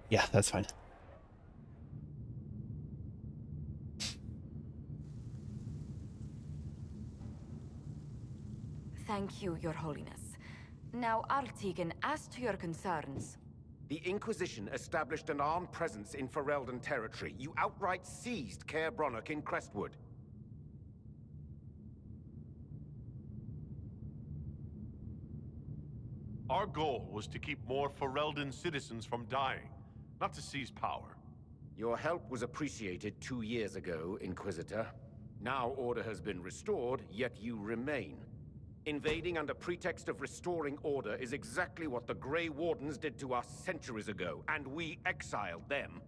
Yeah, that's fine. Thank you, Your Holiness. Now, Artigan, as to your concerns... The Inquisition established an armed presence in Ferelden territory. You outright seized Caer Bronach in Crestwood. Our goal was to keep more Ferelden citizens from dying, not to seize power. Your help was appreciated 2 years ago, Inquisitor. Now order has been restored, yet you remain. Invading under pretext of restoring order is exactly what the Grey Wardens did to us centuries ago, and we exiled them.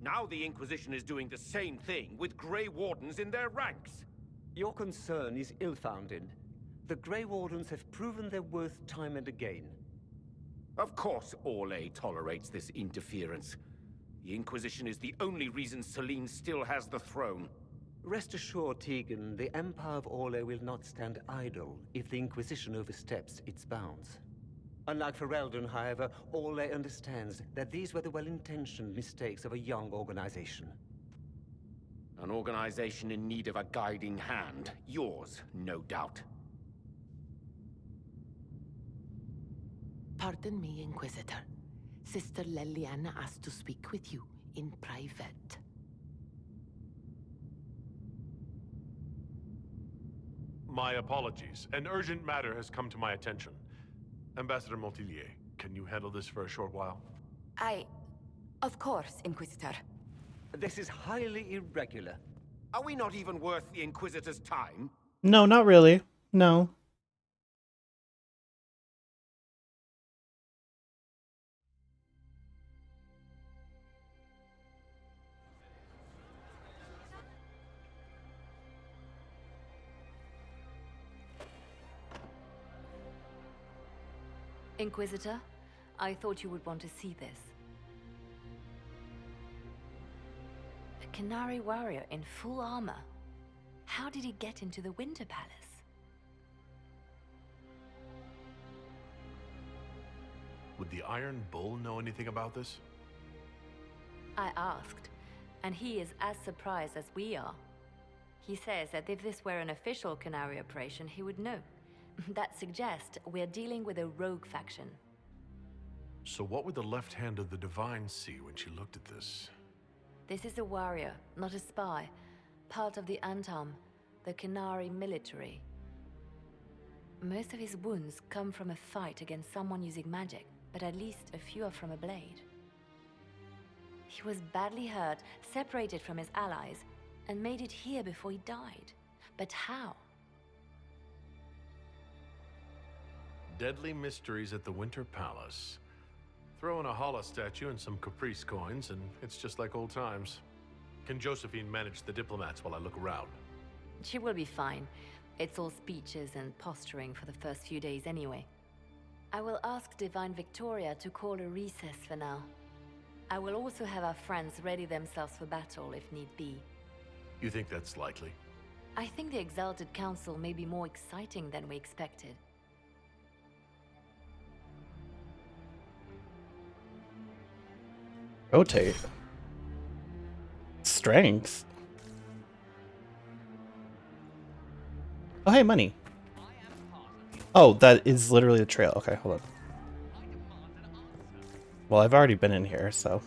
Now the Inquisition is doing the same thing with Grey Wardens in their ranks. Your concern is ill-founded. The Grey Wardens have proven their worth time and again. Of course Orlais tolerates this interference. The Inquisition is the only reason Selene still has the throne. Rest assured, Tegan, the Empire of Orlais will not stand idle if the Inquisition oversteps its bounds. Unlike Ferelden, however, Orlais understands that these were the well-intentioned mistakes of a young organization. An organization in need of a guiding hand. Yours, no doubt. Pardon me, Inquisitor. Sister Leliana asked to speak with you in private. My apologies. An urgent matter has come to my attention. Ambassador Montillier, can you handle this for a short while? Of course, Inquisitor. This is highly irregular. Are we not even worth the Inquisitor's time? No, not really. No. Inquisitor, I thought you would want to see this. A Canary warrior in full armor. How did he get into the Winter Palace? Would the Iron Bull know anything about this? I asked, and he is as surprised as we are. He says that if this were an official Canary operation, he would know. That suggests we're dealing with a rogue faction. So what would the left hand of the Divine see when she looked at this? This is a warrior, not a spy. Part of the Antam, the Canary military. Most of his wounds come from a fight against someone using magic, but at least a few are from a blade. He was badly hurt, separated from his allies, and made it here before he died. But how? Deadly mysteries at the Winter Palace. Throw in a Hala statue and some Caprice coins, and it's just like old times. Can Josephine manage the diplomats while I look around? She will be fine. It's all speeches and posturing for the first few days anyway. I will ask Divine Victoria to call a recess for now. I will also have our friends ready themselves for battle if need be. You think that's likely? I think the Exalted Council may be more exciting than we expected. Rotate. Strength. Oh, hey, money. Oh, that is literally the trail. Okay, hold on. Well, I've already been in here, so.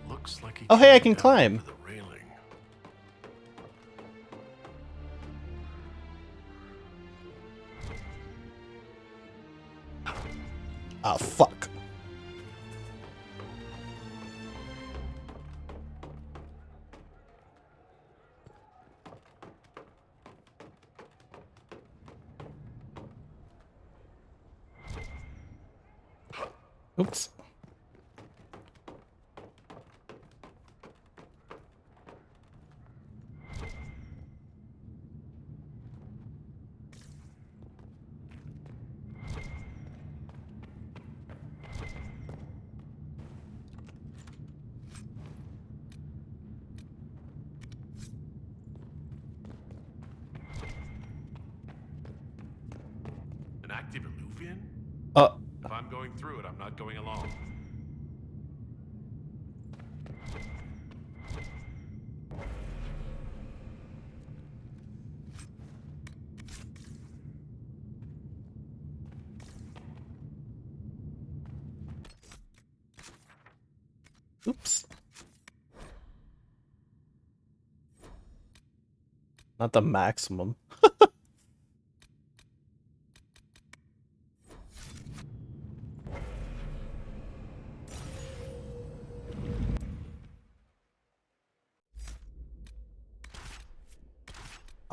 Looks like he Oh, hey, I came can down climb. over the railing. Oh, fuck. Oops. I'm going through it. I'm not going along. Oops. Not the maximum.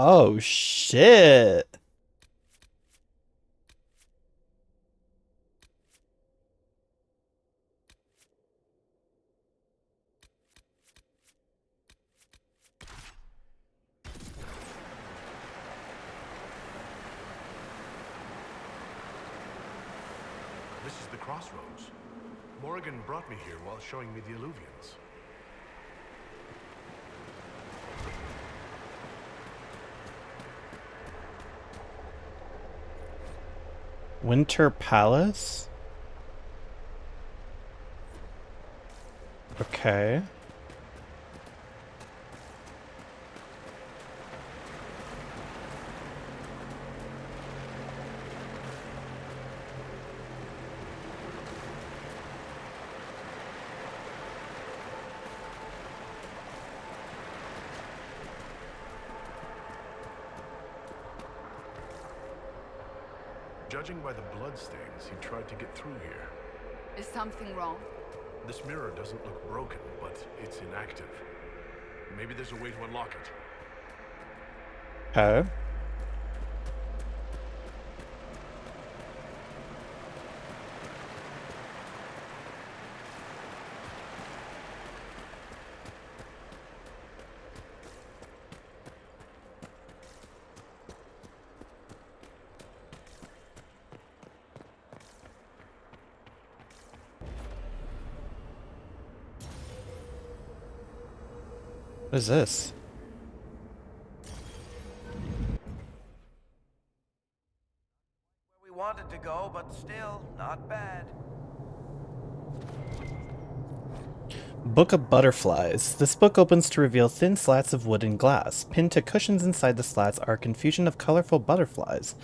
Oh shit. This is the crossroads. Morrigan brought me here while showing me the alluvians. Winter Palace? Okay. Judging by the bloodstains, he tried to get through here. Is something wrong? This mirror doesn't look broken, but it's inactive. Maybe there's a way to unlock it. Okay. What is this? Where we wanted to go, but still, not bad. Book of Butterflies. This book opens to reveal thin slats of wood and glass. Pinned to cushions inside the slats are a confusion of colorful butterflies.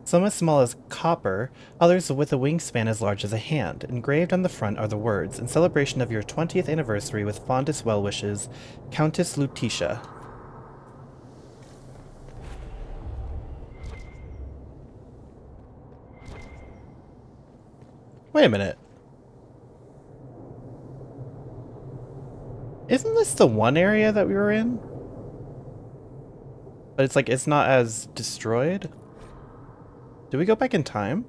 Some as small as copper, others with a wingspan as large as a hand. Engraved on the front are the words, "In celebration of your 20th anniversary with fondest well wishes, Countess Lutetia." Wait a minute. Isn't this the one area that we were in? But it's like, it's not as destroyed? Do we go back in time?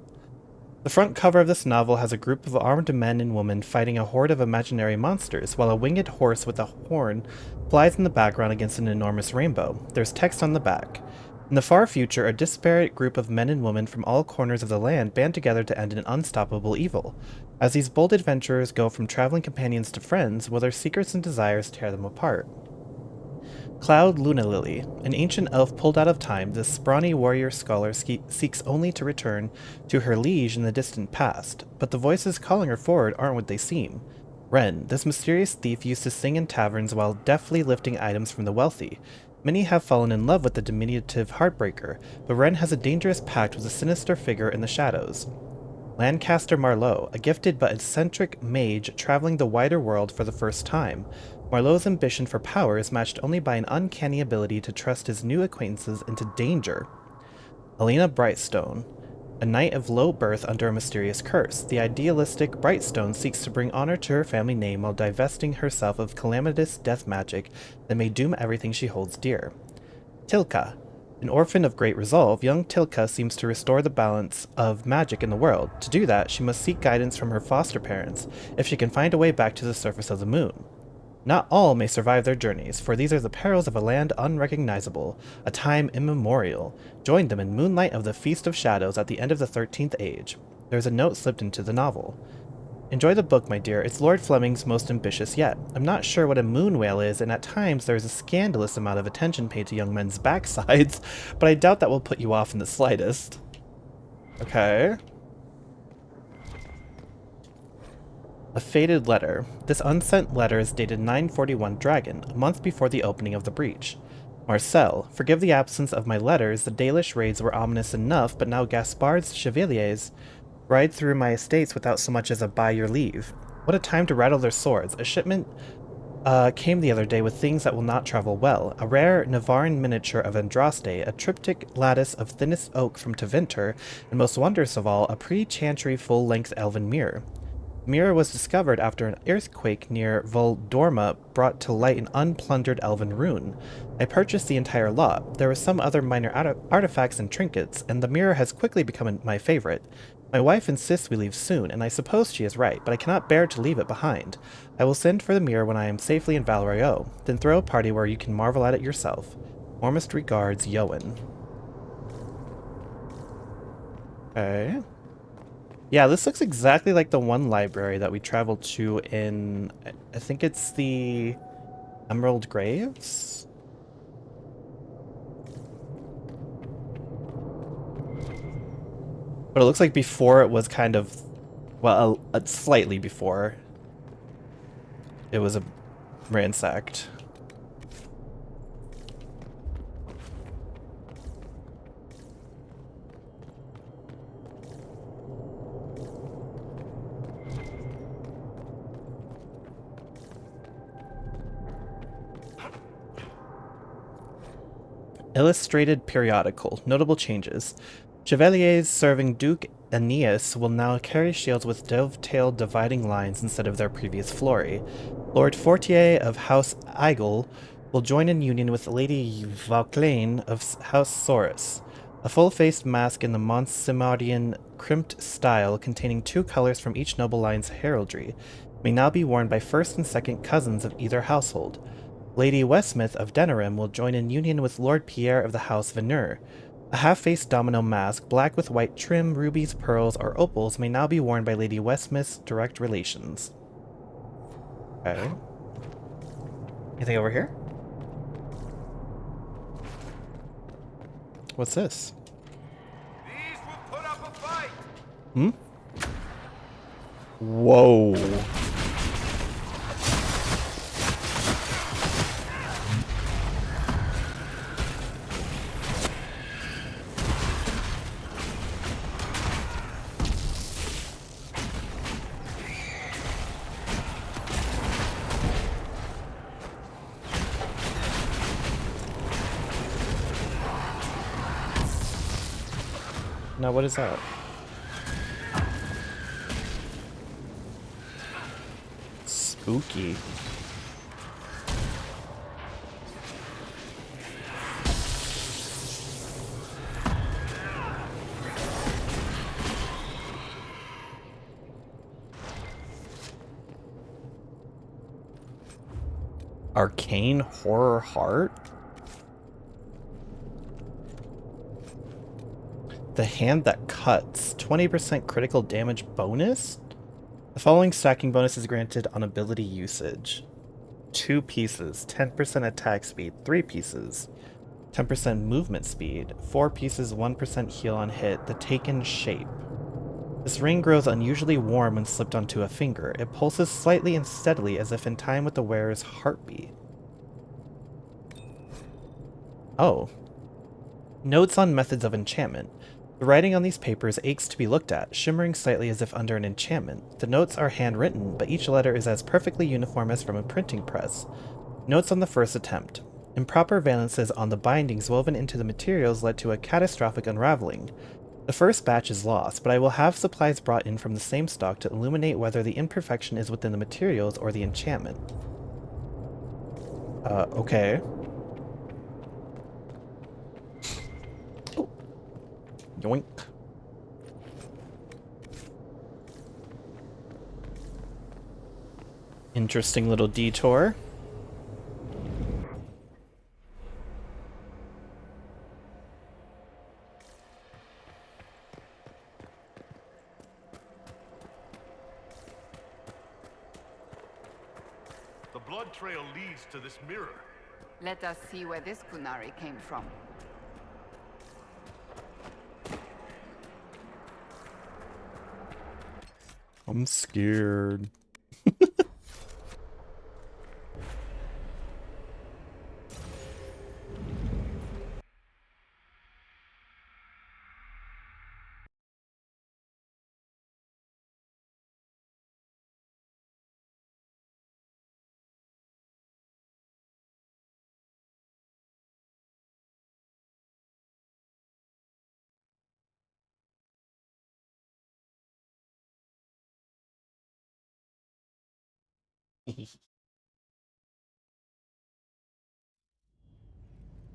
The front cover of this novel has a group of armed men and women fighting a horde of imaginary monsters, while a winged horse with a horn flies in the background against an enormous rainbow. There's text on the back. In the far future, a disparate group of men and women from all corners of the land band together to end an unstoppable evil. As these bold adventurers go from traveling companions to friends, will their secrets and desires tear them apart? Cloud Lunalily, an ancient elf pulled out of time, this scrawny warrior scholar seeks only to return to her liege in the distant past, but the voices calling her forward aren't what they seem. Ren, this mysterious thief used to sing in taverns while deftly lifting items from the wealthy. Many have fallen in love with the diminutive Heartbreaker, but Ren has a dangerous pact with a sinister figure in the shadows. Lancaster Marlowe, a gifted but eccentric mage traveling the wider world for the first time. Marlowe's ambition for power is matched only by an uncanny ability to trust his new acquaintances into danger. Elena Brightstone, a knight of low birth under a mysterious curse. The idealistic Brightstone seeks to bring honor to her family name while divesting herself of calamitous death magic that may doom everything she holds dear. Tilka, an orphan of great resolve, young Tilka seems to restore the balance of magic in the world. To do that, she must seek guidance from her foster parents, if she can find a way back to the surface of the moon. Not all may survive their journeys, for these are the perils of a land unrecognizable, a time immemorial. Join them in Moonlight of the Feast of Shadows at the end of the 13th Age. There is a note slipped into the novel. Enjoy the book, my dear. It's Lord Fleming's most ambitious yet. I'm not sure what a moon whale is, and at times there is a scandalous amount of attention paid to young men's backsides, but I doubt that will put you off in the slightest. Okay. A faded letter. This unsent letter is dated 941 Dragon, a month before the opening of the breach. Marcel, forgive the absence of my letters. The Dalish raids were ominous enough, but now Gaspard's chevaliers ride through my estates without so much as a by your leave. What a time to rattle their swords. A shipment came the other day with things that will not travel well. A rare Navarran miniature of Andraste, a triptych lattice of thinnest oak from Tevinter, and most wondrous of all, a pre-chantry full-length elven mirror. The mirror was discovered after an earthquake near Voldorma brought to light an unplundered elven rune. I purchased the entire lot. There were some other minor artifacts and trinkets, and the mirror has quickly become my favorite. My wife insists we leave soon, and I suppose she is right, but I cannot bear to leave it behind. I will send for the mirror when I am safely in Valrio, then throw a party where you can marvel at it yourself. Warmest regards, Yoan. Okay. Yeah, this looks exactly like the one library that we traveled to in, I think it's the Emerald Graves? But it looks like before it was kind of, well, slightly before it was ransacked. Illustrated periodical. Notable changes. Chevaliers serving Duke Aeneas will now carry shields with dovetailed dividing lines instead of their previous flory. Lord Fortier of House Aigul will join in union with Lady Vauclane of House Saurus. A full-faced mask in the Monsimarian crimped style containing 2 colors from each noble line's heraldry may now be worn by first and second cousins of either household. Lady Westmouth of Denerim will join in union with Lord Pierre of the House Veneur. A half-faced domino mask, black with white trim, rubies, pearls, or opals, may now be worn by Lady Westmouth's direct relations. Okay. Anything over here? What's this? These will put up a fight. Hmm? Whoa. Now what is that? Spooky. Arcane Horror Heart? The Hand That Cuts. 20% critical damage bonus? The following stacking bonus is granted on ability usage. 2 pieces, 10% attack speed. 3 pieces, 10% movement speed. 4 pieces, 1% heal on hit. The Taken Shape. This ring grows unusually warm when slipped onto a finger. It pulses slightly and steadily as if in time with the wearer's heartbeat. Oh. Notes on methods of enchantment. The writing on these papers aches to be looked at, shimmering slightly as if under an enchantment. The notes are handwritten, but each letter is as perfectly uniform as from a printing press. Notes on the first attempt. Improper valences on the bindings woven into the materials led to a catastrophic unraveling. The first batch is lost, but I will have supplies brought in from the same stock to illuminate whether the imperfection is within the materials or the enchantment. Okay. Oh. Yoink. Interesting little detour. The blood trail leads to this mirror. Let us see where this Kunari came from. I'm scared.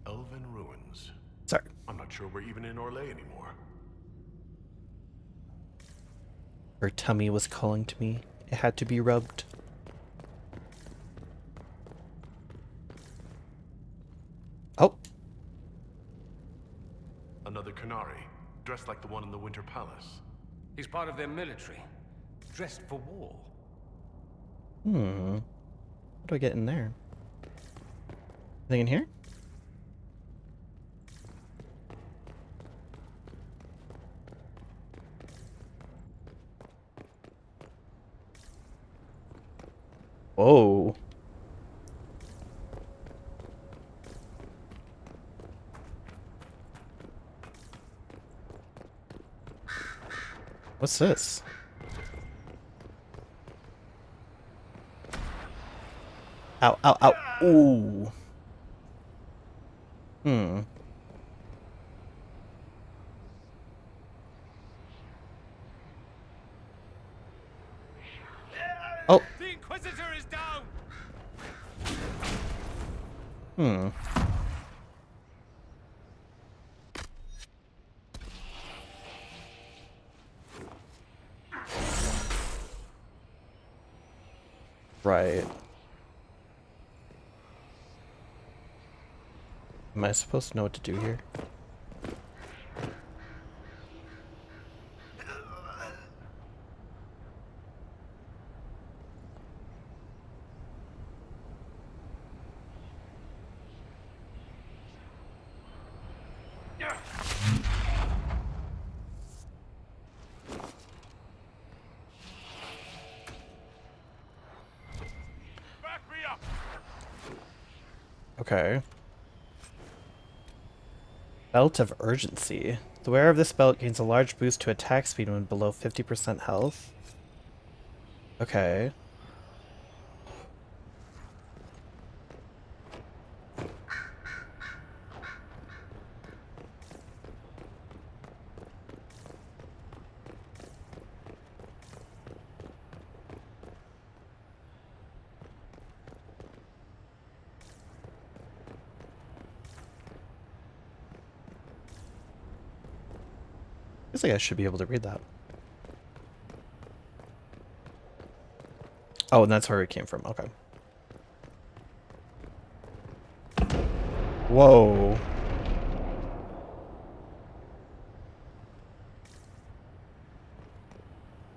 Elven ruins. Sorry. I'm not sure we're even in Orlais anymore. Her tummy was calling to me. It had to be rubbed. Oh. Another Qunari, dressed like the one in the Winter Palace. He's part of their military, dressed for war. What do I get in there? Anything in here? Whoa. What's this? Ow, ow, ow. Ooh. Oh. The Inquisitor is down! Right. Am I supposed to know what to do here? Back me up! Okay. Belt of Urgency. The wearer of this belt gains a large boost to attack speed when below 50% health. Okay. I guess I should be able to read that. Oh, and that's where we came from. Okay. Whoa.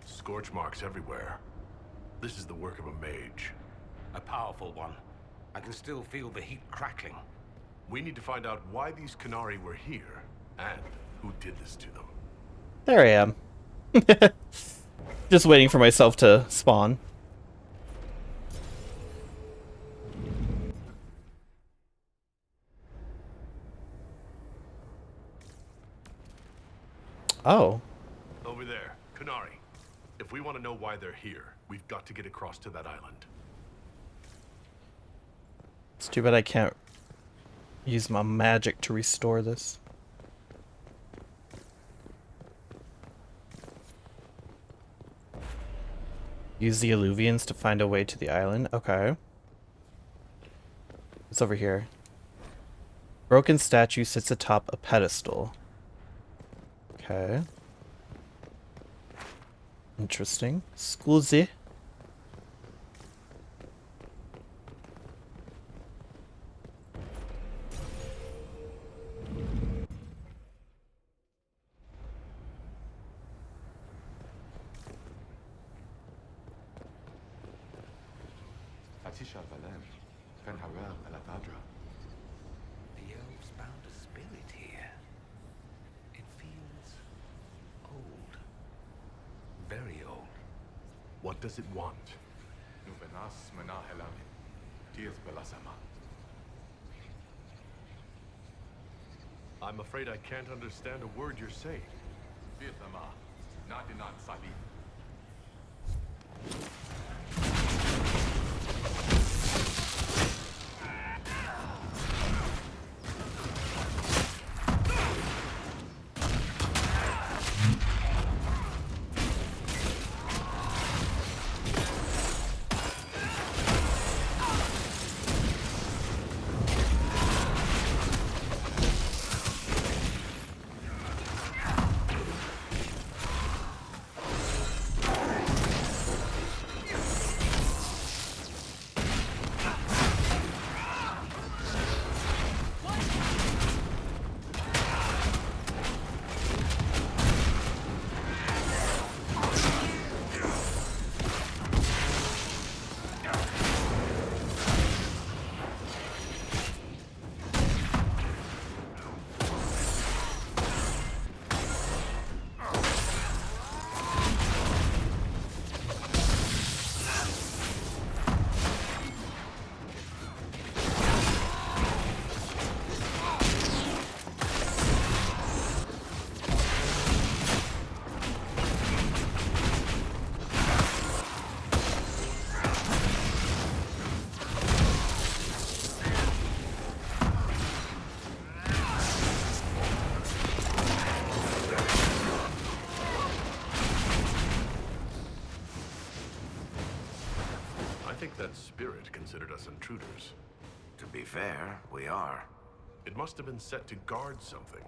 Scorch marks everywhere. This is the work of a mage. A powerful one. I can still feel the heat crackling. We need to find out why these Qunari were here, and who did this to them. There I am. Just waiting for myself to spawn. Oh. Over there, Qunari. If we want to know why they're here, we've got to get across to that island. It's too bad I can't use my magic to restore this. Use the alluvians to find a way to the island. Okay. What's over here? Broken statue sits atop a pedestal. Okay. Interesting. Scusi. The elves bound a spirit here. It feels old. Very old. What does it want? I'm afraid I can't understand a word you're saying. think that spirit considered us intruders. To be fair, we are. It must have been set to guard something.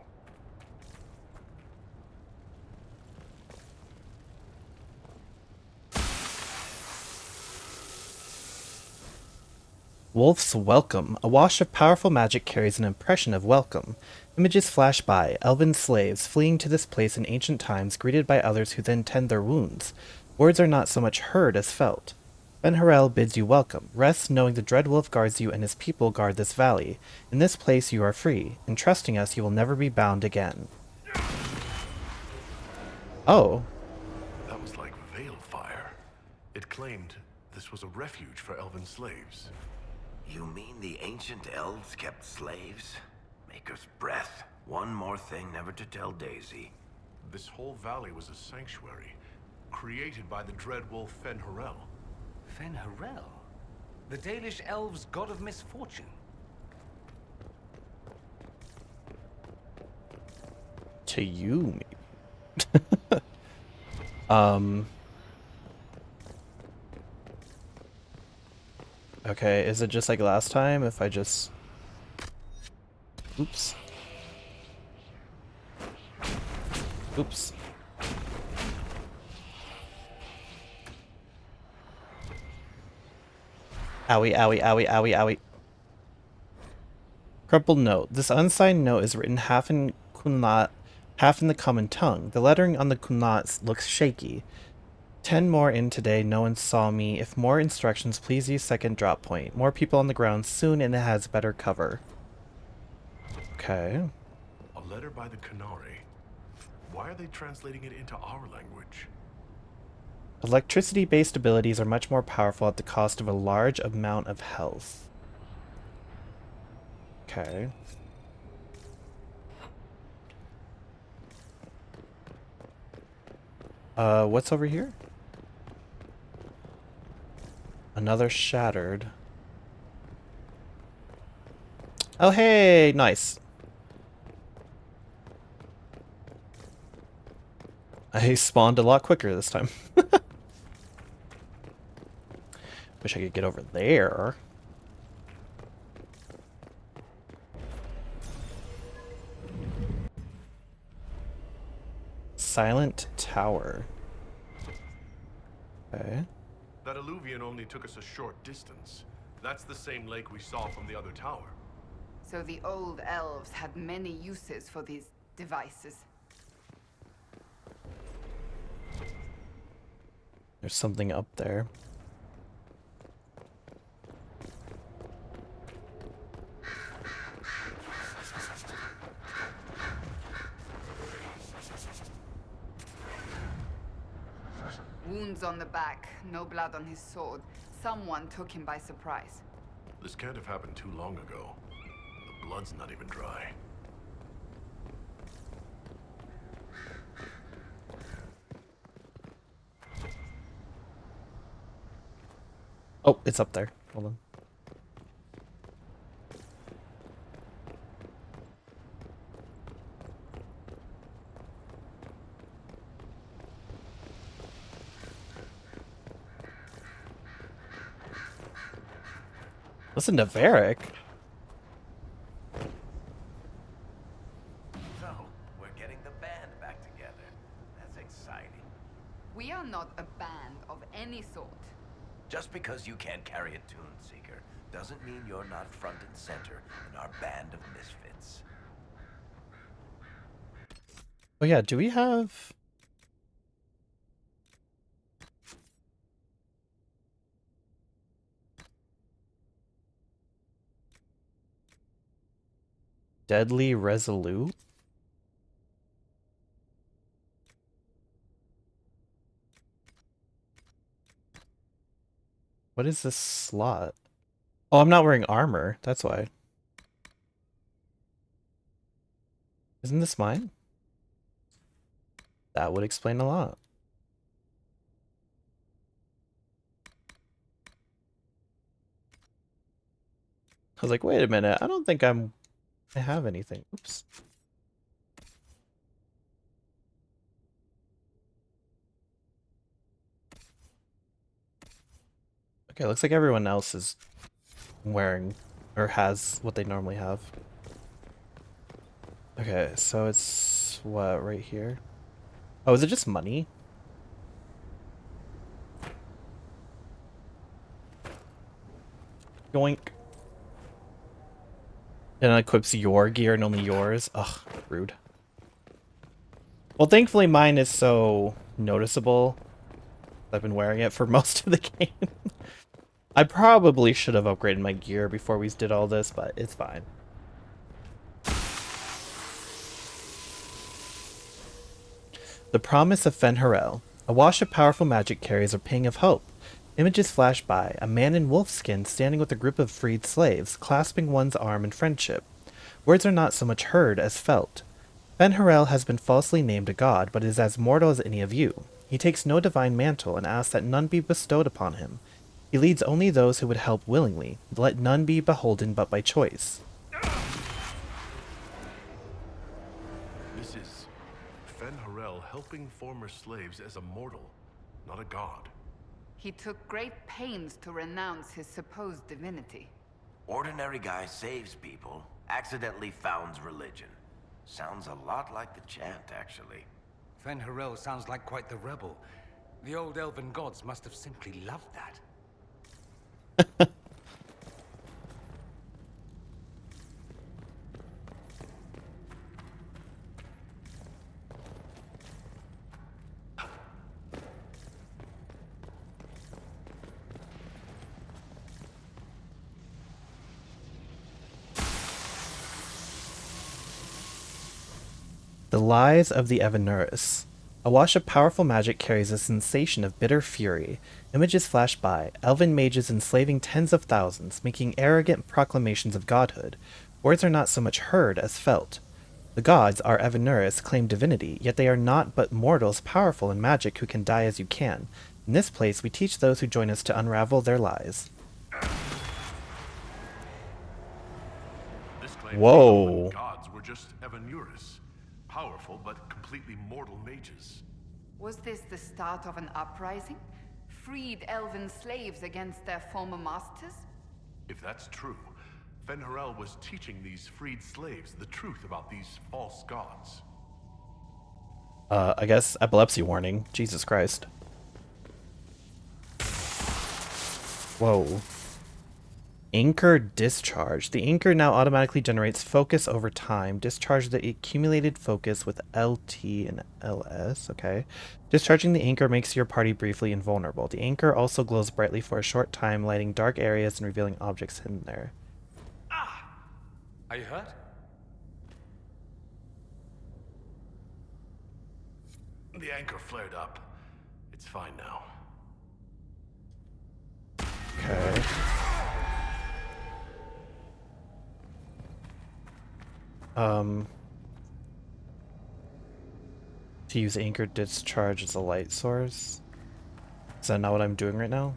Wolf's Welcome. A wash of powerful magic carries an impression of welcome. Images flash by, elven slaves fleeing to this place in ancient times, greeted by others who then tend their wounds. Words are not so much heard as felt. Ben Harel bids you welcome. Rest knowing the Dread Wolf guards you and his people guard this valley. In this place you are free. In trusting us you will never be bound again. Oh. That was like veil fire. It claimed this was a refuge for elven slaves. You mean the ancient elves kept slaves? Maker's breath. One more thing never to tell Daisy. This whole valley was a sanctuary, created by the Dread Wolf Ben Harel. Ben Harel? The Dalish elves' god of misfortune. To you, maybe. Okay, is it just like last time if I just... Oops. Oops. Owie, owie, owie, owie, owie. Crumpled note. This unsigned note is written half in Kunlat, half in the common tongue. The lettering on the Kunlat looks shaky. 10 more in today, no one saw me. If more instructions, please use second drop point. More people on the ground soon and it has better cover. Okay. A letter by the Qunari. Why are they translating it into our language? Electricity-based abilities are much more powerful at the cost of a large amount of health. Okay. What's over here? Another shattered. Oh, hey! Nice. I spawned a lot quicker this time. Wish I could get over there. Silent Tower. Okay. That alluvion only took us a short distance. That's the same lake we saw from the other tower. So the old elves had many uses for these devices. There's something up there. Wounds on the back, no blood on his sword. Someone took him by surprise. This can't have happened too long ago. The blood's not even dry. Oh, it's up there. Hold on. Listen to Varric. So, we're getting the band back together. That's exciting. We are not a band of any sort. Just because you can't carry a tune, Seeker, doesn't mean you're not front and center in our band of misfits. Oh yeah, do we have... Deadly Resolute? What is this slot? Oh, I'm not wearing armor. That's why. Isn't this mine? That would explain a lot. I was like, wait a minute. I don't think I have anything. Oops. Okay, looks like everyone else is wearing or has what they normally have. Okay, so it's what right here? Oh, is it just money? Yoink. And it equips your gear and only yours. Ugh, rude. Well, thankfully mine is so noticeable. I've been wearing it for most of the game. I probably should have upgraded my gear before we did all this, but it's fine. The Promise of Fen'Harel. A wash of powerful magic carries a ping of hope. Images flash by, a man in wolf skin standing with a group of freed slaves, clasping one's arm in friendship. Words are not so much heard as felt. Fen'Harel has been falsely named a god, but is as mortal as any of you. He takes no divine mantle and asks that none be bestowed upon him. He leads only those who would help willingly. Let none be beholden but by choice. This is Fen'Harel helping former slaves as a mortal, not a god. He took great pains to renounce his supposed divinity. Ordinary guy saves people, accidentally founds religion. Sounds a lot like the chant, actually. Fen'Harel sounds like quite the rebel. The old elven gods must have simply loved that. The Lies of the Evanuris. A wash of powerful magic carries a sensation of bitter fury. Images flash by, elven mages enslaving tens of thousands, making arrogant proclamations of godhood. Words are not so much heard as felt. The gods, our Evanuris, claim divinity, yet they are not but mortals powerful in magic who can die as you can. In this place, we teach those who join us to unravel their lies. This claims Whoa. the elven gods were just Evanuris. Powerful but completely mortal mages. Was this the start of an uprising? Freed elven slaves against their former masters? If that's true, Fen'Harel was teaching these freed slaves the truth about these false gods. I guess epilepsy warning. Jesus Christ. Whoa. Anchor discharge. The anchor now automatically generates focus over time. Discharge the accumulated focus with LT and LS. Okay. Discharging the anchor makes your party briefly invulnerable. The anchor also glows brightly for a short time, lighting dark areas and revealing objects hidden there. Ah! Are you hurt? The anchor flared up. It's fine now. Okay. To use anchor discharge as a light source. Is that not what I'm doing right now?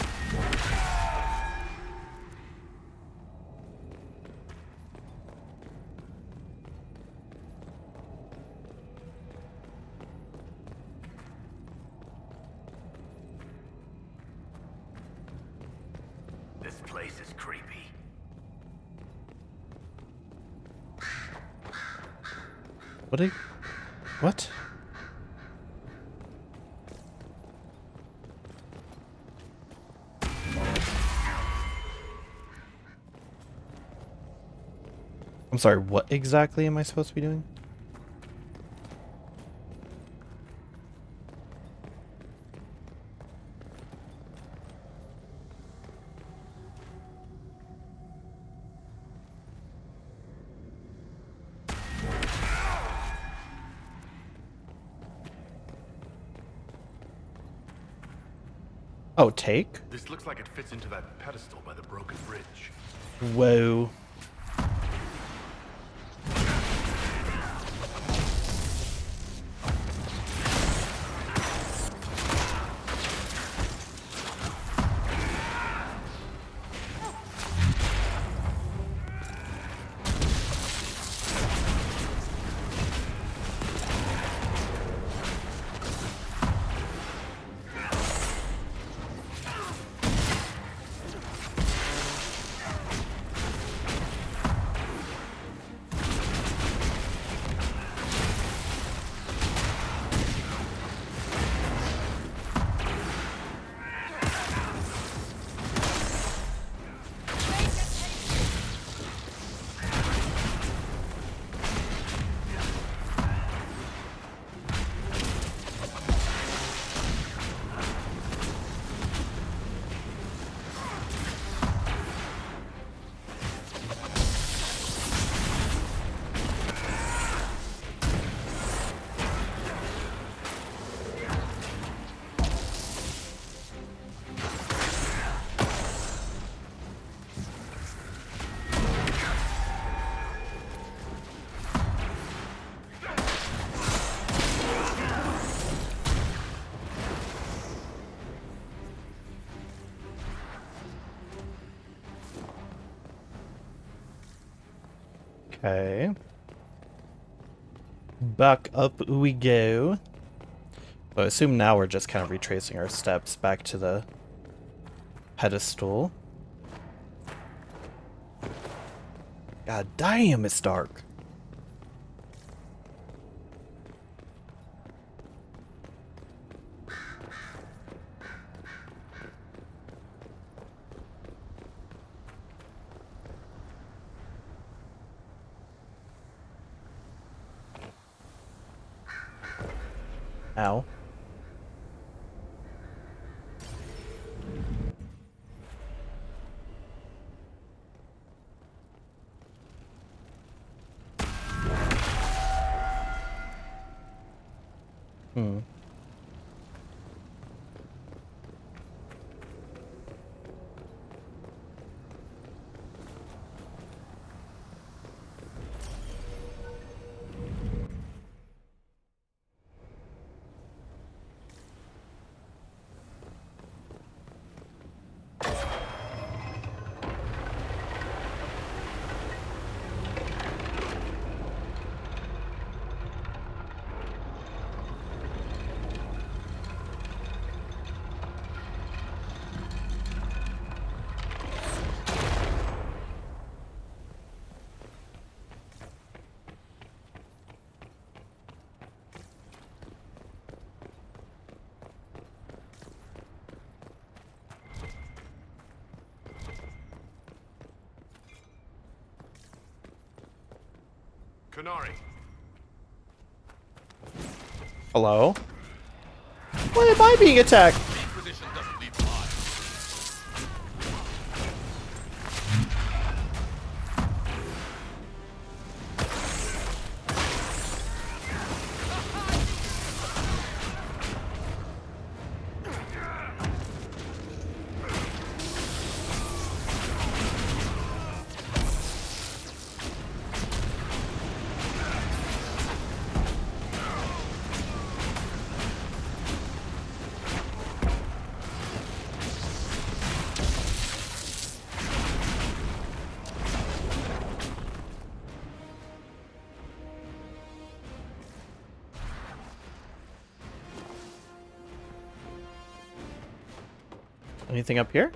This place is creepy. What? I'm sorry, what exactly am I supposed to be doing? Oh, take? This looks like it fits into that pedestal by the broken bridge. Whoa. Okay. Back up we go. So I assume now we're just kind of retracing our steps back to the pedestal. God damn, it's dark. Ow. Hmm. Canary. Hello? Why am I being attacked? The Inquisition doesn't leave alive. Anything up here?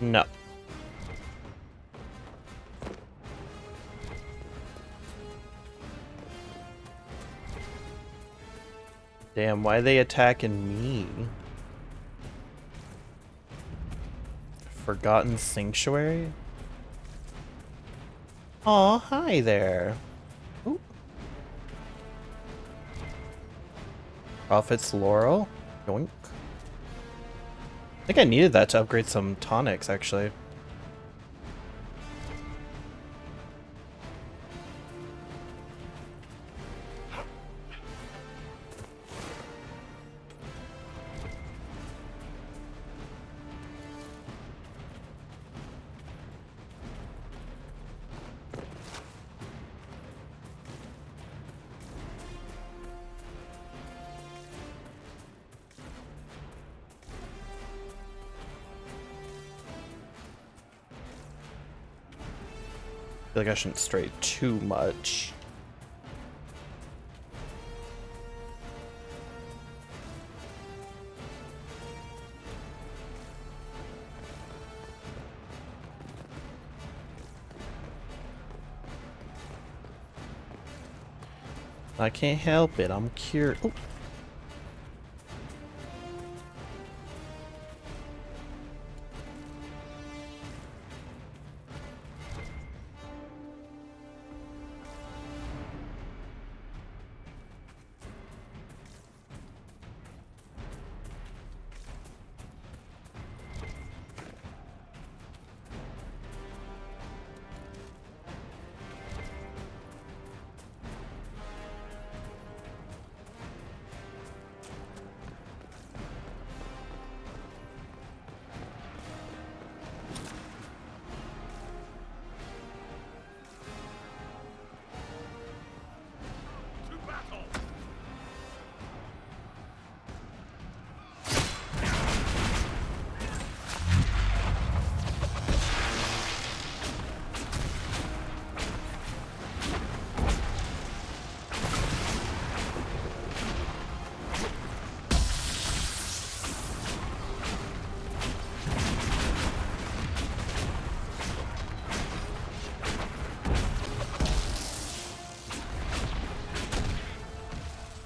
No. Damn, why are they attacking me? Forgotten Sanctuary? Aw, hi there. Ooh. Prophet's Laurel? Yoink. I think I needed that to upgrade some tonics, actually. I feel like I shouldn't stray too much. I can't help it, I'm cured. Oh.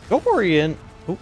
Go orient. Oh.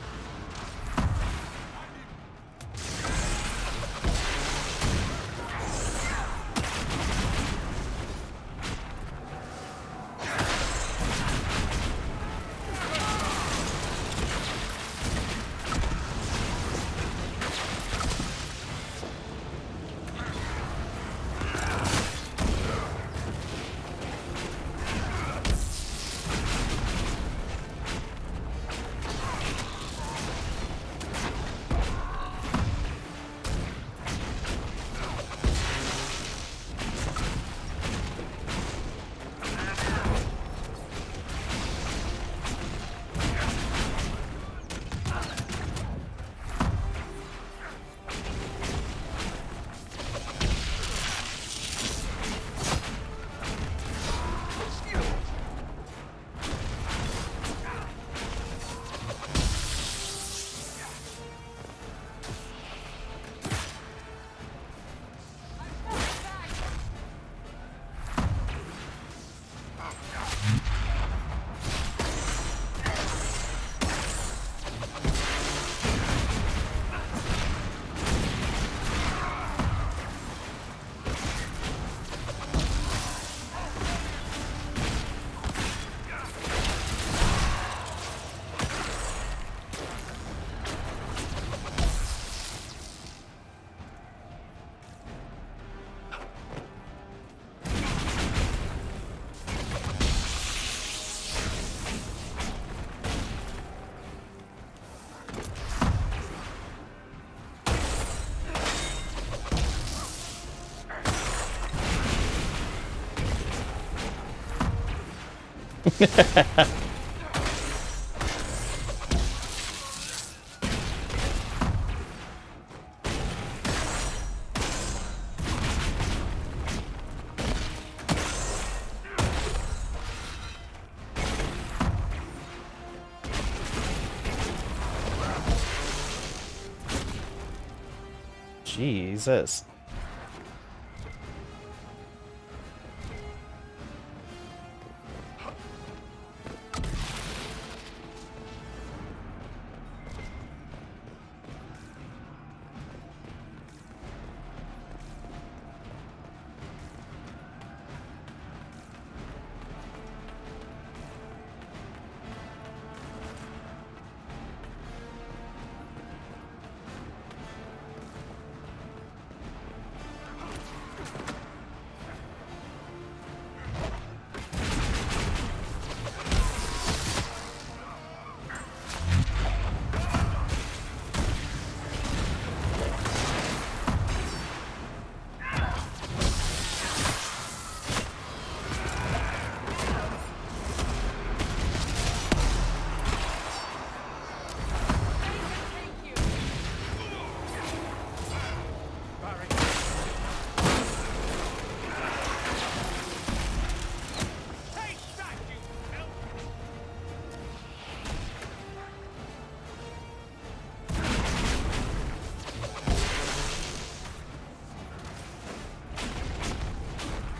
Jesus.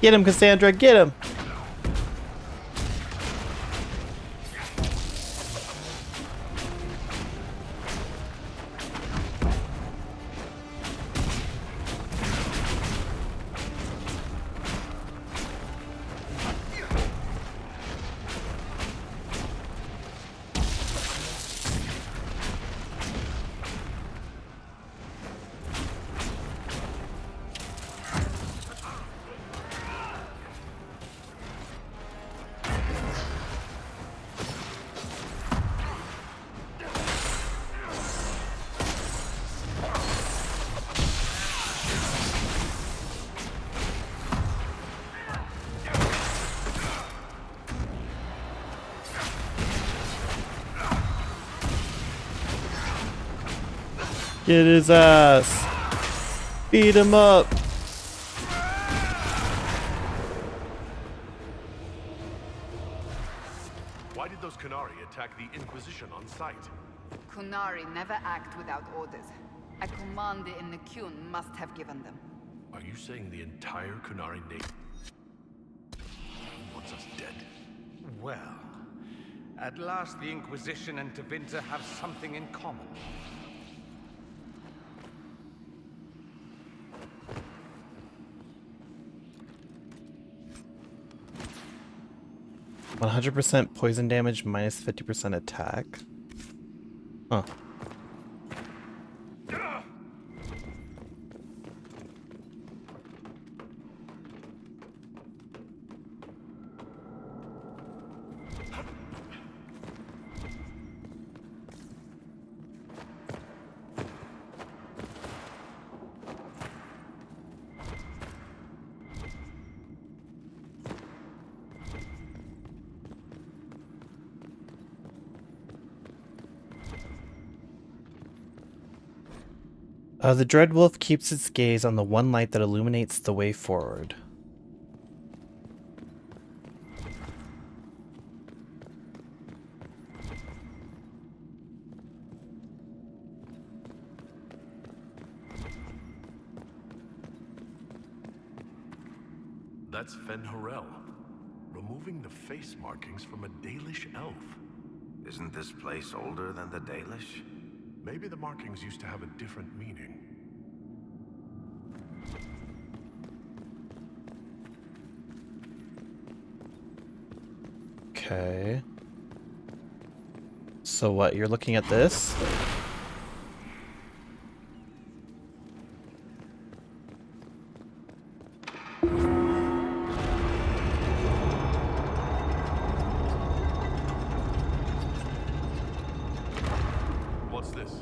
Get him, Cassandra, get him! Get his ass! Beat him up! Why did those Qunari attack the Inquisition on sight? Qunari never act without orders. A commander in the Qun must have given them. Are you saying the entire Qunari nation wants us dead? Well, At last, the Inquisition and Tevinter have something in common. 100% poison damage, minus 50% attack. Huh. The Dreadwolf keeps its gaze on the one light that illuminates the way forward. That's Fen'Harel, removing the face markings from a Dalish elf. Isn't this place older than the Dalish? Maybe the markings used to have a different meaning. Okay. So what, you're looking at this? What's this?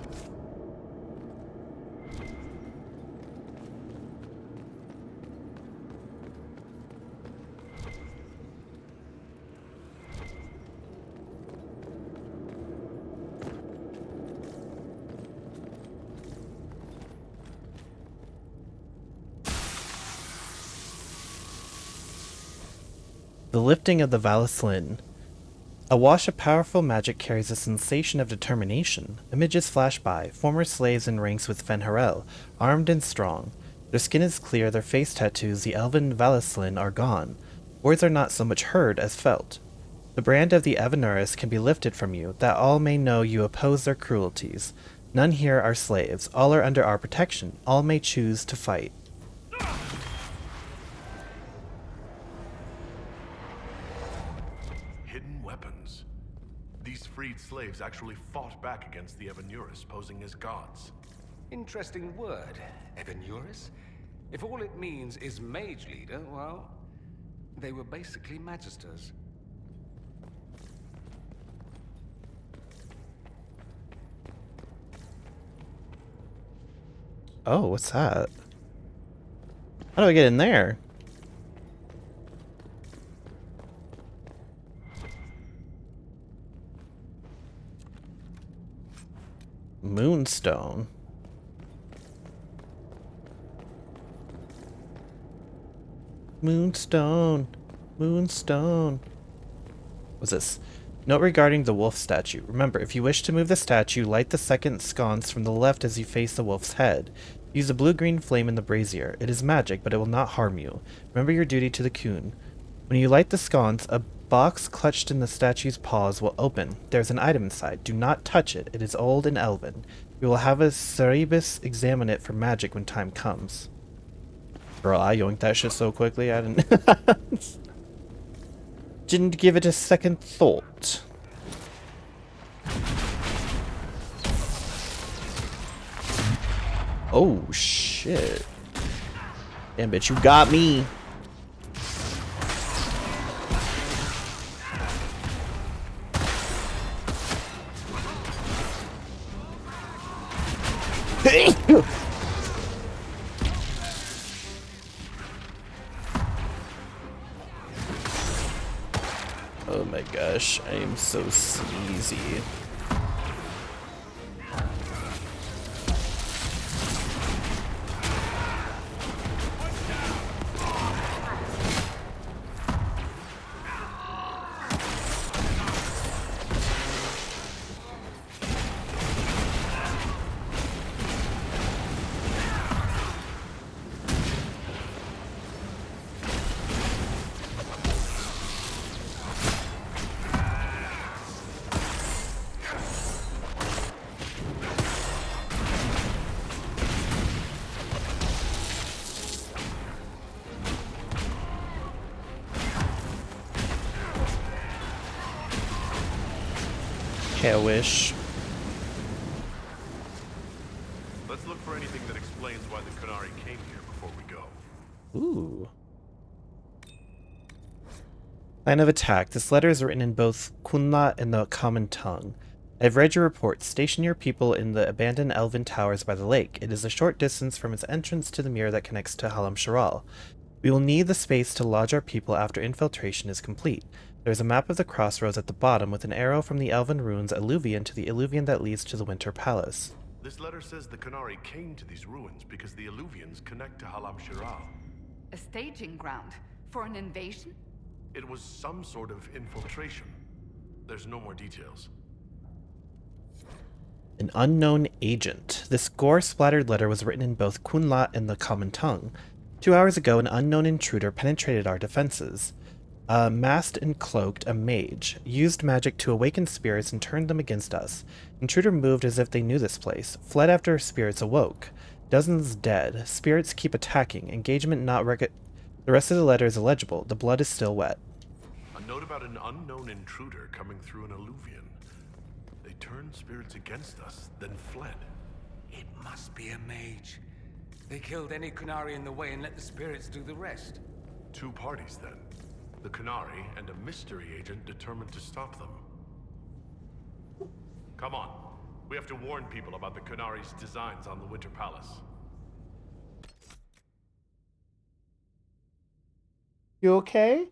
The lifting of the Valislin. A wash of powerful magic carries a sensation of determination. Images flash by, former slaves in ranks with Fen'Harel, armed and strong. Their skin is clear, their face tattoos, the elven Valislin, are gone. Words are not so much heard as felt. The brand of the Evanuris can be lifted from you, that all may know you oppose their cruelties. None here are slaves, all are under our protection, all may choose to fight. Hidden weapons. These freed slaves actually fought back against the Evanuris, posing as gods. Interesting word, Evanuris. If all it means is mage leader, well, they were basically magisters. Oh, what's that? How do I get in there? Moonstone. Moonstone. Moonstone. What's this? Note regarding the wolf statue. Remember, if you wish to move the statue, light the second sconce from the left as you face the wolf's head. Use a blue-green flame in the brazier. It is magic, but it will not harm you. Remember your duty to the coon. When you light the sconce, a box clutched in the statue's paws will open. There's an item inside. Do not touch it. It is old and elven. We will have a Cerebus examine it for magic when time comes. Bro, I yoinked that shit so quickly, I didn't... didn't give it a second thought. Oh, shit. Damn, bitch, you got me. Oh my gosh, I am so sneezy. Okay, I wish. Let's look for anything that explains why the Qunari came here before we go. Ooh. Plan of attack. This letter is written in both Kunla and the common tongue. I've read your report. Station your people in the abandoned elven towers by the lake. It is a short distance from its entrance to the mirror that connects to Halam Sharal. We will need the space to lodge our people after infiltration is complete. There is a map of the crossroads at the bottom with an arrow from the elven ruins alluvian to the alluvian that leads to the Winter Palace. This letter says the Qunari came to these ruins because the alluvians connect to Halam Shiral. A staging ground for an invasion? It was some sort of infiltration. There's no more details. An unknown agent. This gore-splattered letter was written in both Kunla and the common tongue. 2 hours ago, an unknown intruder penetrated our defenses. Masked and cloaked, a mage, used magic to awaken spirits and turned them against us. Intruder moved as if they knew this place, fled after spirits awoke. Dozens dead. Spirits keep attacking. Engagement not The rest of the letter is illegible. The blood is still wet. A note about an unknown intruder coming through an alluvian. They turned spirits against us, then fled. It must be a mage. They killed any Qunari in the way and let the spirits do the rest. 2 parties, then. The Qunari and a mystery agent determined to stop them. Come on. We have to warn people about the Qunari's designs on the Winter Palace. You okay?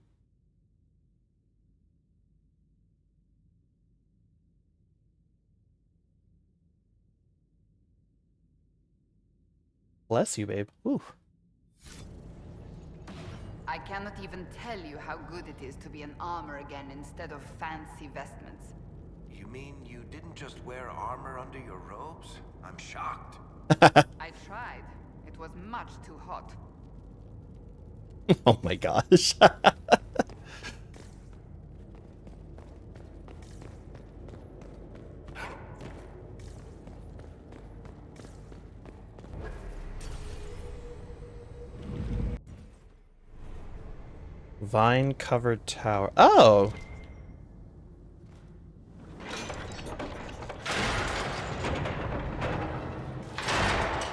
Bless you, babe. Ooh. I cannot even tell you how good it is to be an armor again instead of fancy vestments. You mean you didn't just wear armor under your robes? I'm shocked. I tried. It was much too hot. Oh my gosh. Vine-covered tower. Oh!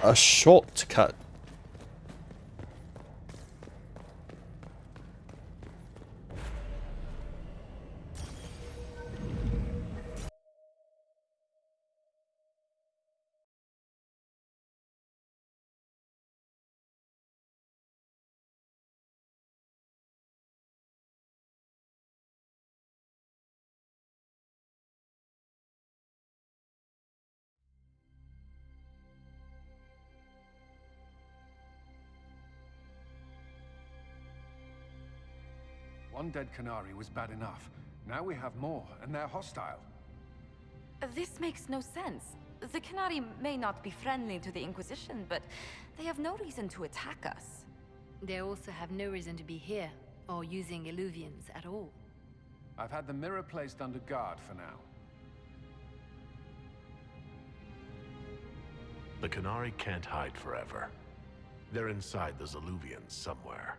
A shortcut. One dead Qunari was bad enough. Now we have more, and they're hostile. This makes no sense. The Qunari may not be friendly to the Inquisition, but they have no reason to attack us. They also have no reason to be here, or using Illuvians at all. I've had the mirror placed under guard for now. The Qunari can't hide forever. They're inside those alluvians somewhere.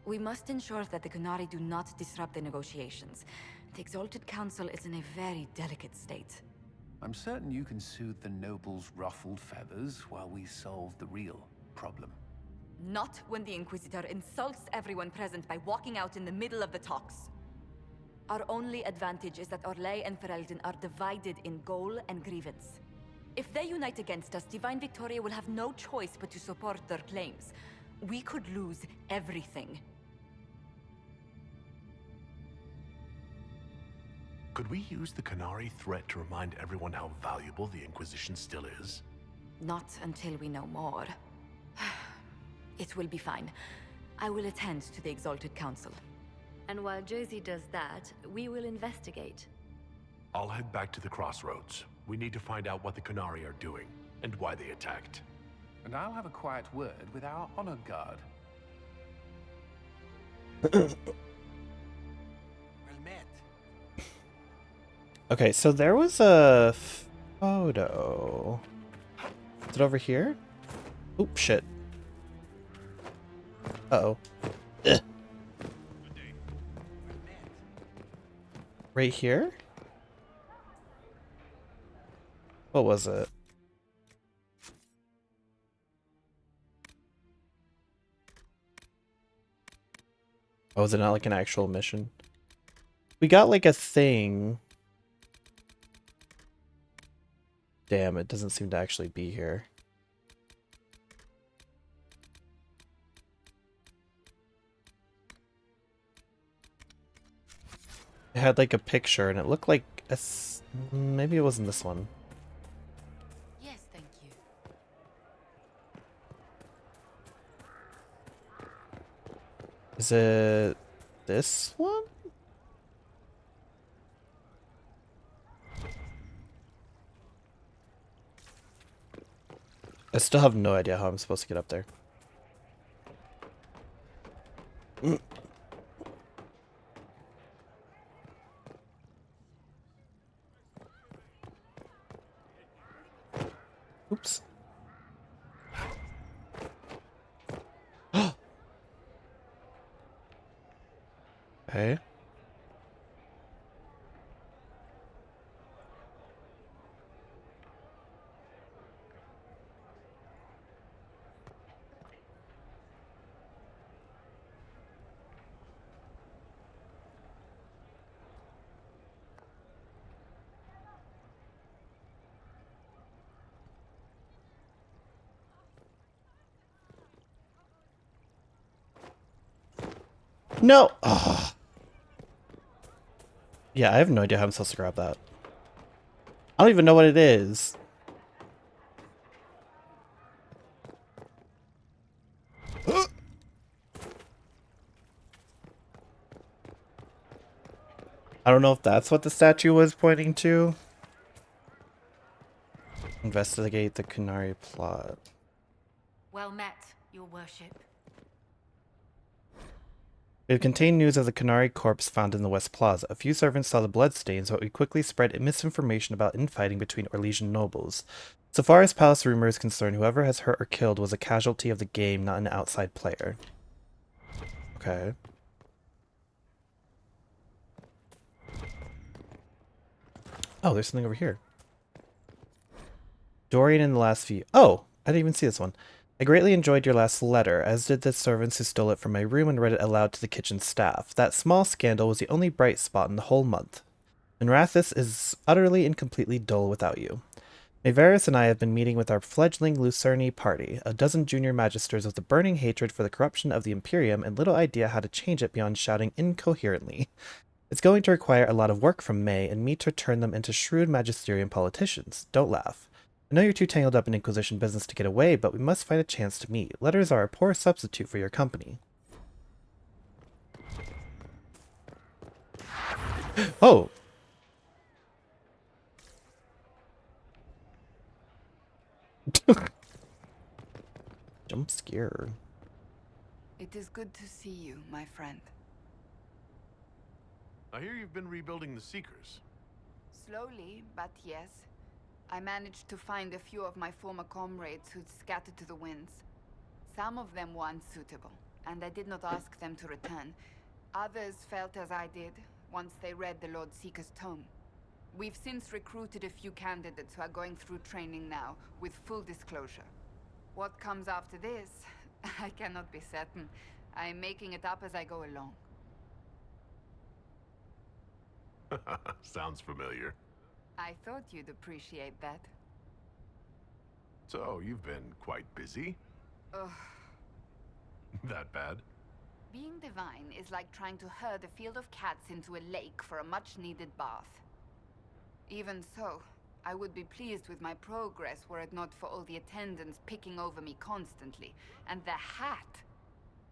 We must ensure that the Qunari do not disrupt the negotiations. The Exalted Council is in a very delicate state. I'm certain you can soothe the nobles' ruffled feathers while we solve the real problem. Not when the Inquisitor insults everyone present by walking out in the middle of the talks. Our only advantage is that Orlais and Ferelden are divided in goal and grievance. If they unite against us, Divine Victoria will have no choice but to support their claims. We could lose everything. Could we use the Qunari threat to remind everyone how valuable the Inquisition still is? Not until we know more. It will be fine. I will attend to the Exalted Council. And while Josie does that, we will investigate. I'll head back to the crossroads. We need to find out what the Qunari are doing, and why they attacked. And I'll have a quiet word with our honor guard. Well met. Okay, so there was a photo. Is it over here? Oop, shit. Uh-oh. Ugh. Right here? What was it? Oh, is it not like an actual mission? We got like a thing. Damn, it doesn't seem to actually be here. It had like a picture and it looked like maybe it wasn't this one. Yes, thank you. Is it this one? I still have no idea how I'm supposed to get up there. Oops. Okay. No! Oh. Yeah, I have no idea how I'm supposed to grab that. I don't even know what it is. I don't know if that's what the statue was pointing to. Investigate the Kunari plot. Well met, your worship. We have contained news of the Kunari corpse found in the West Plaza. A few servants saw the bloodstains, but we quickly spread misinformation about infighting between Orlesian nobles. So far as palace rumor is concerned, whoever has hurt or killed was a casualty of the game, not an outside player. Okay. Oh, there's something over here. Dorian in the last few... Oh! I didn't even see this one. I greatly enjoyed your last letter, as did the servants who stole it from my room and read it aloud to the kitchen staff. That small scandal was the only bright spot in the whole month. And Rathis is utterly and completely dull without you. Maverus and I have been meeting with our fledgling Lucerni party, a dozen junior magisters with a burning hatred for the corruption of the Imperium and little idea how to change it beyond shouting incoherently. It's going to require a lot of work from May and me to turn them into shrewd magisterium politicians. Don't laugh. I know you're too tangled up in Inquisition business to get away, but we must find a chance to meet. Letters are a poor substitute for your company. Oh! Jump scare. It is good to see you, my friend. I hear you've been rebuilding the Seekers. Slowly, but yes. I managed to find a few of my former comrades who'd scattered to the winds. Some of them were unsuitable, and I did not ask them to return. Others felt as I did, once they read the Lord Seeker's tome. We've since recruited a few candidates who are going through training now, with full disclosure. What comes after this, I cannot be certain. I'm making it up as I go along. Sounds familiar. I thought you'd appreciate that. So, you've been quite busy? Ugh. That bad? Being divine is like trying to herd a field of cats into a lake for a much-needed bath. Even so, I would be pleased with my progress were it not for all the attendants picking over me constantly. And the hat!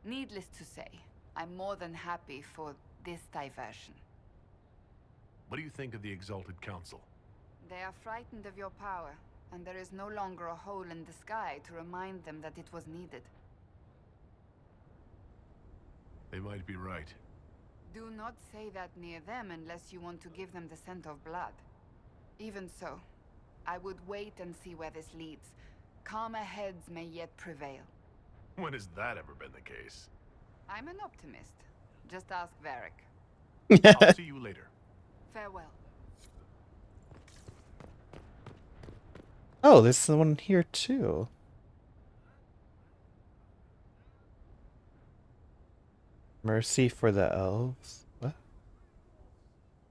Needless to say, I'm more than happy for this diversion. What do you think of the Exalted Council? They are frightened of your power, and there is no longer a hole in the sky to remind them that it was needed. They might be right. Do not say that near them unless you want to give them the scent of blood. Even so, I would wait and see where this leads. Calmer heads may yet prevail. When has that ever been the case? I'm an optimist. Just ask Varric. I'll see you later. Farewell. Oh, there's someone here too. Mercy for the elves. What?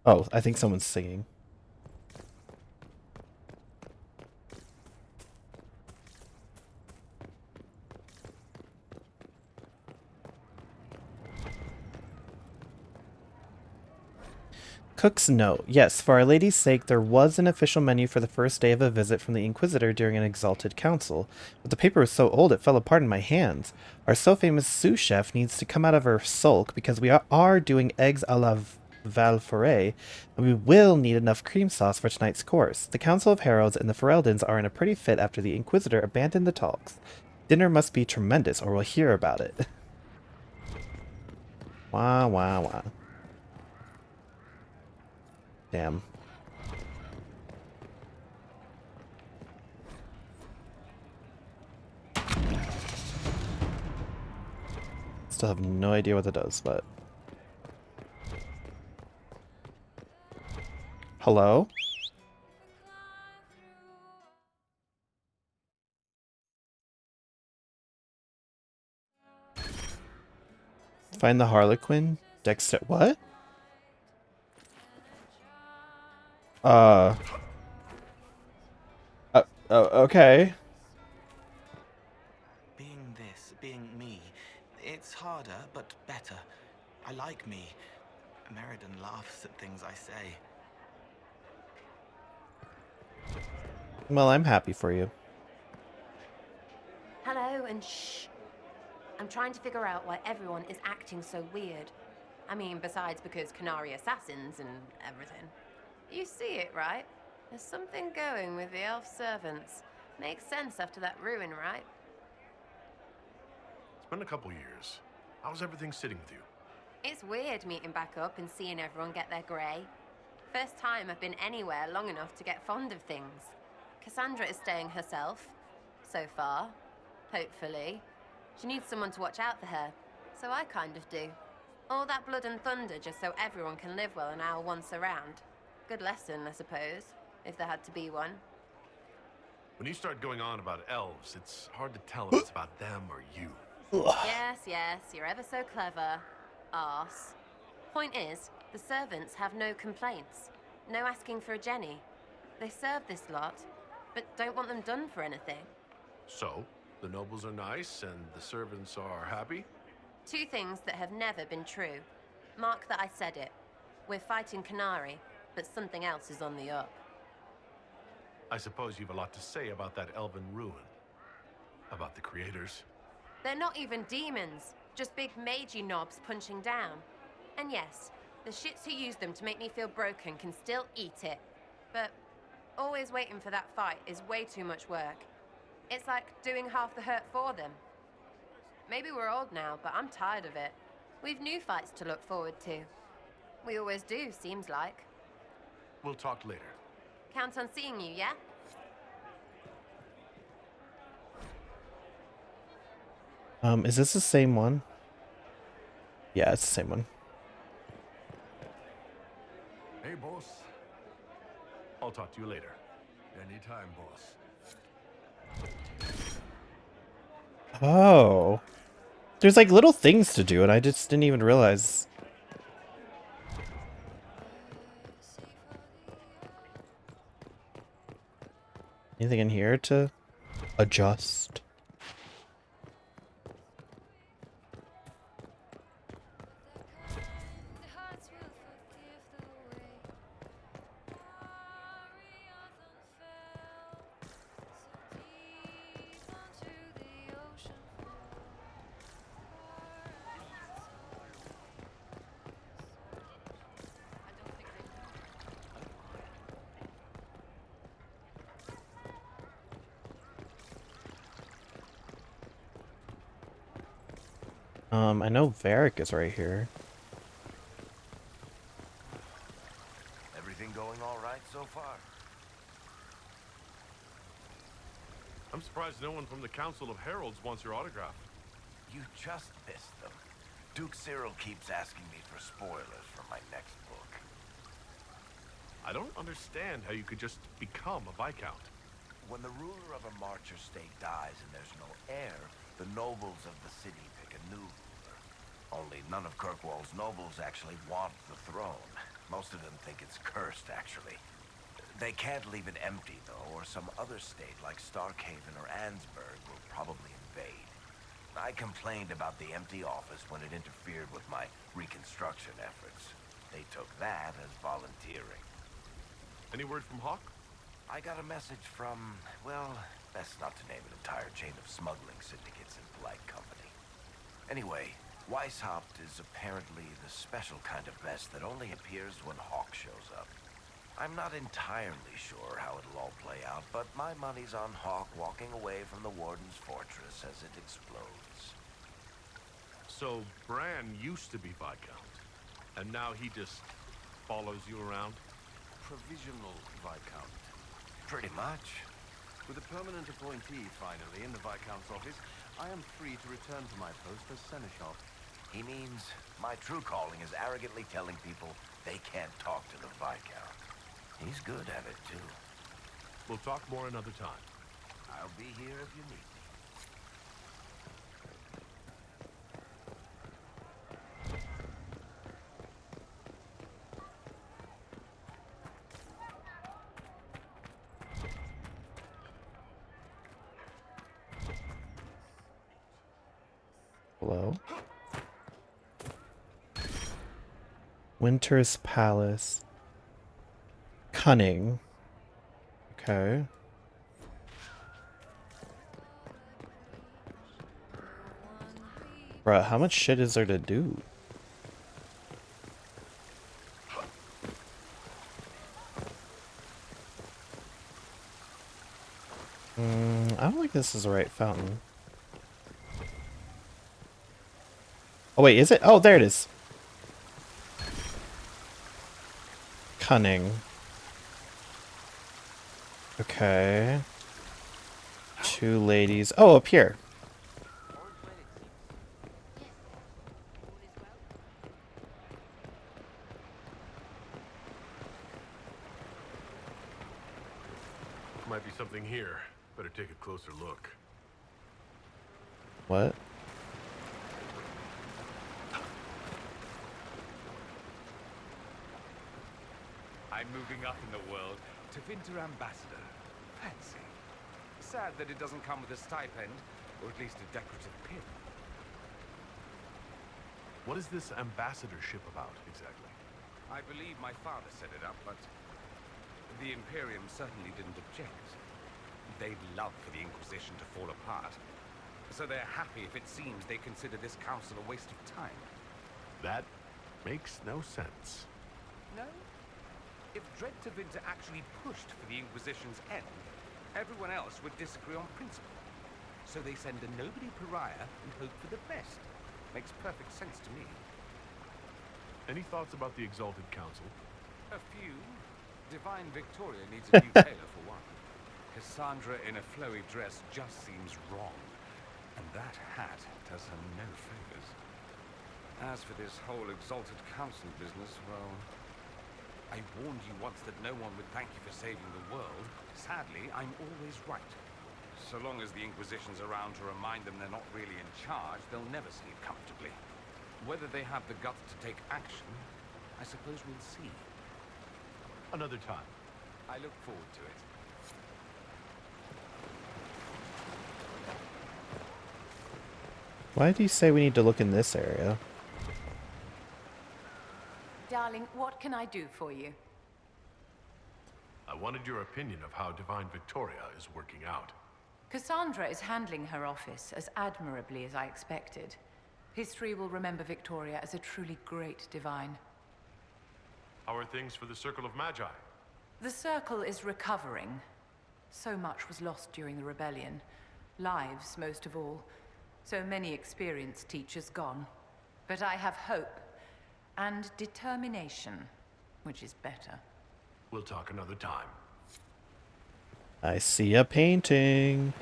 Oh, I think someone's singing. Cook's note. Yes, for Our Lady's sake, there was an official menu for the first day of a visit from the Inquisitor during an exalted council, but the paper was so old it fell apart in my hands. Our so famous sous chef needs to come out of her sulk because we are doing eggs a la Valforet, and we will need enough cream sauce for tonight's course. The Council of Heralds and the Fereldans are in a pretty fit after the Inquisitor abandoned the talks. Dinner must be tremendous, or we'll hear about it. Wah, wah, wah. Damn. Still have no idea what that does, but... Hello? Find the Harlequin? Dexter... What? Okay. Being this, being me, it's harder, but better. I like me. Meriden laughs at things I say. Well, I'm happy for you. Hello, and shh. I'm trying to figure out why everyone is acting so weird. I mean, besides because Canary assassins and everything. You see it, right? There's something going with the elf servants. Makes sense after that ruin, right? It's been a couple years. How's everything sitting with you? It's weird meeting back up and seeing everyone get their grey. First time I've been anywhere long enough to get fond of things. Cassandra is staying herself, so far. Hopefully. She needs someone to watch out for her, so I kind of do. All that blood and thunder just so everyone can live well an hour once around. Good lesson, I suppose, if there had to be one. When you start going on about elves, it's hard to tell if it's about them or you. Yes, you're ever so clever. Arse. Point is, the servants have no complaints. No asking for a Jenny. They serve this lot, but don't want them done for anything. So, the nobles are nice and the servants are happy? Two things that have never been true. Mark that I said it. We're fighting Canary, but something else is on the up. I suppose you've a lot to say about that elven ruin. About the creators. They're not even demons, just big magey knobs punching down. And yes, the shits who use them to make me feel broken can still eat it. But always waiting for that fight is way too much work. It's like doing half the hurt for them. Maybe we're old now, but I'm tired of it. We've new fights to look forward to. We always do, seems like. We'll talk later. Count on seeing you, yeah? Is this the same one? Yeah, it's the same one. Hey, boss. I'll talk to you later. Anytime, boss. Oh. There's like little things to do, and I just didn't even realize. Anything in here to adjust? I know Varric is right here. Everything going all right so far? I'm surprised no one from the Council of Heralds wants your autograph. You just missed them. Duke Cyril keeps asking me for spoilers for my next book. I don't understand how you could just become a Viscount. When the ruler of a marcher state dies and there's no heir, the nobles of the city pick a new ruler. Only none of Kirkwall's nobles actually want the throne. Most of them think it's cursed, actually. They can't leave it empty, though, or some other state like Starkhaven or Ansburg will probably invade. I complained about the empty office when it interfered with my reconstruction efforts. They took that as volunteering. Any word from Hawk? I got a message from, well, best not to name an entire chain of smuggling syndicates in polite company. Anyway, Weishaupt is apparently the special kind of mess that only appears when Hawk shows up. I'm not entirely sure how it'll all play out, but my money's on Hawk walking away from the Warden's fortress as it explodes. So, Bran used to be Viscount, and now he just follows you around? Provisional Viscount. Pretty much. With a permanent appointee finally in the Viscount's office, I am free to return to my post as Seneschal. He means my true calling is arrogantly telling people they can't talk to the Viscount. He's good at it, too. We'll talk more another time. I'll be here if you need me. Hello? Winter's Palace. Cunning. Okay. Bruh, how much shit is there to do? I don't think this is the right fountain. Oh wait, is it? Oh, there it is. Cunning. Okay. Two ladies. Oh, up here. Might be something here. Better take a closer look. What? I'm moving up in the world to Winter Ambassador. Fancy. Sad that it doesn't come with a stipend, or at least a decorative pin. What is this ambassadorship about, exactly? I believe my father set it up, but the Imperium certainly didn't object. They'd love for the Inquisition to fall apart, so they're happy if it seems they consider this council a waste of time. That makes no sense. No? If Dread to Winter actually pushed for the Inquisition's end, everyone else would disagree on principle. So they send a nobody pariah and hope for the best. Makes perfect sense to me. Any thoughts about the Exalted Council? A few. Divine Victoria needs a new tailor for one. Cassandra in a flowy dress just seems wrong. And that hat does her no favors. As for this whole Exalted Council business, well, I warned you once that no one would thank you for saving the world. Sadly, I'm always right. So long as the Inquisition's around to remind them they're not really in charge, they'll never sleep comfortably. Whether they have the guts to take action, I suppose we'll see. Another time. I look forward to it. Why did he say we need to look in this area? Darling, what can I do for you? I wanted your opinion of how Divine Victoria is working out. Cassandra is handling her office as admirably as I expected. History will remember Victoria as a truly great divine. How are things for the Circle of Magi? The Circle is recovering. So much was lost during the rebellion. Lives, most of all. So many experienced teachers gone. But I have hope. And determination, which is better. We'll talk another time. I see a painting.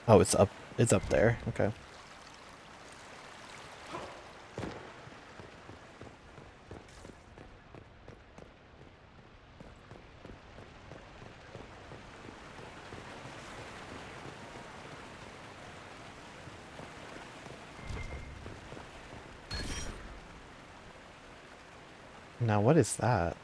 Oh, it's up. It's up there. Okay. Now, what is that?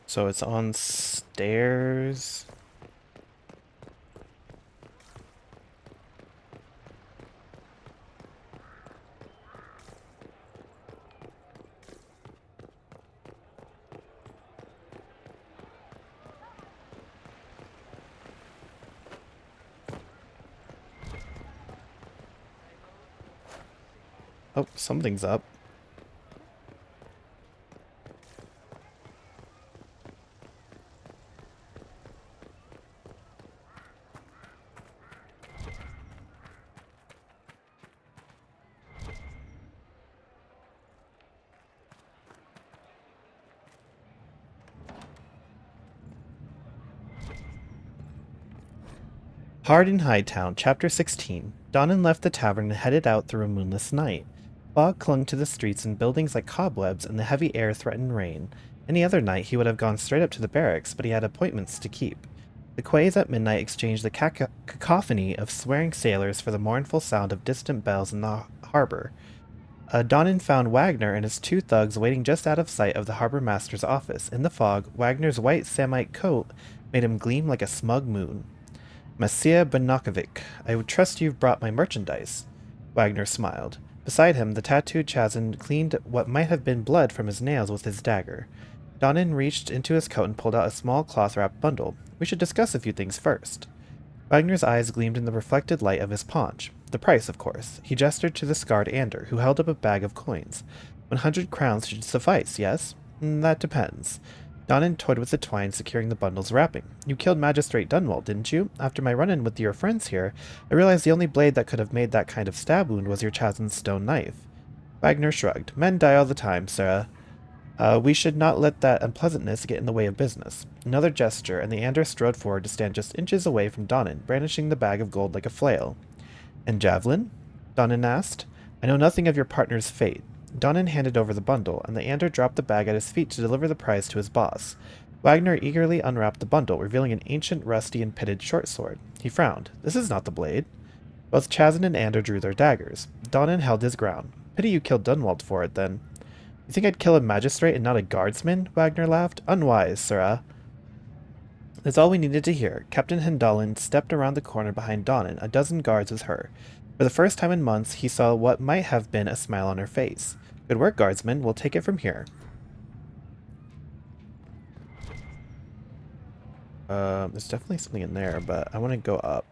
So it's on stairs. Oh, something's up. Hard in Hightown, Chapter 16. Donnan left the tavern and headed out through a moonless night. Fog clung to the streets and buildings like cobwebs, and the heavy air threatened rain. Any other night he would have gone straight up to the barracks, but he had appointments to keep. The quays at midnight exchanged the cacophony of swearing sailors for the mournful sound of distant bells in the harbor. Donnan found Wagner and his two thugs waiting just out of sight of the harbor master's office. In the fog, Wagner's white samite coat made him gleam like a smug moon. Monsieur Banakovic, I would trust you've brought my merchandise. Wagner smiled. Beside him, the tattooed Chazin cleaned what might have been blood from his nails with his dagger. Donnan reached into his coat and pulled out a small cloth-wrapped bundle. We should discuss a few things first. Wagner's eyes gleamed in the reflected light of his paunch. The price, of course. He gestured to the scarred Ander, who held up a bag of coins. 100 crowns should suffice, yes? That depends. Donnan toyed with the twine securing the bundle's wrapping. You killed Magistrate Dunwald, didn't you? After my run-in with your friends here, I realized the only blade that could have made that kind of stab wound was your Chazin's stone knife. Wagner shrugged. Men die all the time, sir. We should not let that unpleasantness get in the way of business. Another gesture, and the Ander strode forward to stand just inches away from Donnan, brandishing the bag of gold like a flail. And Javelin? Donnan asked. I know nothing of your partner's fate. Donnan handed over the bundle, and the Ander dropped the bag at his feet to deliver the prize to his boss. Wagner eagerly unwrapped the bundle, revealing an ancient, rusty, and pitted short sword. He frowned. This is not the blade. Both Chazin and Ander drew their daggers. Donnan held his ground. Pity you killed Dunwald for it, then. You think I'd kill a magistrate and not a guardsman? Wagner laughed. Unwise, sirrah. That's all we needed to hear. Captain Hendalin stepped around the corner behind Donnan, a dozen guards with her. For the first time in months, he saw what might have been a smile on her face. Good work, guardsman. We'll take it from here. There's definitely something in there, but I want to go up.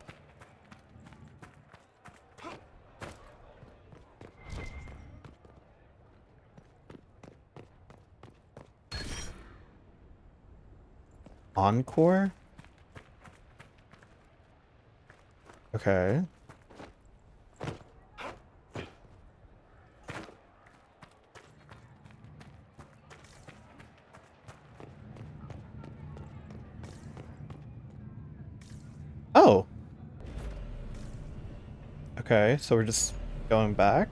Encore? Okay. Oh! Okay, so we're just going back?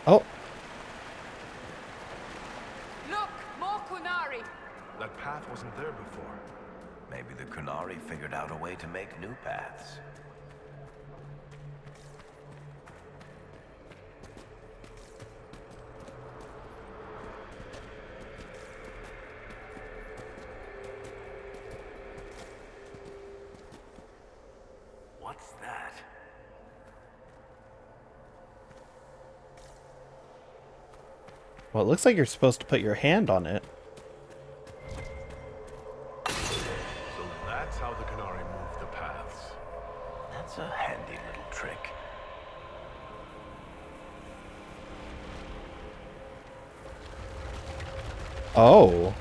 Oh! Look! More Kunari! That path wasn't there before. Maybe the Kunari figured out a way to make new paths. What's that? Well, it looks like you're supposed to put your hand on it. So that's how the Canary move the paths. That's a handy little trick. Oh.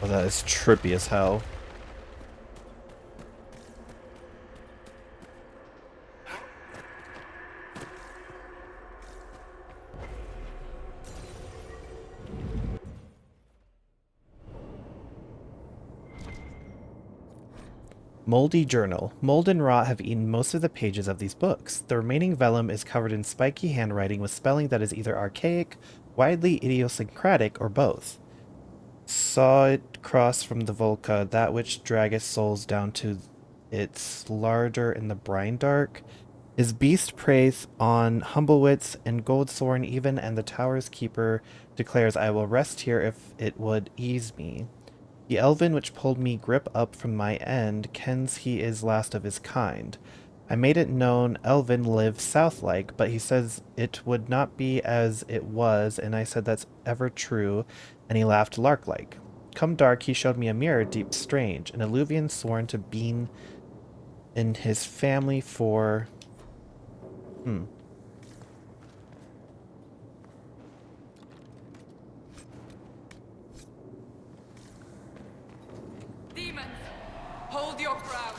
Oh, that is trippy as hell. Moldy Journal. Mold and rot have eaten most of the pages of these books. The remaining vellum is covered in spiky handwriting with spelling that is either archaic, widely idiosyncratic, or both. Saw it cross from the Volca, that which draggeth souls down to its larder in the brine dark. His beast preys on Humblewits and Goldthorn even, and the tower's keeper declares, I will rest here if it would ease me. The elven which pulled me grip up from my end kens he is last of his kind. I made it known elven live south-like, but he says it would not be as it was, and I said that's ever true, and he laughed lark-like. Come dark, he showed me a mirror deep strange, an alluvian sworn to been in his family for... Demons, hold your ground.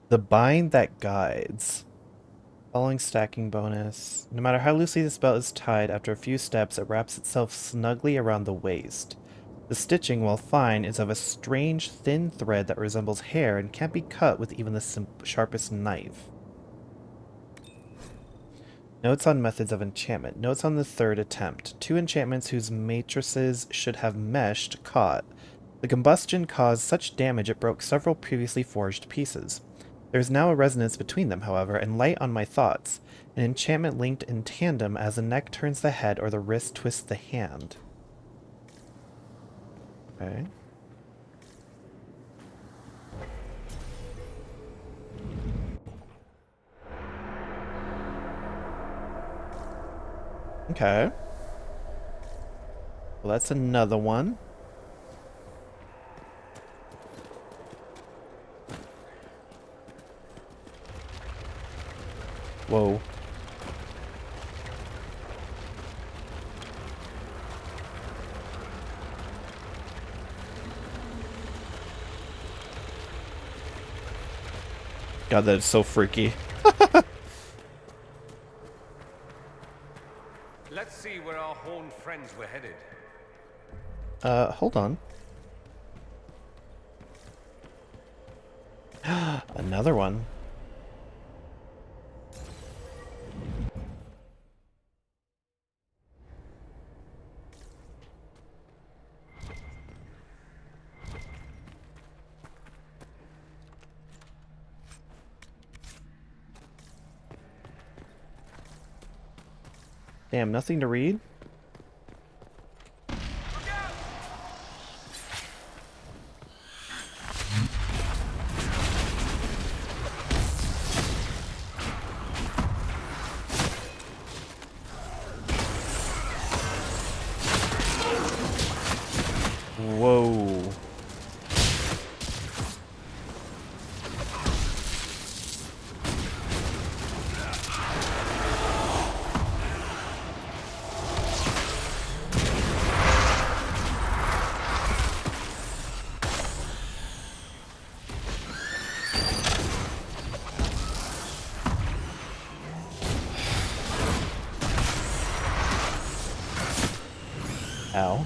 The bind that guides. Following stacking bonus. No matter how loosely the spell is tied, after a few steps, it wraps itself snugly around the waist. The stitching, while fine, is of a strange, thin thread that resembles hair and can't be cut with even the sharpest knife. Notes on methods of enchantment. Notes on the third attempt. 2 enchantments whose matrices should have meshed caught. The combustion caused such damage it broke several previously forged pieces. There is now a resonance between them, however, and light on my thoughts. An enchantment linked in tandem as the neck turns the head or the wrist twists the hand. Okay. Okay. Well, that's another one. Whoa. God, that is so freaky. Let's see where our horned friends were headed. Hold on. Another one. Damn, nothing to read? Whoa. Ow.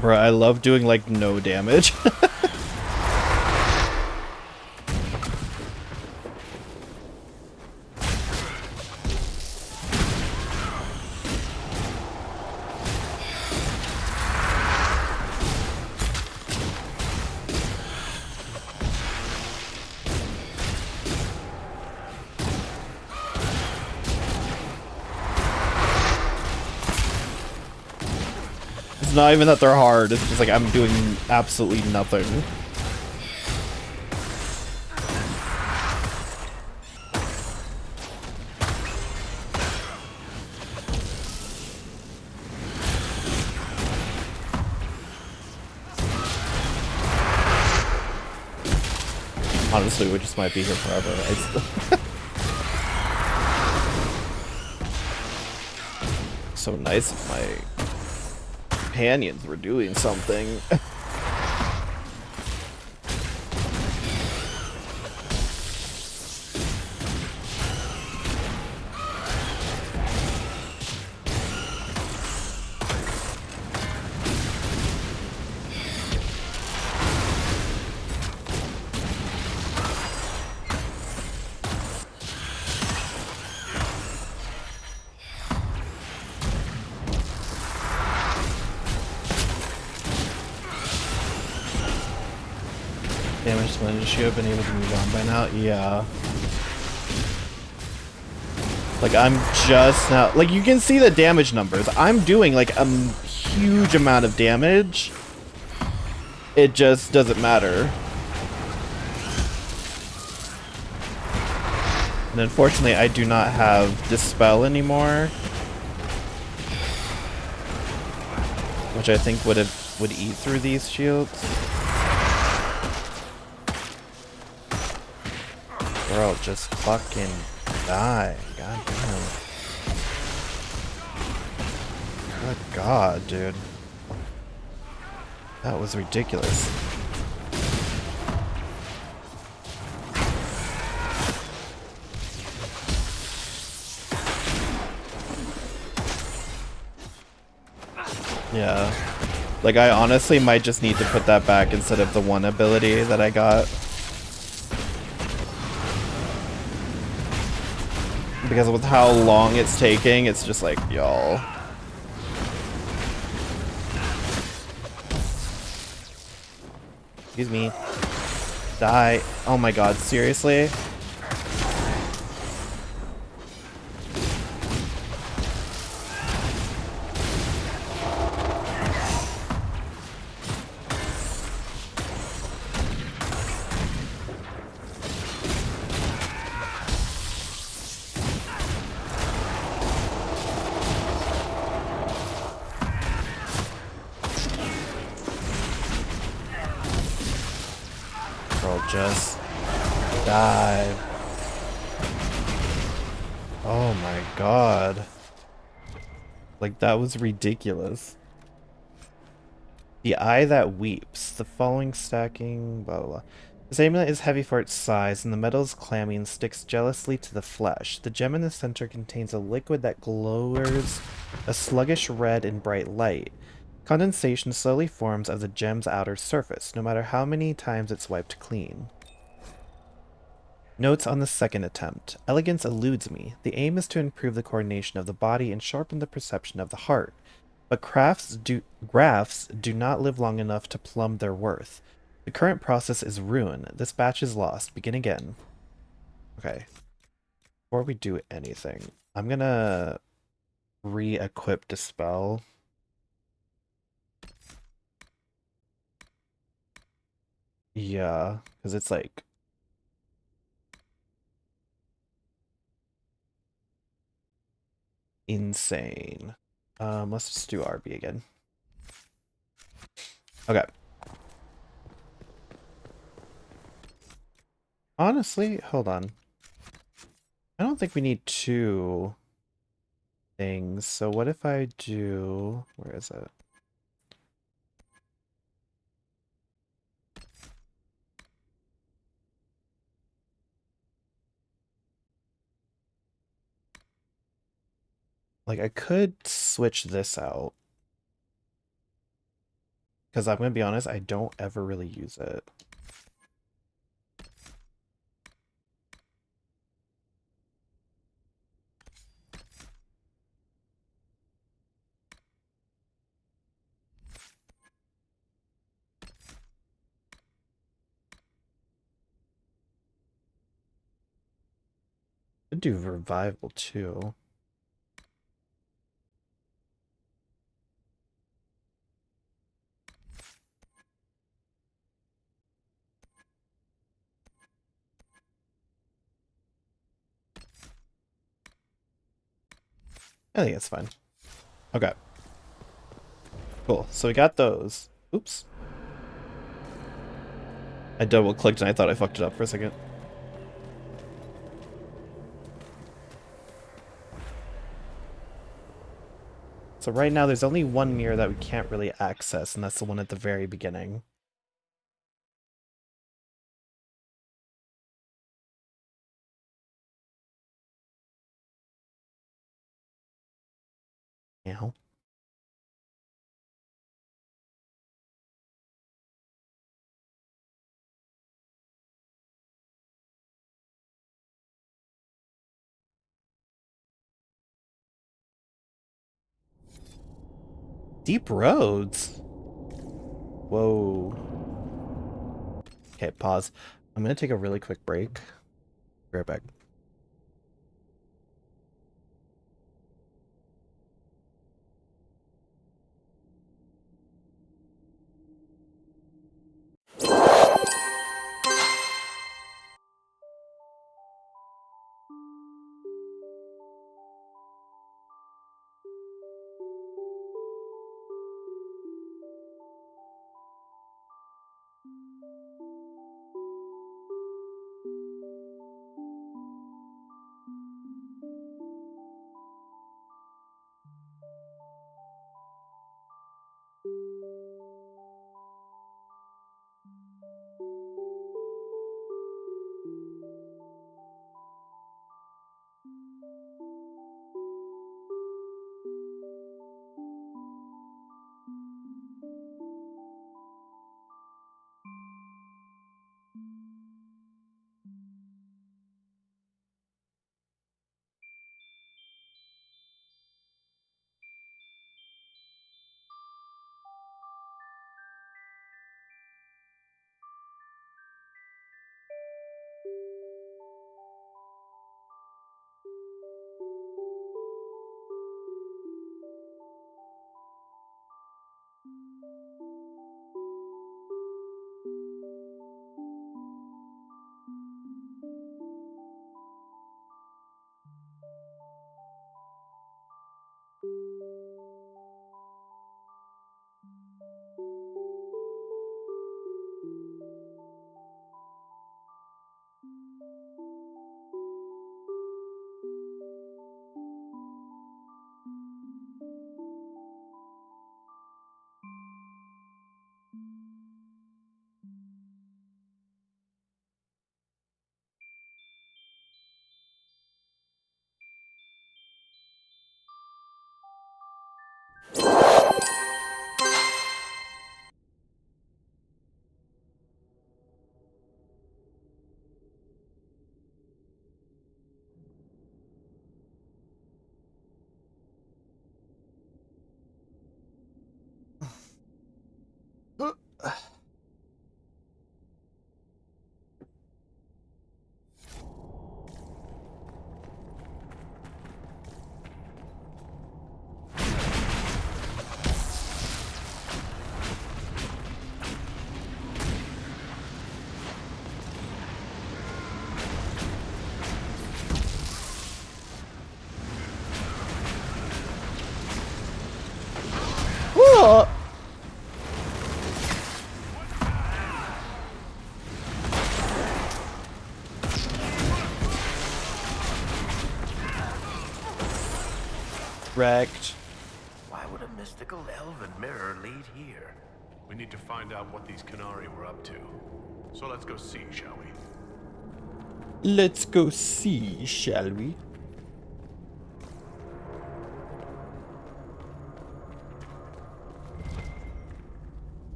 Bruh, I love doing like no damage. It's not even that they're hard, it's just like I'm doing absolutely nothing. Honestly, we just might be here forever. So nice if my companions were doing something. Damage splendid. Should have been able to move on by now. Yeah. Like I'm just now. Like you can see the damage numbers. I'm doing like a huge amount of damage. It just doesn't matter. And unfortunately, I do not have Dispel anymore, which I think would eat through these shields. Bro, just fucking die. God damn. Good God, dude. That was ridiculous. Yeah. Like, I honestly might just need to put that back instead of the one ability that I got. Because with how long it's taking, it's just like, y'all. Excuse me. Die. Oh my god, seriously? Bro, just die. Oh my god. Like, that was ridiculous. The Eye That Weeps. The following stacking, blah, blah, blah. This amulet is heavy for its size, and the metal is clammy and sticks jealously to the flesh. The gem in the center contains a liquid that glows a sluggish red in bright light. Condensation slowly forms of the gem's outer surface, no matter how many times it's wiped clean. Notes on the second attempt. Elegance eludes me. The aim is to improve the coordination of the body and sharpen the perception of the heart. But graphs do not live long enough to plumb their worth. The current process is ruin. This batch is lost. Begin again. Okay. Before we do anything, I'm gonna re-equip Dispel. Yeah, because it's like... insane. Let's just do RB again. Okay. Honestly, hold on. I don't think we need two things. So what if I do... where is it? Like, I could switch this out. Because I'm going to be honest, I don't ever really use it. Could do revival too. I think it's fine. Okay. Cool. So we got those. Oops. I double clicked and I thought I fucked it up for a second. So right now there's only one mirror that we can't really access, and that's the one at the very beginning. Meow. Deep roads? Whoa. Okay, pause. I'm gonna take a really quick break. Be right back. Oh! Wrecked. Why would a mystical elven mirror lead here? We need to find out what these Canari were up to. So let's go see, shall we? Let's go see, shall we?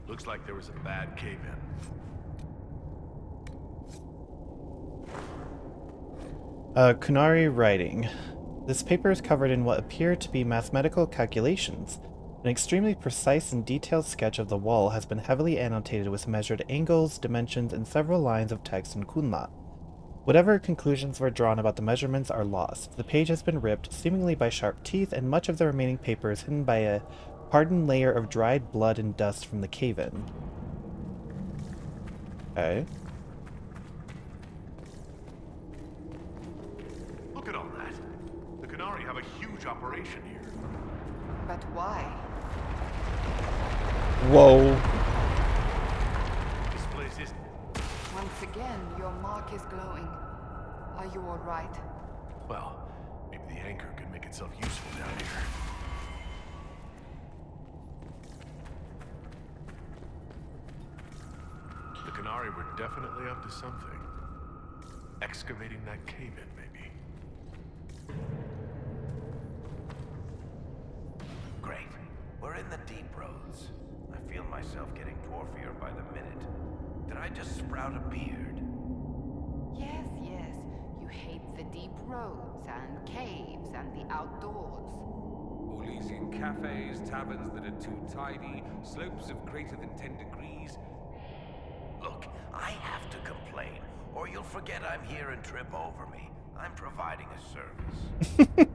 Looks like there was a bad cave-in. Kunari writing. This paper is covered in what appear to be mathematical calculations. An extremely precise and detailed sketch of the wall has been heavily annotated with measured angles, dimensions, and several lines of text in Kunla. Whatever conclusions were drawn about the measurements are lost. The page has been ripped, seemingly by sharp teeth, and much of the remaining paper is hidden by a hardened layer of dried blood and dust from the cave-in. Okay. Look at all that. The Canari have a huge operation here. But why? Whoa. This place is... Once again, your mark is glowing. Are you all right? Well, maybe the anchor could make itself useful down here. The Canari were definitely up to something. Excavating that cave-in, maybe. Great. We're in the deep roads. I feel myself getting dwarfier by the minute. Did I just sprout a beard? Yes, yes. You hate the deep roads and caves and the outdoors. Elysian cafes, taverns that are too tidy, slopes of greater than 10 degrees. Look, I have to complain, or you'll forget I'm here and trip over me. I'm providing a service.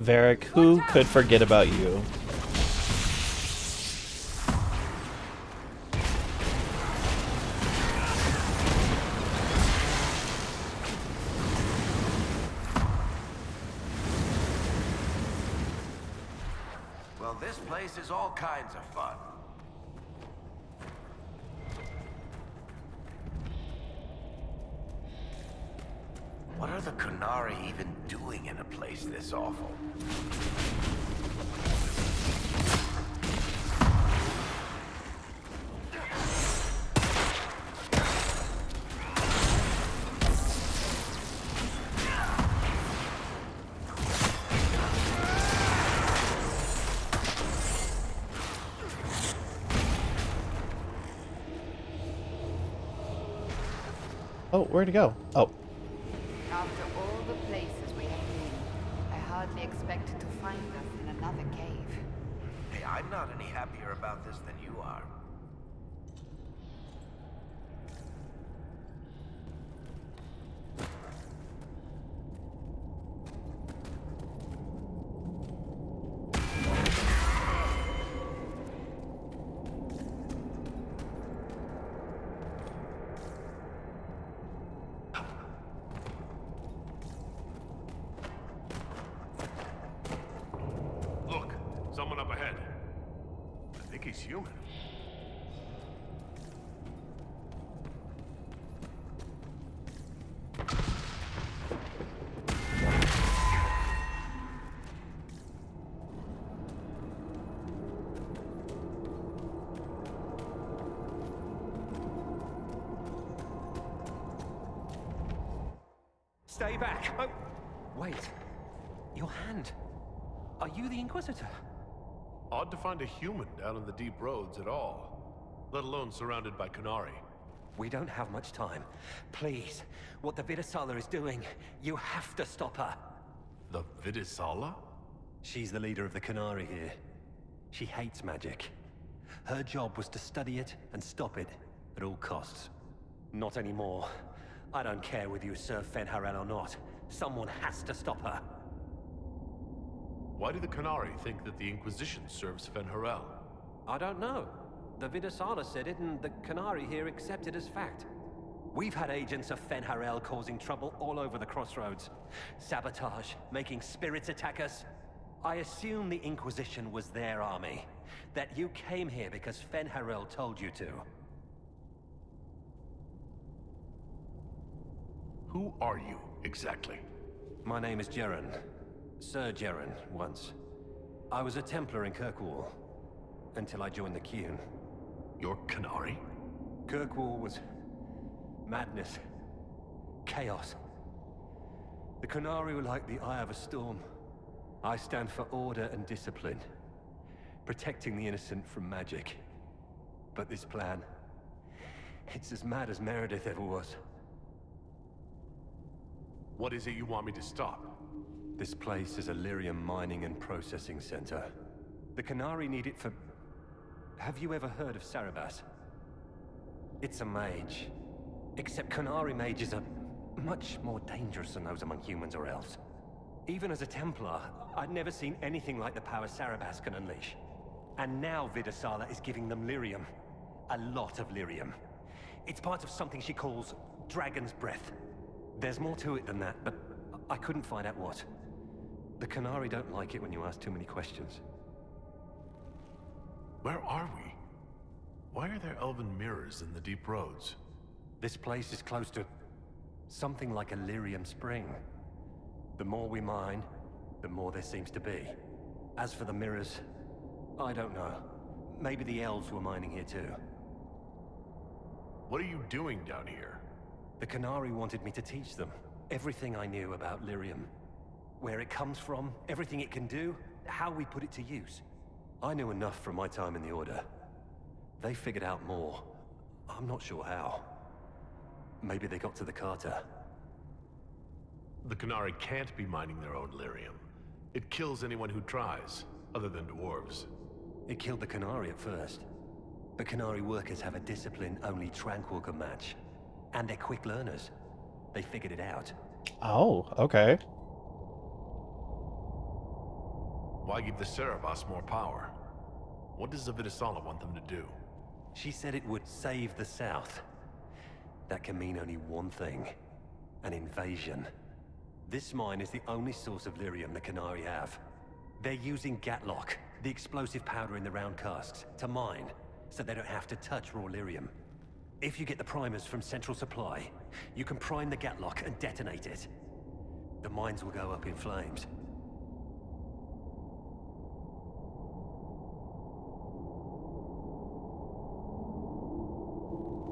Varric, who could forget about you? Well, this place is all kinds of fun. What are the Canari even doing in a place this awful? Oh, where'd it go? Oh. After all the places we have been, I hardly expected to find us in another cave. Hey, I'm not any happier about this than you are. Look, someone up ahead. I think he's human. Stay back! Oh, wait. Your hand. Are you the Inquisitor? Odd to find a human down in the deep roads at all, let alone surrounded by Canari. We don't have much time. Please, what the Vidisala is doing, you have to stop her. The Vidisala? She's the leader of the Canari here. She hates magic. Her job was to study it and stop it at all costs. Not anymore. I don't care whether you serve Fenharel or not. Someone has to stop her. Why do the Canari think that the Inquisition serves Fenharel? I don't know. The Vidisala said it, and the Canari here accept it as fact. We've had agents of Fenharel causing trouble all over the crossroads. Sabotage, making spirits attack us. I assume the Inquisition was their army. That you came here because Fenharel told you to. Who are you, exactly? My name is Jeren. Sir Jeren, once. I was a Templar in Kirkwall. Until I joined the Qun. You're Qunari? Kirkwall was... madness. Chaos. The Qunari were like the eye of a storm. I stand for order and discipline. Protecting the innocent from magic. But this plan... it's as mad as Meredith ever was. What is it you want me to stop? This place is a lyrium mining and processing center. The Qunari need it for... Have you ever heard of Sarabas? It's a mage. Except Qunari mages are much more dangerous than those among humans or elves. Even as a Templar, I'd never seen anything like the power Sarabas can unleash. And now Vidasala is giving them lyrium. A lot of lyrium. It's part of something she calls Dragon's Breath. There's more to it than that, but I couldn't find out what. The Qunari don't like it when you ask too many questions. Where are we? Why are there elven mirrors in the deep roads? This place is close to something like a lyrium spring. The more we mine, the more there seems to be. As for the mirrors, I don't know. Maybe the elves were mining here too. What are you doing down here? The Qunari wanted me to teach them everything I knew about lyrium. Where it comes from, everything it can do, how we put it to use. I knew enough from my time in the Order. They figured out more. I'm not sure how. Maybe they got to the Carter. The Qunari can't be mining their own lyrium. It kills anyone who tries, other than dwarves. It killed the Qunari at first. But Qunari workers have a discipline only Tranquil can match. And they're quick learners. They figured it out. Oh, okay. Why give the Sarabas more power? What does the Vidasala want them to do? She said it would save the South. That can mean only one thing. An invasion. This mine is the only source of lyrium the Qunari have. They're using Gatlock, the explosive powder in the round casks, to mine, so they don't have to touch raw lyrium. If you get the primers from Central Supply, you can prime the Gatlock and detonate it. The mines will go up in flames.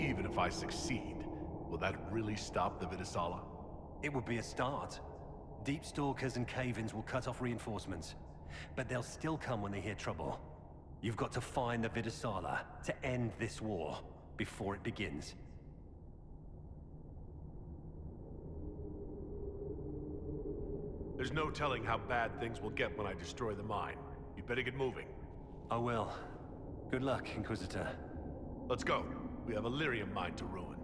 Even if I succeed, will that really stop the Vidasala? It would be a start. Deep Stalkers and Cave-ins will cut off reinforcements. But they'll still come when they hear trouble. You've got to find the Vidasala to end this war before it begins. There's no telling how bad things will get when I destroy the mine. You'd better get moving. I will. Good luck, Inquisitor. Let's go. We have a lyrium mine to ruin.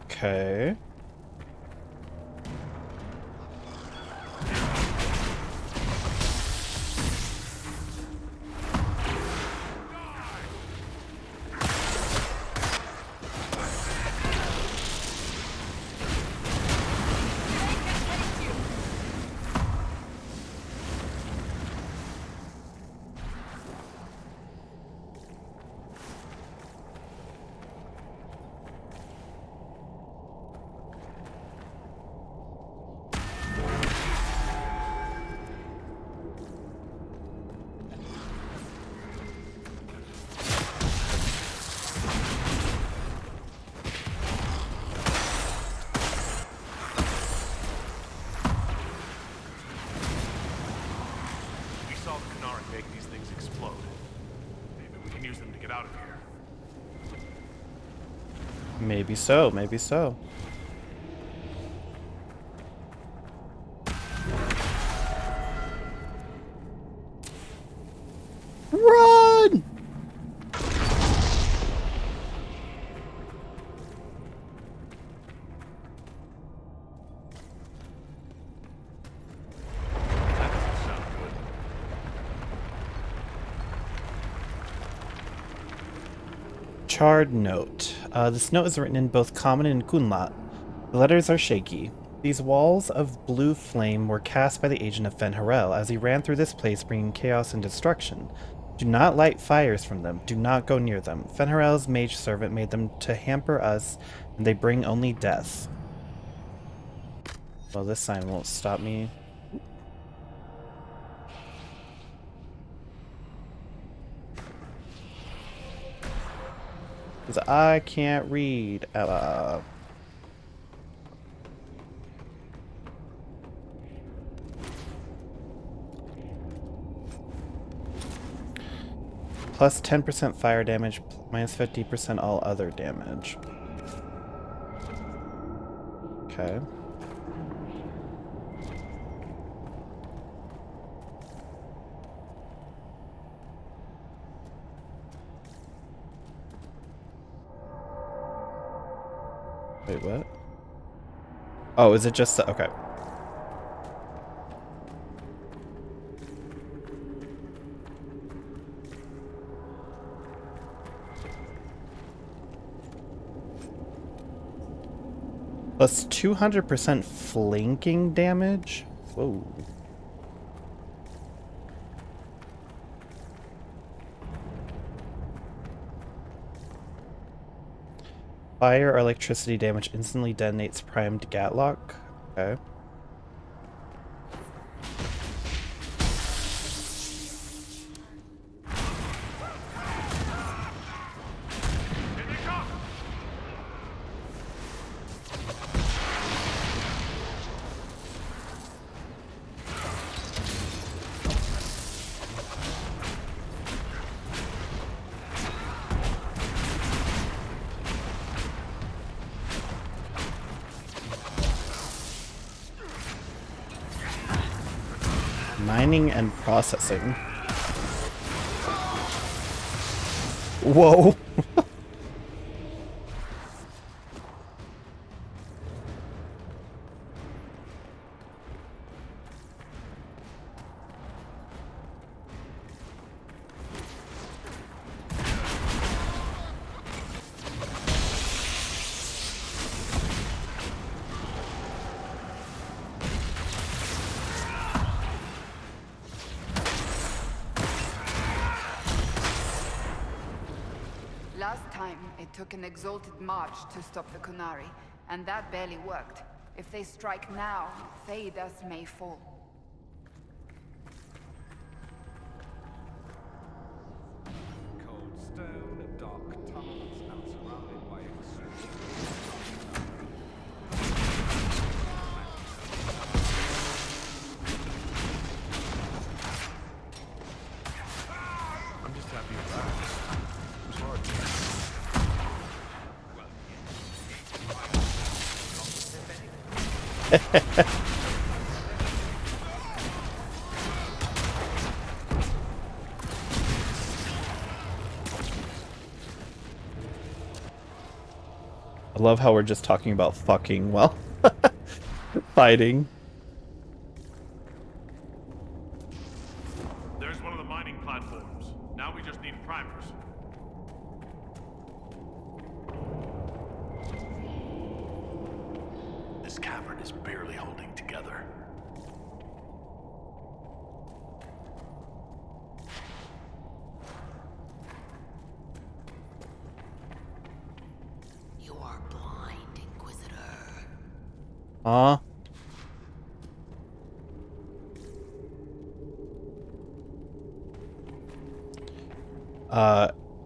Okay. Make these things explode. Maybe we can use them to get out of here. Maybe so, maybe so. Run! Charred note. This note is written in both Common and Kunlat. The letters are shaky. These walls of blue flame were cast by the agent of Fen Harel as he ran through this place bringing chaos and destruction. Do not light fires from them. Do not go near them. Fen Harel's mage servant made them to hamper us, and they bring only death. Well, this sign won't stop me. Because I can't read. Plus 10% fire damage, minus 50% all other damage. Okay. Wait, what? Oh, is it just... okay. Plus 200% flanking damage? Whoa. Fire or electricity damage instantly detonates primed Gatlock. Okay. Mining and processing. Whoa. Last time, it took an exalted march to stop the Kunari, and that barely worked. If they strike now, Theidas may fall. Cold stone, dark tunnels, and surrounded by I'm just happy you're back. It was hard. I love how we're just talking about fucking while fighting. There's one of the mining platforms. Now we just need primers. This cavern is barely holding together. You are blind, Inquisitor. Huh?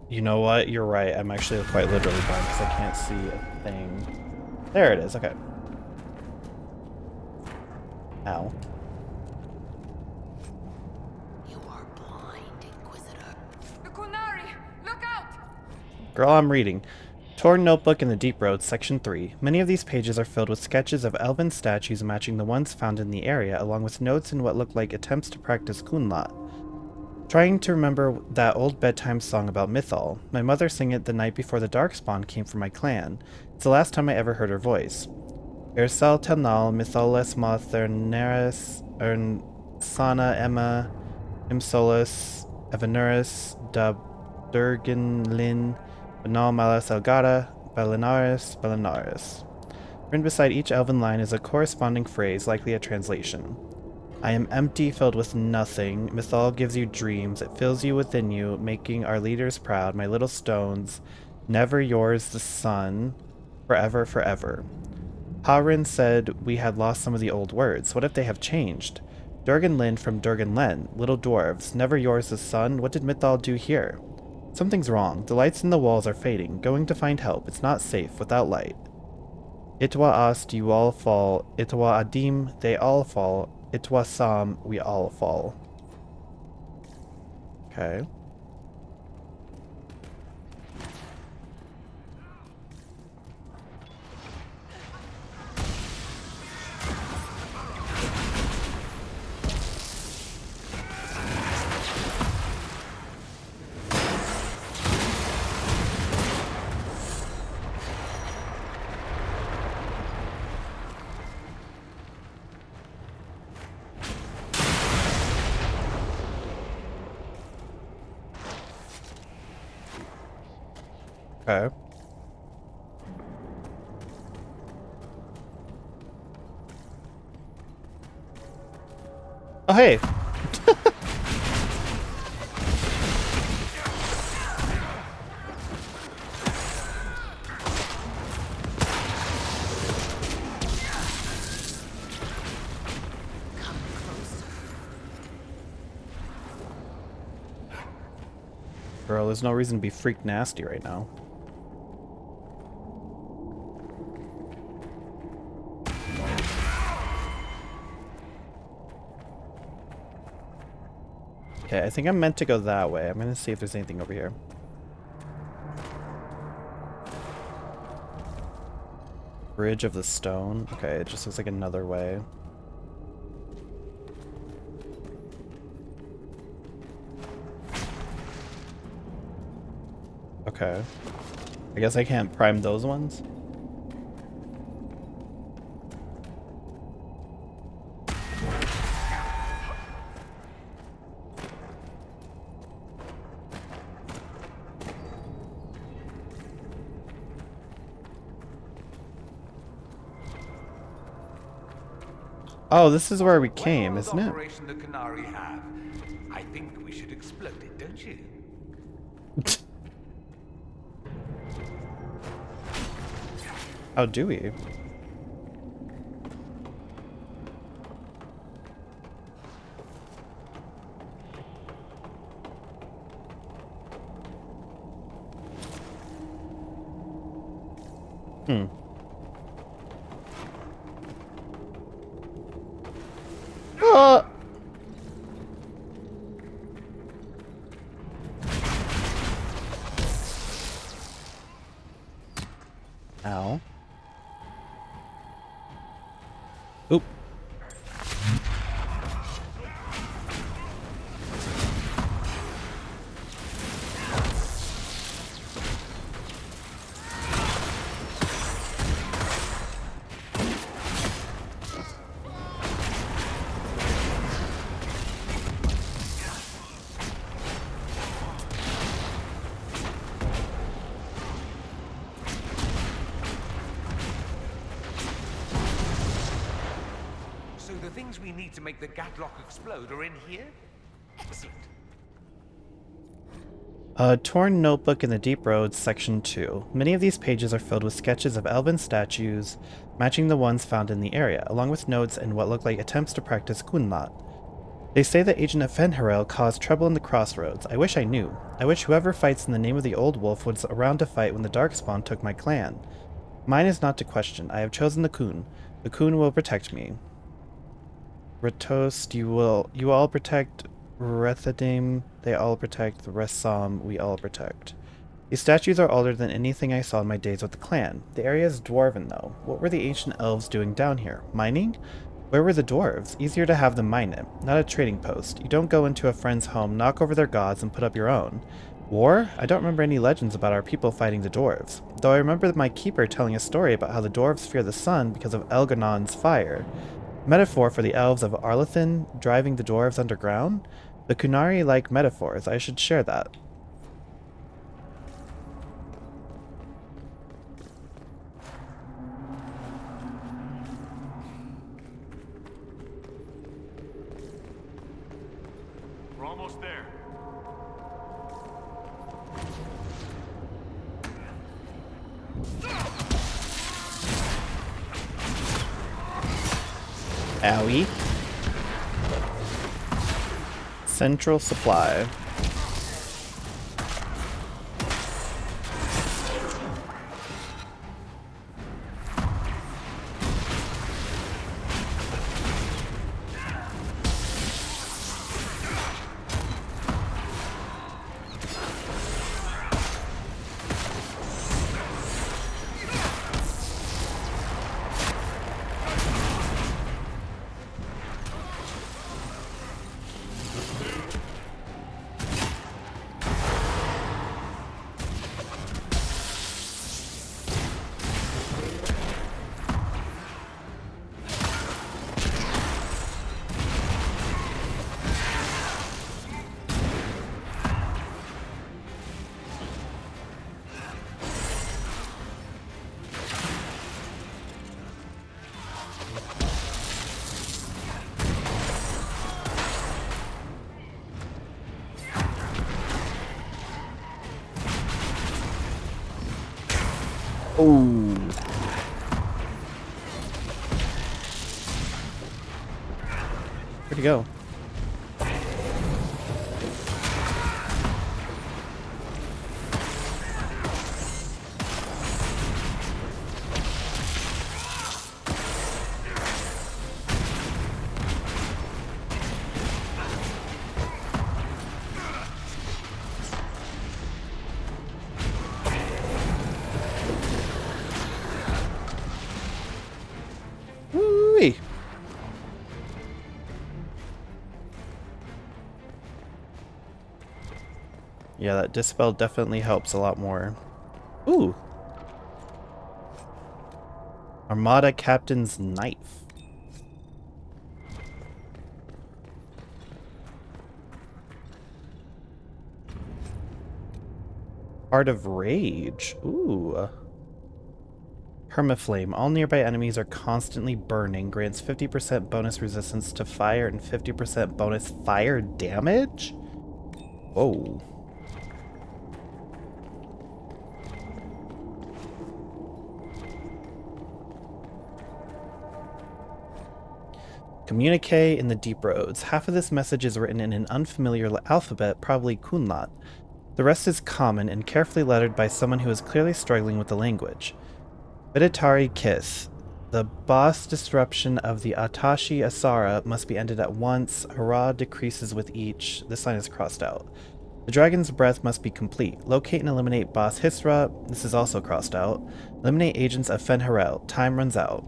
You know what? You're right. I'm actually quite literally blind because I can't see a thing. There it is. Okay. Ow. You are blind, Inquisitor. The Kunari! Look out! Girl, I'm reading. Torn Notebook in the Deep Road, Section 3. Many of these pages are filled with sketches of elven statues matching the ones found in the area, along with notes and what look like attempts to practice Kunlat. Trying to remember that old bedtime song about Mythal. My mother sang it the night before the Darkspawn came from my clan. It's the last time I ever heard her voice. Ersal Tenal, Mytholes Motherneris, Sana Emma, Imsolus, Evanuris, Durgan Lin, Banal Malas Elgata, Belinaris, Belinaris. Written beside each elven line is a corresponding phrase, likely a translation. I am empty, filled with nothing. Mythal gives you dreams. It fills you within you, making our leaders proud. My little stones, never yours the sun, forever, forever. Harin said we had lost some of the old words. What if they have changed? Durgan Lin from Durgan Len. Little dwarves, never yours the sun. What did Mythal do here? Something's wrong. The lights in the walls are fading. Going to find help. It's not safe without light. Itwa ast, you all fall. Itwa adim, they all fall. Itwa sam, we all fall. Okay. Okay. Oh, hey! Girl, there's no reason to be freak nasty right now. Okay, I think I'm meant to go that way. I'm gonna see if there's anything over here. Bridge of the Stone. Okay, it just looks like another way. Okay. I guess I can't prime those ones. Oh, this is where we came, isn't it? Operation the Canary have. I think we should explode it, don't you? How do we? Hmm. Ow. Oop. So the things we need to make the Gatlock explode are in here? Excellent. A torn notebook in the Deep Roads, Section 2. Many of these pages are filled with sketches of elven statues, matching the ones found in the area, along with notes and what look like attempts to practice kunlat. They say that Agent Fenharel caused trouble in the crossroads. I wish I knew. I wish whoever fights in the name of the Old Wolf was around to fight when the Darkspawn took my clan. Mine is not to question. I have chosen the Kun. The Kun will protect me. Retost, you all protect. Rethadim, they all protect. The Ressam, we all protect. These statues are older than anything I saw in my days with the clan. The area is dwarven, though. What were the ancient elves doing down here? Mining? Where were the dwarves? Easier to have them mine it. Not a trading post. You don't go into a friend's home, knock over their gods, and put up your own. War? I don't remember any legends about our people fighting the dwarves. Though I remember my keeper telling a story about how the dwarves fear the sun because of Elganon's fire. Metaphor for the elves of Arlathan driving the dwarves underground? The Kunari like metaphors. I should share that. We're almost there. Owie. Central supply. Oh. Where'd he go? Woo-wee. Yeah, that dispel definitely helps a lot more. Ooh. Armada Captain's Knife. Heart of Rage. Ooh. Permaflame. All nearby enemies are constantly burning. Grants 50% bonus resistance to fire and 50% bonus fire damage? Whoa. Communique in the Deep Roads. Half of this message is written in an unfamiliar alphabet, probably Kunlat. The rest is common and carefully lettered by someone who is clearly struggling with the language. Biditari Kiss. The boss disruption of the Atashi Asara must be ended at once. Hurrah decreases with each. This line is crossed out. The dragon's breath must be complete. Locate and eliminate boss Hisra. This is also crossed out. Eliminate agents of Fenharel. Time runs out.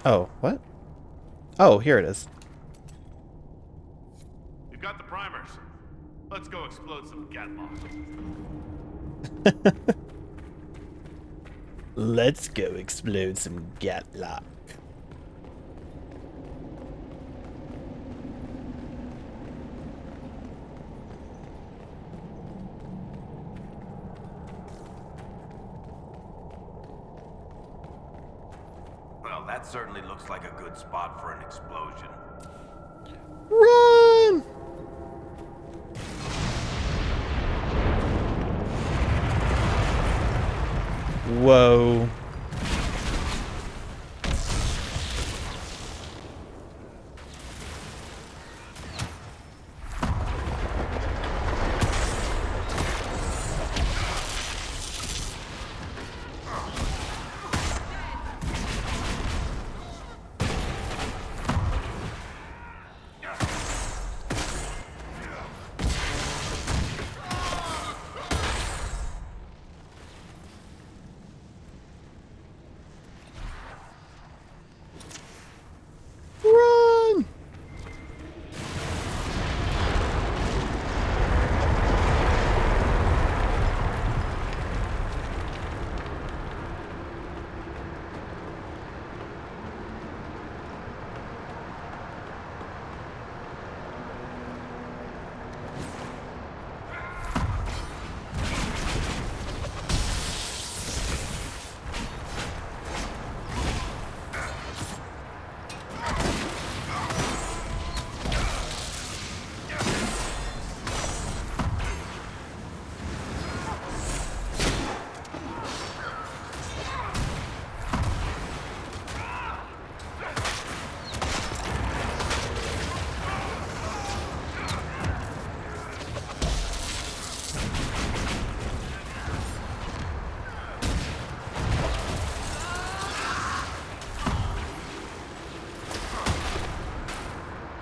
Oh, what? Oh, here it is. You've got the primers. Let's go explode some Gatlock. Let's go explode some Gatlock. Well, that certainly looks like a good spot for an explosion. Run! Whoa.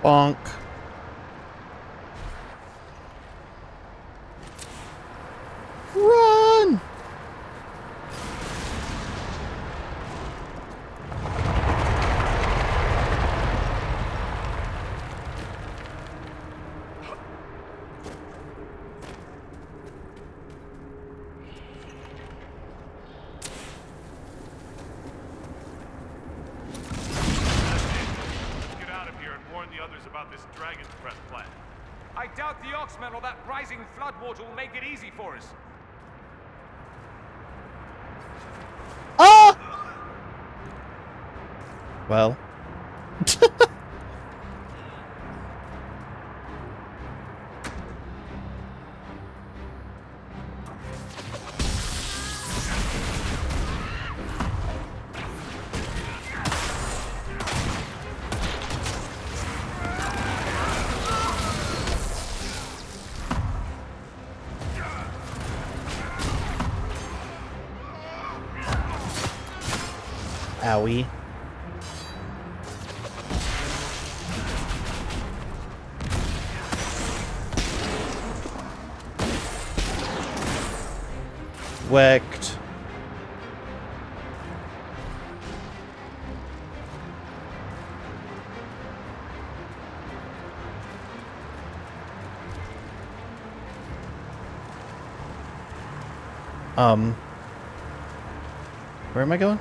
Bonk. Run! Get out of here and warn the others about this Dragon's Breath plan. I doubt the Oxmen or that rising floodwater will make it easy for us. Ah! Well. Owie. Whacked. Where am I going?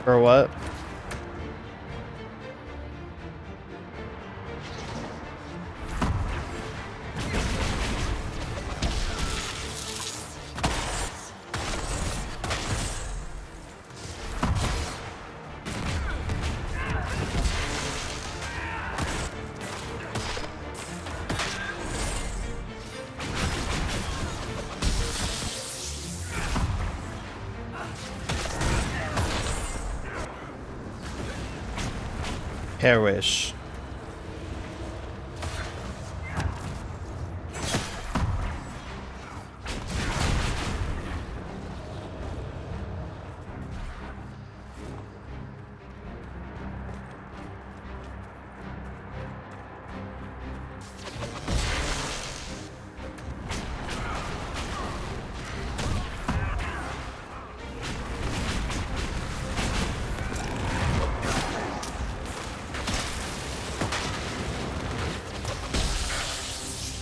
Or what? Perish.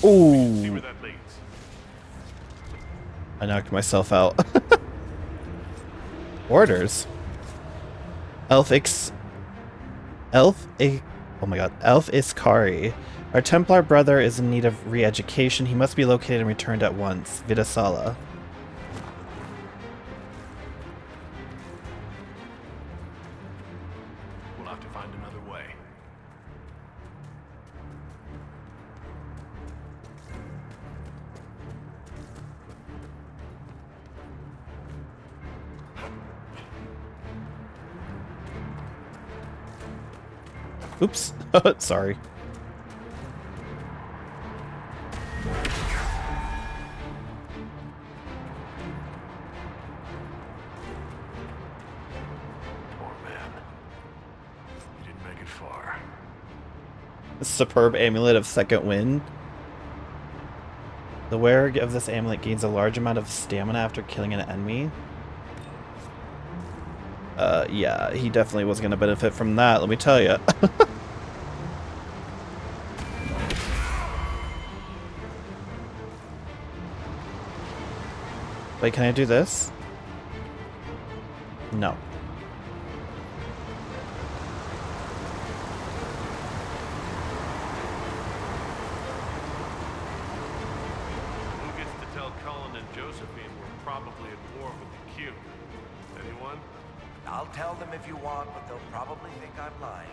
Ooh. See where that leads. I knocked myself out. Orders. Oh my god. Elf Iskari. Our Templar brother is in need of re-education. He must be located and returned at once. Vidasala. We'll have to find another way. Oops. Sorry. Poor man. He didn't make it far. Superb amulet of second wind. The wearer of this amulet gains a large amount of stamina after killing an enemy. Yeah, he definitely was going to benefit from that, let me tell you. Wait, can I do this? No. Berylden and Josephine were probably at war with the Cube. Anyone? I'll tell them if you want, but they'll probably think I'm lying.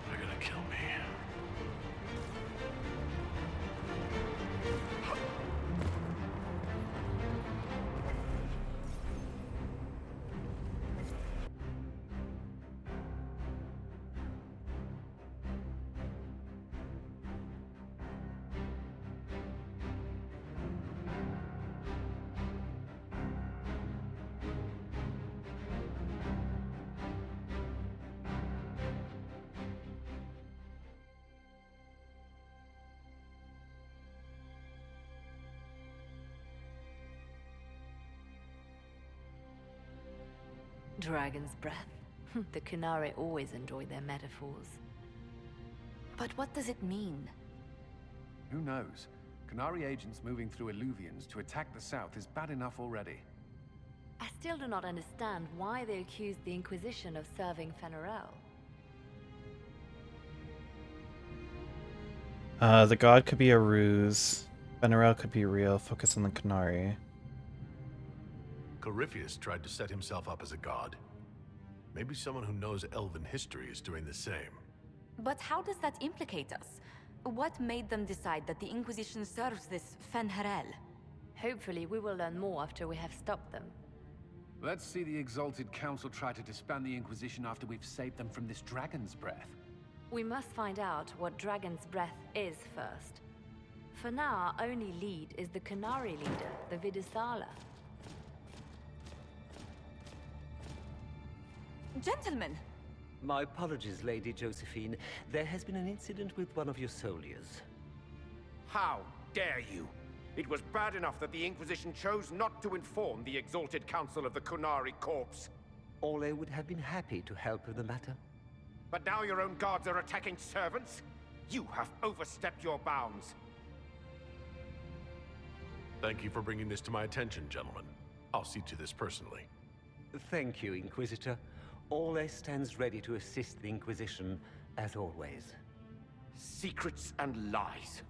They're gonna kill me. Dragon's breath. The Kunari always enjoy their metaphors. But what does it mean? Who knows? Canary agents moving through Illuvians to attack the south is bad enough already. I still do not understand why they accused the Inquisition of serving Fenarel. The god could be a ruse. Fenarel could be real. Focus on the Kunari. Corypheus tried to set himself up as a god. Maybe someone who knows elven history is doing the same. But how does that implicate us? What made them decide that the Inquisition serves this Fenharel? Hopefully we will learn more after we have stopped them. Let's see the Exalted Council try to disband the Inquisition after we've saved them from this dragon's breath. We must find out what Dragon's Breath is first. For now, our only lead is the Kunari leader, the Vidisala. Gentlemen! My apologies, Lady Josephine. There has been an incident with one of your soldiers. How dare you? It was bad enough that the Inquisition chose not to inform the Exalted Council of the Kunari corpse. Ole would have been happy to help with the matter. But now your own guards are attacking servants? You have overstepped your bounds. Thank you for bringing this to my attention, gentlemen. I'll see to this personally. Thank you, Inquisitor. Ole stands ready to assist the Inquisition, as always. Secrets and lies.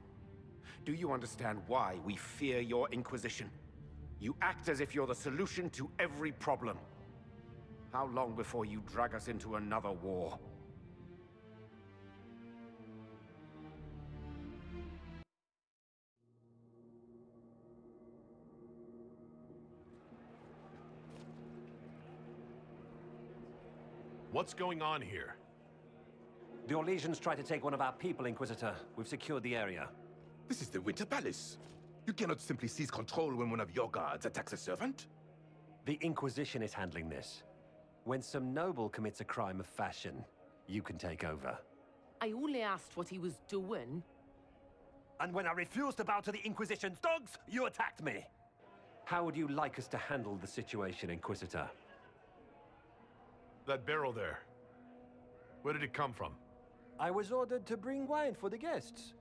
Do you understand why we fear your Inquisition? You act as if you're the solution to every problem. How long before you drag us into another war? What's going on here? The Orlesians tried to take one of our people, Inquisitor. We've secured the area. This is the Winter Palace. You cannot simply seize control when one of your guards attacks a servant. The Inquisition is handling this. When some noble commits a crime of fashion, you can take over. I only asked what he was doing. And when I refused to bow to the Inquisition's dogs, you attacked me! How would you like us to handle the situation, Inquisitor? That barrel there. Where did it come from? I was ordered to bring wine for the guests.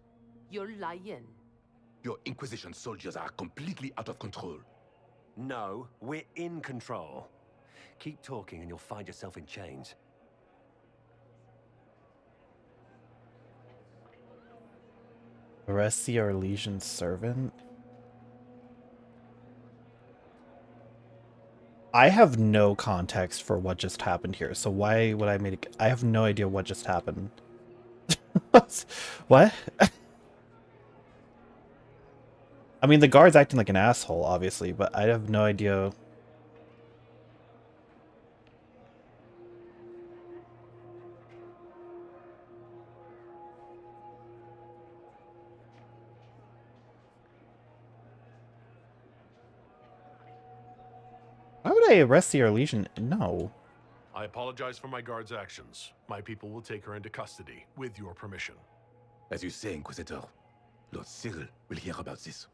You're lying. Your Inquisition soldiers are completely out of control. No, we're in control. Keep talking and you'll find yourself in chains. Arrest the Orlesian servant? I have no context for what just happened here, so why would I make it? I have no idea what just happened. What? I mean, the guard's acting like an asshole, obviously, but I have no idea. Why would I arrest the Orlesian? No. I apologize for my guard's actions. My people will take her into custody, with your permission. As you say, Inquisitor, Lord Cyril will hear about this.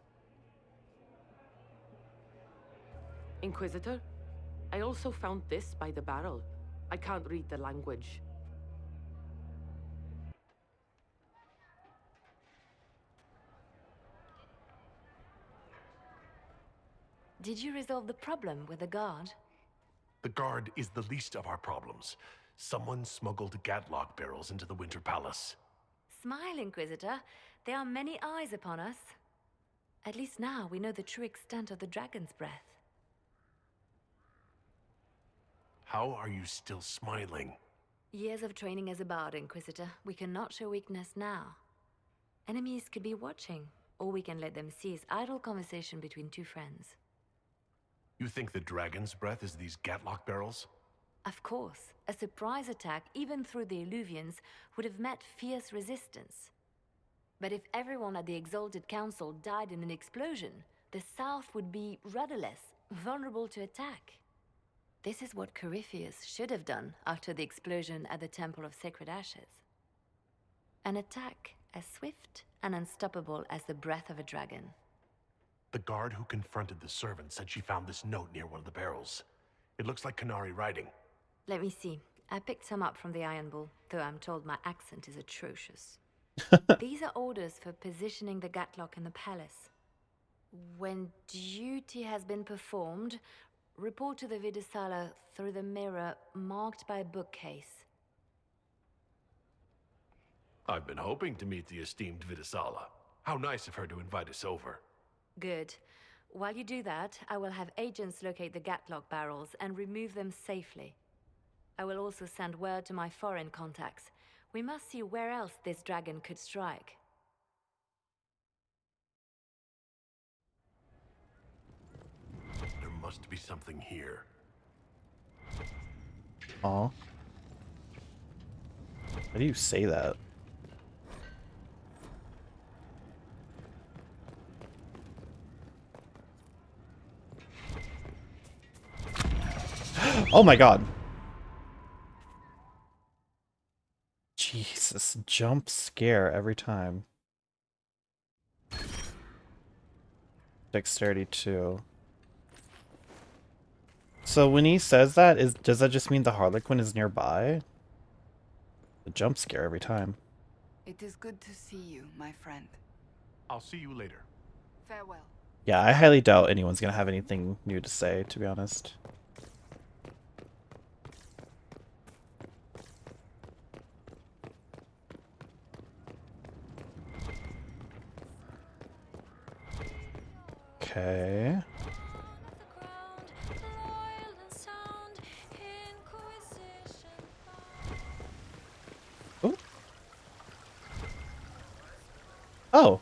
Inquisitor, I also found this by the barrel. I can't read the language. Did you resolve the problem with the guard? The guard is the least of our problems. Someone smuggled Gatlock barrels into the Winter Palace. Smile, Inquisitor. There are many eyes upon us. At least now we know the true extent of the dragon's breath. How are you still smiling? Years of training as a bard, Inquisitor. We cannot show weakness now. Enemies could be watching, or we can let them see as idle conversation between two friends. You think the dragon's breath is these Gatlock barrels? Of course, a surprise attack, even through the Illuvians, would have met fierce resistance. But if everyone at the Exalted Council died in an explosion, the South would be rudderless, vulnerable to attack. This is what Corypheus should have done after the explosion at the Temple of Sacred Ashes. An attack as swift and unstoppable as the breath of a dragon. The guard who confronted the servant said she found this note near one of the barrels. It looks like Qunari writing. Let me see. I picked some up from the Iron Bull, though I'm told my accent is atrocious. These are orders for positioning the Gatlock in the palace. When duty has been performed, report to the Vidisala through the mirror marked by a bookcase. I've been hoping to meet the esteemed Vidisala. How nice of her to invite us over. Good. While you do that, I will have agents locate the Gatlock barrels and remove them safely. I will also send word to my foreign contacts. We must see where else this dragon could strike. There must be something here. Aw. Why do you say that? Oh my god. Jesus, jump scare every time. Dexterity 2. So when he says that, does that just mean the Harlequin is nearby? The jump scare every time. It is good to see you, my friend. I'll see you later. Farewell. Yeah, I highly doubt anyone's gonna have anything new to say, to be honest. Okay. Ooh. Oh.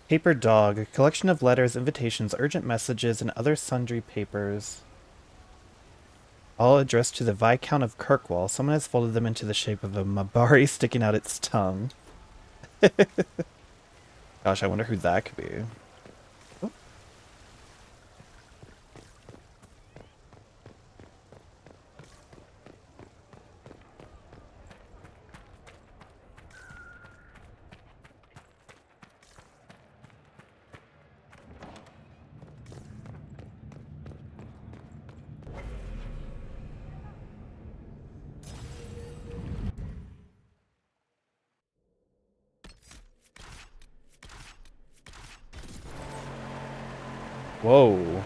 Paper Dog, a collection of letters, invitations, urgent messages, and other sundry papers. All addressed to the Viscount of Kirkwall. Someone has folded them into the shape of a Mabari sticking out its tongue. Gosh, I wonder who that could be. Oh. Whoa.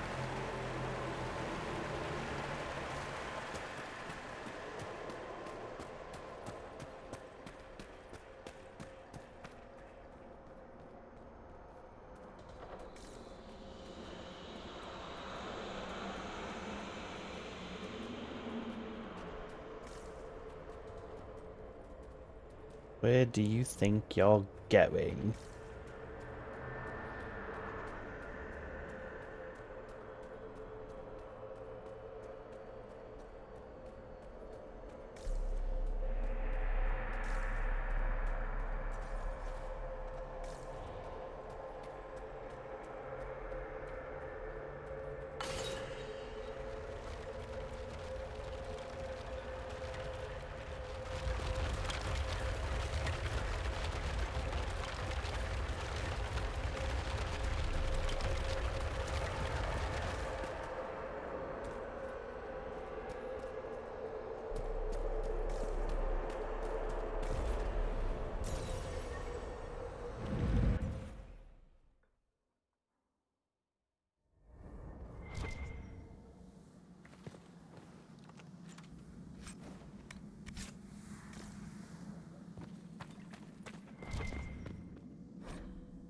Where do you think you're going?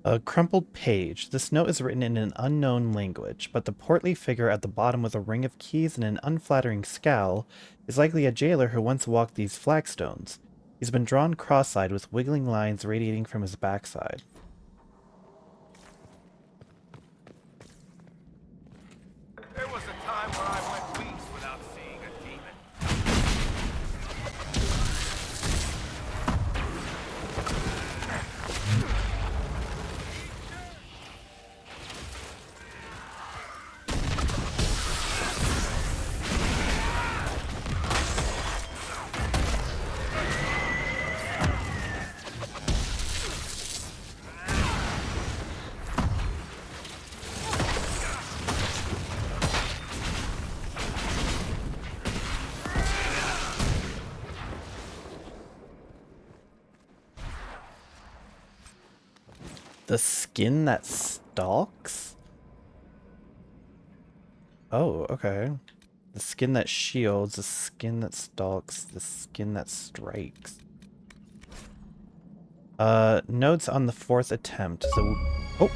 A crumpled page. This note is written in an unknown language, but the portly figure at the bottom with a ring of keys and an unflattering scowl is likely a jailer who once walked these flagstones. He's been drawn cross-eyed with wiggling lines radiating from his backside. There was a time when I went weeks without seeing a demon. The skin that stalks? Oh, okay. The skin that shields, the skin that stalks, the skin that strikes. Notes on the 4th attempt. So, oh!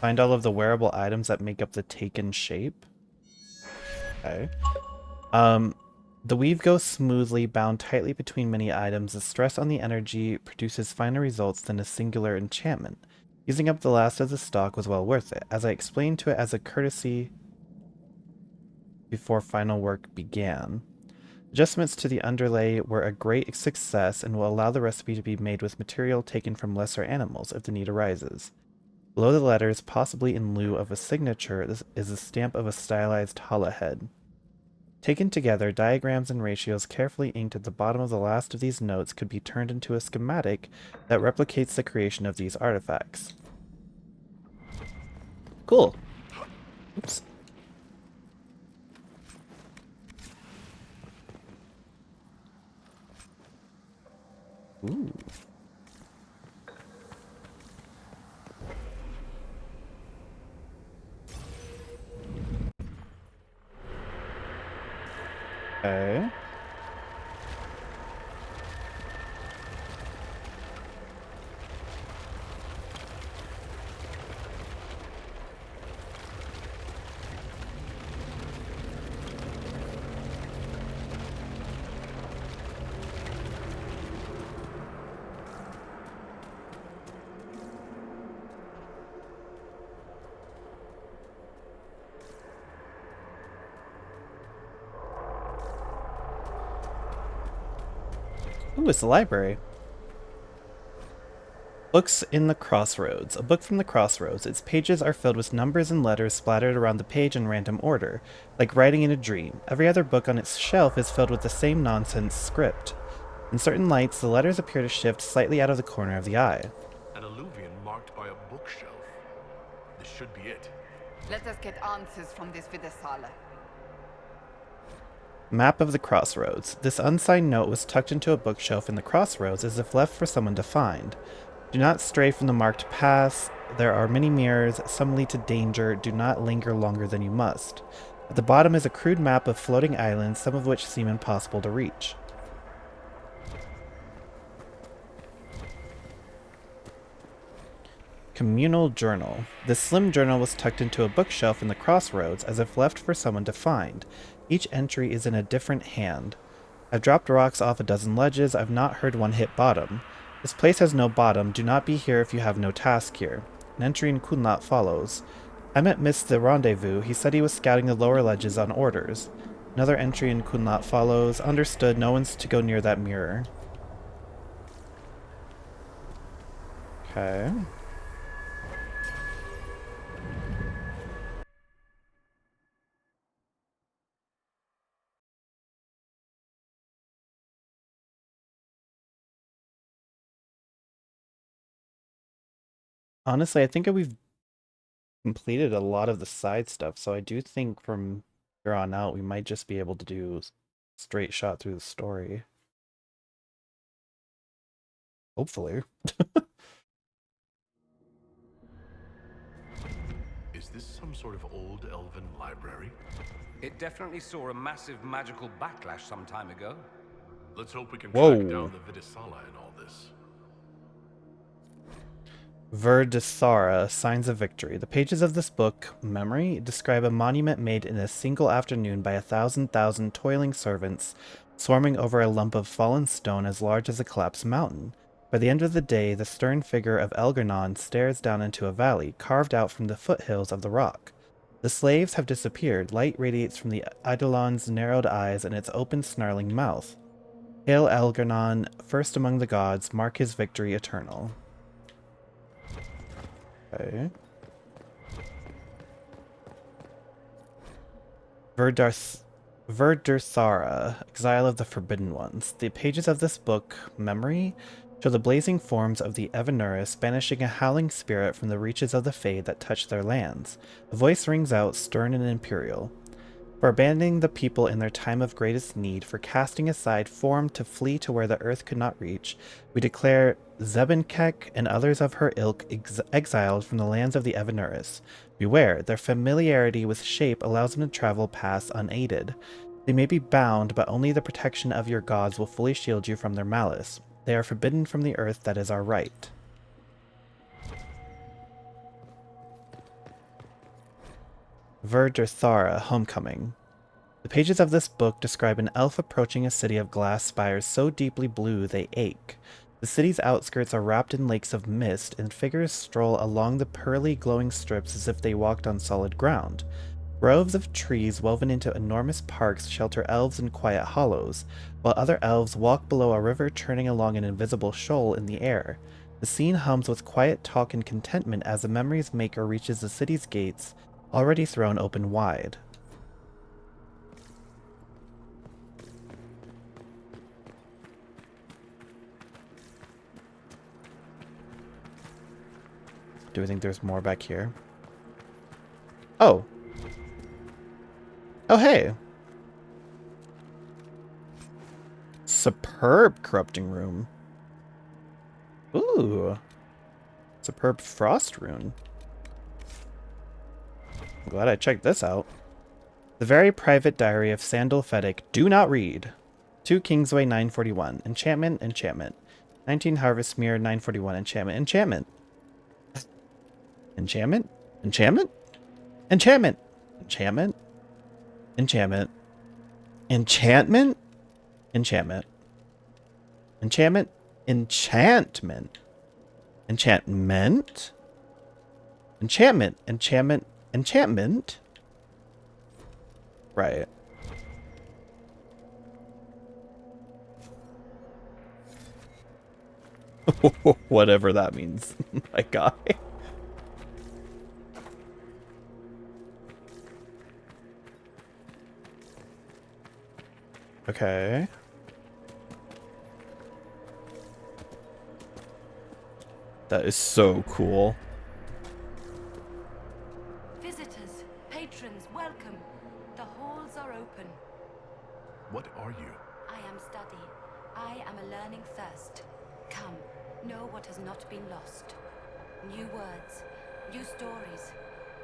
Find all of the wearable items that make up the taken shape. Okay. The weave goes smoothly, bound tightly between many items. The stress on the energy produces finer results than a singular enchantment. Using up the last of the stock was well worth it, as I explained to it as a courtesy before final work began. Adjustments to the underlay were a great success and will allow the recipe to be made with material taken from lesser animals if the need arises. Below the letters, possibly in lieu of a signature, is a stamp of a stylized holla head. Taken together, diagrams and ratios carefully inked at the bottom of the last of these notes could be turned into a schematic that replicates the creation of these artifacts. Cool. Oops. Ooh. Okay. Ooh, it's the library. Books in the Crossroads. A book from the Crossroads. Its pages are filled with numbers and letters splattered around the page in random order, like writing in a dream. Every other book on its shelf is filled with the same nonsense script. In certain lights, the letters appear to shift slightly out of the corner of the eye. An alluvion marked by a bookshelf. This should be it. Let us get answers from this Videsala. Map of the Crossroads. This unsigned note was tucked into a bookshelf in the Crossroads as if left for someone to find. Do not stray from the marked paths. There are many mirrors. Some lead to danger. Do not linger longer than you must. At the bottom is a crude map of floating islands, some of which seem impossible to reach. Communal Journal. This slim journal was tucked into a bookshelf in the Crossroads as if left for someone to find. Each entry is in a different hand. I've dropped rocks off a dozen ledges. I've not heard one hit bottom. This place has no bottom. Do not be here if you have no task here. An entry in Kunlat follows. I met Miss the Rendezvous. He said he was scouting the lower ledges on orders. Another entry in Kunlat follows. Understood. No one's to go near that mirror. Okay. Honestly, I think we've completed a lot of the side stuff, so I do think from here on out we might just be able to do straight shot through the story. Hopefully. Is this some sort of old elven library? It definitely saw a massive magical backlash some time ago. Let's hope we can Whoa. track down the Vidisala in all this. Verdisara, Signs of Victory. The pages of this book, Memory, describe a monument made in a single afternoon by 1,000 toiling servants swarming over a lump of fallen stone as large as a collapsed mountain. By the end of the day, the stern figure of Elgarnon stares down into a valley carved out from the foothills of the rock. The slaves have disappeared. Light radiates from the Eidolon's narrowed eyes and its open, snarling mouth. Hail Elgarnon, first among the gods, mark his victory eternal. Okay. Verdursara, Exile of the Forbidden Ones. The pages of this book, Memory, show the blazing forms of the Evanuris banishing a howling spirit from the reaches of the Fade that touch their lands. A voice rings out, stern and imperial. For abandoning the people in their time of greatest need, for casting aside form to flee to where the earth could not reach, we declare Zebenkek and others of her ilk exiled from the lands of the Evanuris. Beware, their familiarity with shape allows them to travel past unaided. They may be bound, but only the protection of your gods will fully shield you from their malice. They are forbidden from the earth that is our right. Verdursara, Homecoming. The pages of this book describe an elf approaching a city of glass spires so deeply blue they ache. The city's outskirts are wrapped in lakes of mist, and figures stroll along the pearly glowing strips as if they walked on solid ground. Groves of trees woven into enormous parks shelter elves in quiet hollows, while other elves walk below a river churning along an invisible shoal in the air. The scene hums with quiet talk and contentment as the memory's maker reaches the city's gates, already thrown open wide. Do we think there's more back here? Oh. Oh, hey. Superb corrupting room. Ooh. Superb frost rune. I'm glad I checked this out. The very private diary of Sandal Fedek. Do not read. 2 Kingsway 941. Enchantment, enchantment. 19 Harvestmere 941. Enchantment, enchantment. Enchantment? Enchantment? Enchantment! Enchantment? Enchantment. Enchantment? Enchantment. Enchantment? Enchantment. Enchantment? Enchantment. Enchantment. Enchantment? Right. Whatever that means, my guy. Okay. That is so cool. Visitors, patrons, welcome. The halls are open. What are you? I am study. I am a learning thirst. Come, know what has not been lost. New words, new stories.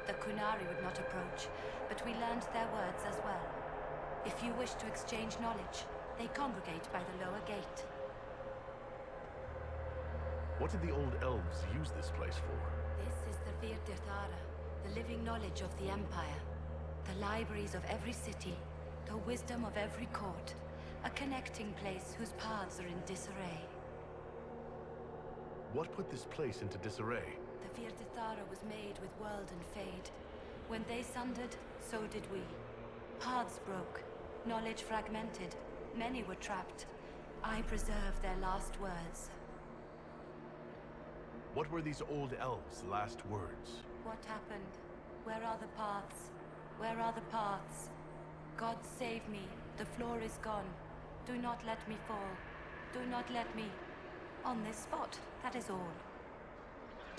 The Kunari would not approach, but we learned their words as well. If you wish to exchange knowledge, they congregate by the lower gate. What did the old elves use this place for? This is the Virdirthara, the living knowledge of the Empire. The libraries of every city, the wisdom of every court. A connecting place whose paths are in disarray. What put this place into disarray? The Virdirthara was made with world and fade. When they sundered, so did we. Paths broke, knowledge fragmented, many were trapped. I preserved their last words. What were these old elves' last words? What happened? Where are the paths? Where are the paths? God save me, the floor is gone. Do not let me fall. Do not let me... On this spot, that is all.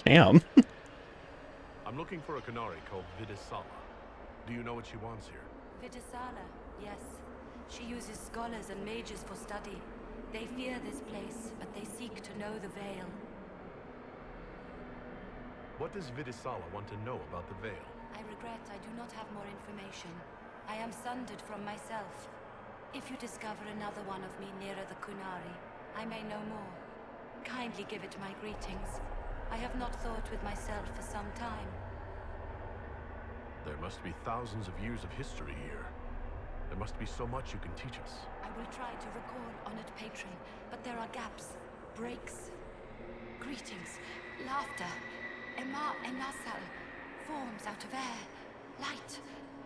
Damn. I'm looking for a Kunari called Vidisala. Do you know what she wants here? Vidisala, yes. She uses scholars and mages for study. They fear this place, but they seek to know the Veil. What does Vidisala want to know about the Veil? I regret I do not have more information. I am sundered from myself. If you discover another one of me nearer the Kunari, I may know more. Kindly give it my greetings. I have not thought with myself for some time. There must be thousands of years of history here. There must be so much you can teach us. I will try to recall, honored patron, but there are gaps, breaks. Greetings, laughter, Emma Enasal, forms out of air, light,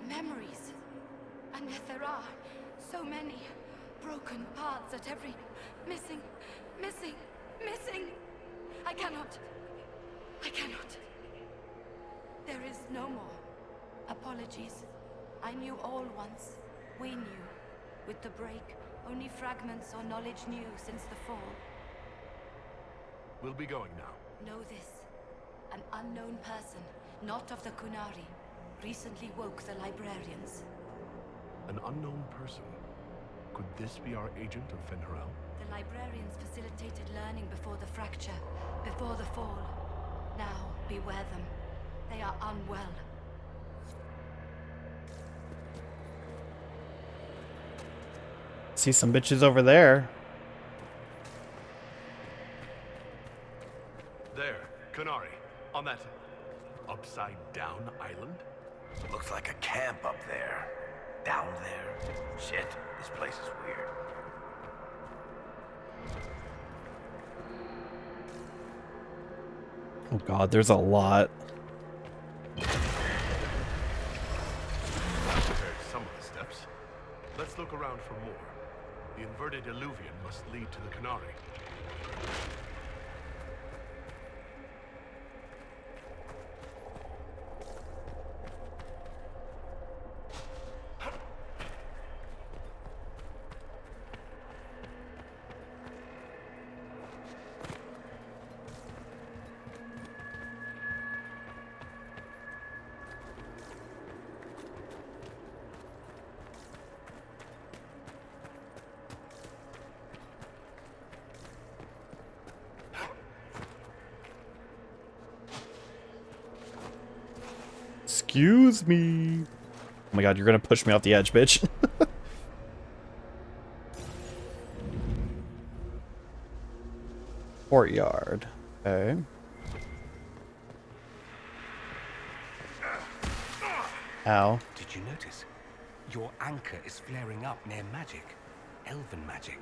memories. And yet there are so many broken parts at every missing. I cannot. There is no more. Apologies. I knew all once. We knew. With the break, only fragments or knowledge new since the fall. We'll be going now. Know this. An unknown person, not of the Kunari, recently woke the librarians. An unknown person? Could this be our agent of Fen'Harel? The librarians facilitated learning before the fracture, before the fall. Now, beware them. They are unwell. See some bitches over there. There, Kunari, on that upside-down island. Looks like a camp up there. Down there. Shit, this place is weird. Oh god, there's a lot. Compared some of the steps. Let's look around for more. The inverted alluvion must lead to the Kunari. Excuse me. Oh my god, you're gonna push me off the edge, bitch. Courtyard. Okay. Ow. Did you notice? Your anchor is flaring up near magic. Elven magic.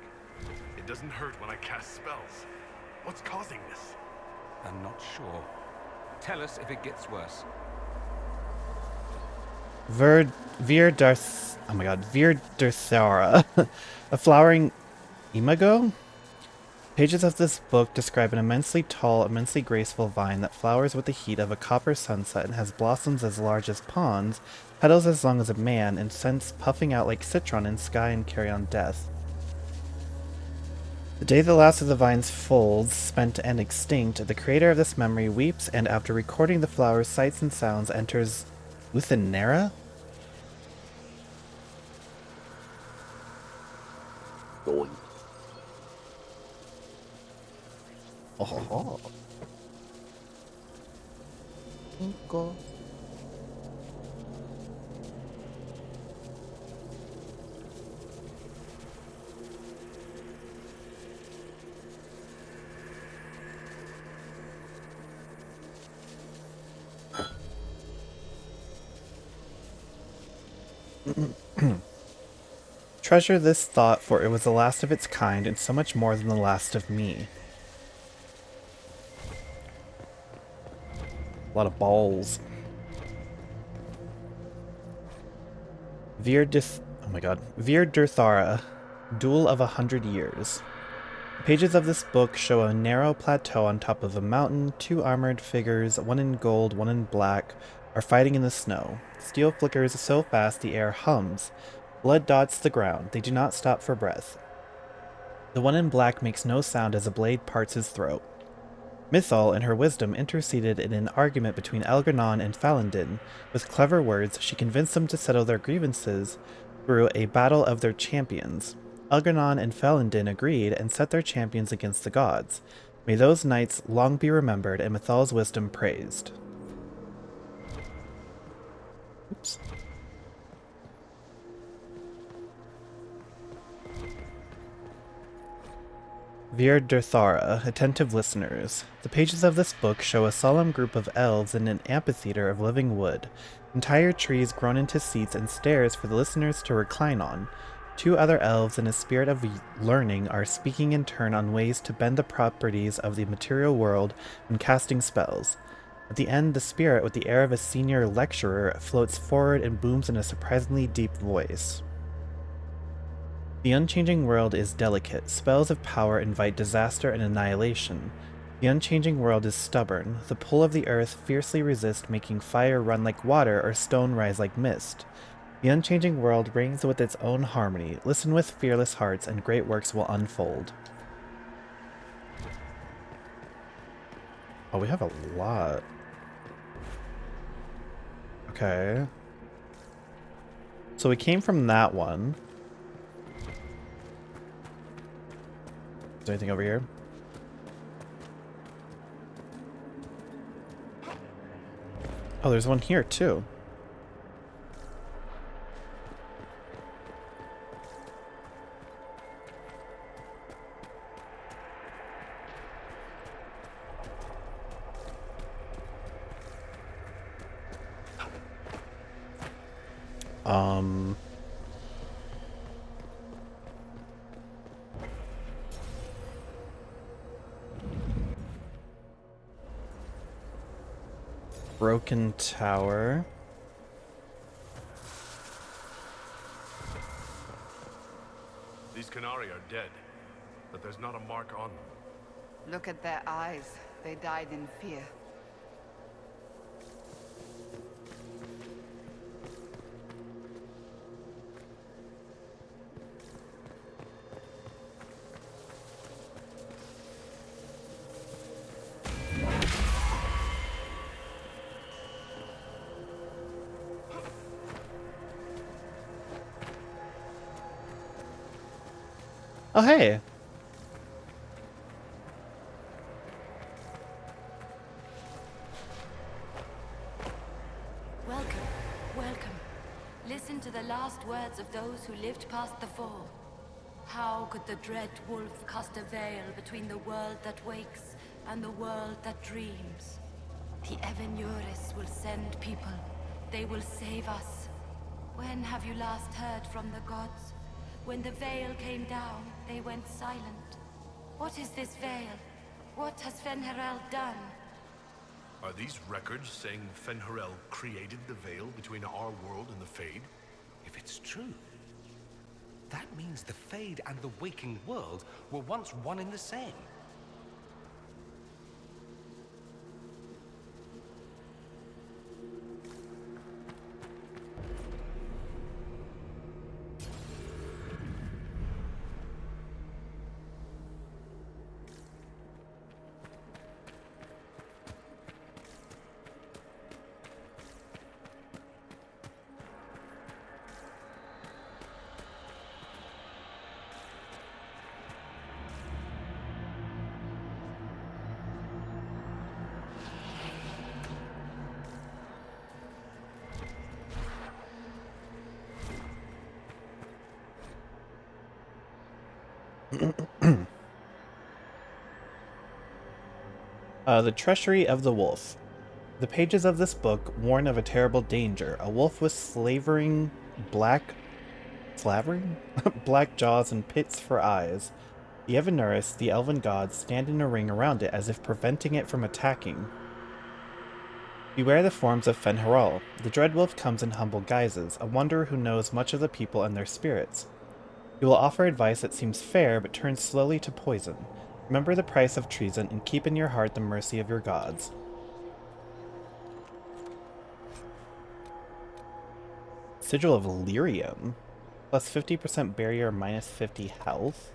It doesn't hurt when I cast spells. What's causing this? I'm not sure. Tell us if it gets worse. Virdarthara. A flowering imago? Pages of this book describe an immensely tall, immensely graceful vine that flowers with the heat of a copper sunset and has blossoms as large as ponds, petals as long as a man, and scents puffing out like citron in sky and carry on death. The day the last of the vine's folds, spent and extinct, the creator of this memory weeps and after recording the flower's sights and sounds enters Uthenera? Going. Oh. Go. Treasure this thought, for it was the last of its kind, and so much more than the last of me. A lot of balls. Virdarthara, Duel of 100 Years. The pages of this book show a narrow plateau on top of a mountain. Two armored figures, one in gold, one in black, are fighting in the snow. Steel flickers so fast the air hums. Blood dots the ground. They do not stop for breath. The one in black makes no sound as a blade parts his throat. Mythal, in her wisdom, interceded in an argument between Elgar'nan and Falandin. With clever words, she convinced them to settle their grievances through a battle of their champions. Elgar'nan and Falandin agreed and set their champions against the gods. May those knights long be remembered and Mythal's wisdom praised. Oops. Vir Derthara, attentive listeners. The pages of this book show a solemn group of elves in an amphitheater of living wood. Entire trees grown into seats and stairs for the listeners to recline on. 2 other elves in a spirit of learning are speaking in turn on ways to bend the properties of the material world when casting spells. At the end, the spirit, with the air of a senior lecturer, floats forward and booms in a surprisingly deep voice. The unchanging world is delicate. Spells of power invite disaster and annihilation. The unchanging world is stubborn. The pull of the earth fiercely resists, making fire run like water or stone rise like mist. The unchanging world reigns with its own harmony. Listen with fearless hearts, and great works will unfold. Oh, we have a lot. Okay. So we came from that one. Is there anything over here? Oh, there's one here too. Broken tower. These Qunari are dead, but there's not a mark on them. Look at their eyes. They died in fear. Oh, hey. Welcome, welcome. Listen to the last words of those who lived past the fall. How could the dread wolf cast a veil between the world that wakes and the world that dreams? The Evenuris will send people. They will save us. When have you last heard from the gods? When the veil came down, they went silent. What is this veil? What has Fen'Harel done? Are these records saying Fen'Harel created the veil between our world and the Fade? If it's true, that means the Fade and the waking world were once one and the same. The Treachery of the Wolf. The pages of this book warn of a terrible danger. A wolf with slavering black jaws and pits for eyes. The Evenuris, the elven gods, stand in a ring around it as if preventing it from attacking. Beware the forms of Fen'Harel. The dread wolf comes in humble guises, a wanderer who knows much of the people and their spirits. He will offer advice that seems fair but turns slowly to poison. Remember the price of treason and keep in your heart the mercy of your gods. Sigil of Lyrium. Plus 50% barrier, minus 50 health.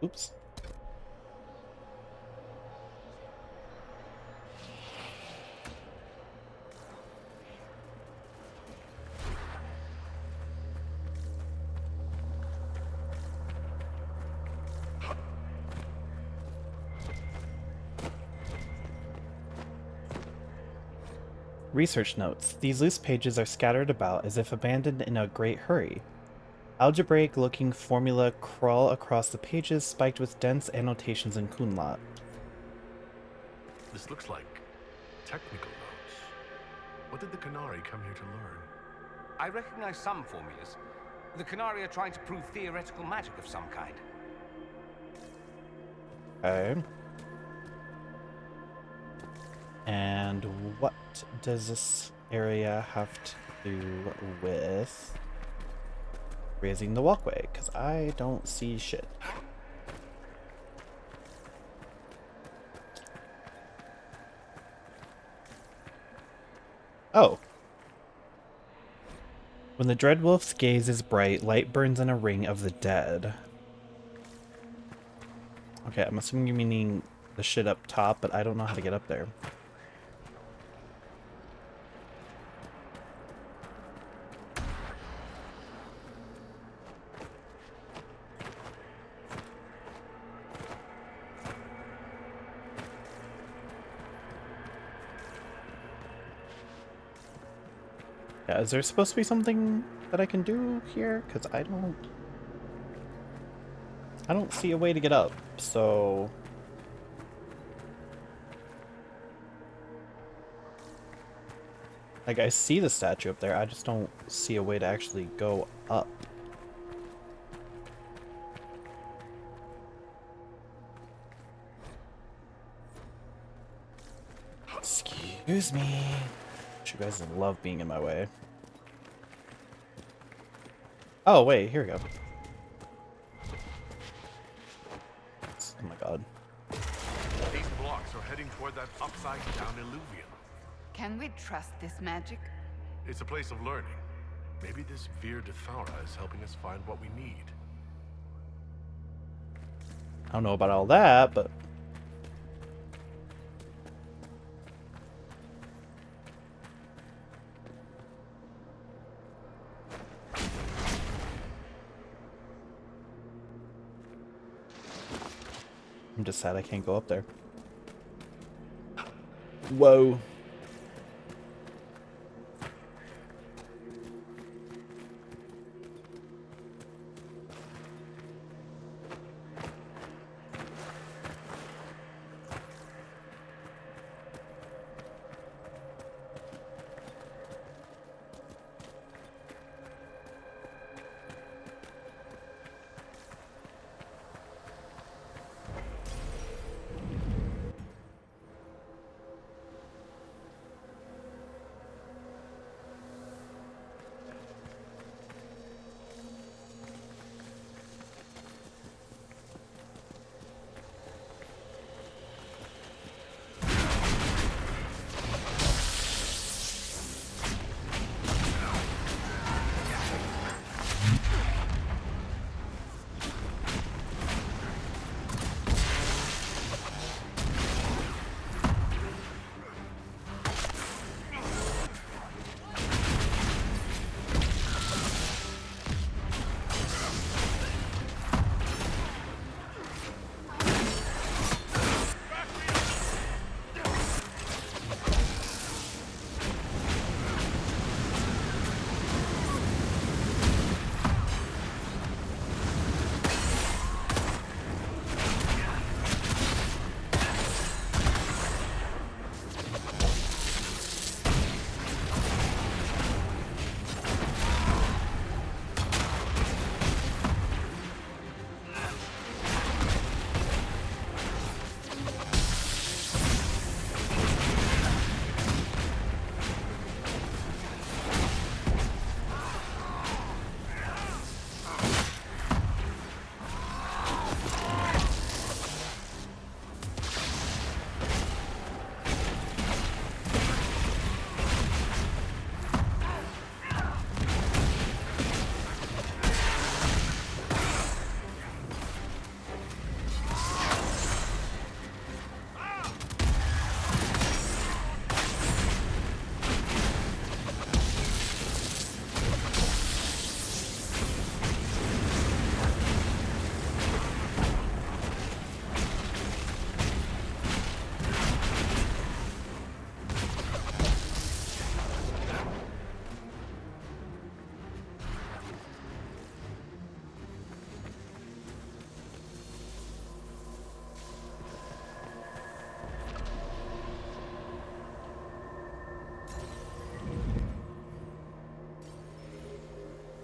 Oops. Research notes. These loose pages are scattered about as if abandoned in a great hurry. Algebraic-looking formula crawl across the pages, spiked with dense annotations in Kunlat. This looks like technical notes. What did the Qunari come here to learn? I recognize some formulas. The Qunari are trying to prove theoretical magic of some kind. Okay. And what does this area have to do with raising the walkway? Because I don't see shit. Oh. When the Dreadwolf's gaze is bright, light burns in a ring of the dead. Okay, I'm assuming you're meaning the shit up top, but I don't know how to get up there. Yeah, is there supposed to be something that I can do here? Because I don't see a way to get up, so... Like, I see the statue up there, I just don't see a way to actually go up. Excuse me. You guys love being in my way. Oh, wait, here we go. Oh my god. These blocks are heading toward that upside-down illuvium. Can we trust this magic? It's a place of learning. Maybe this Vir de Thaura is helping us find what we need. I don't know about all that, but... I'm just sad I can't go up there. Whoa.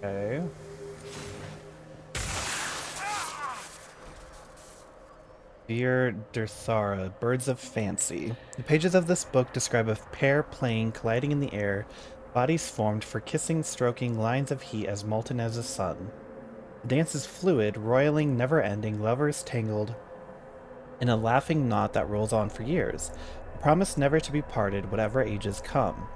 Okay. Dear Dirthara, Birds of Fancy. The pages of this book describe a pair playing, colliding in the air, bodies formed for kissing, stroking, lines of heat as molten as the sun. The dance is fluid, roiling, never-ending, lovers tangled in a laughing knot that rolls on for years, a promise never to be parted whatever ages come.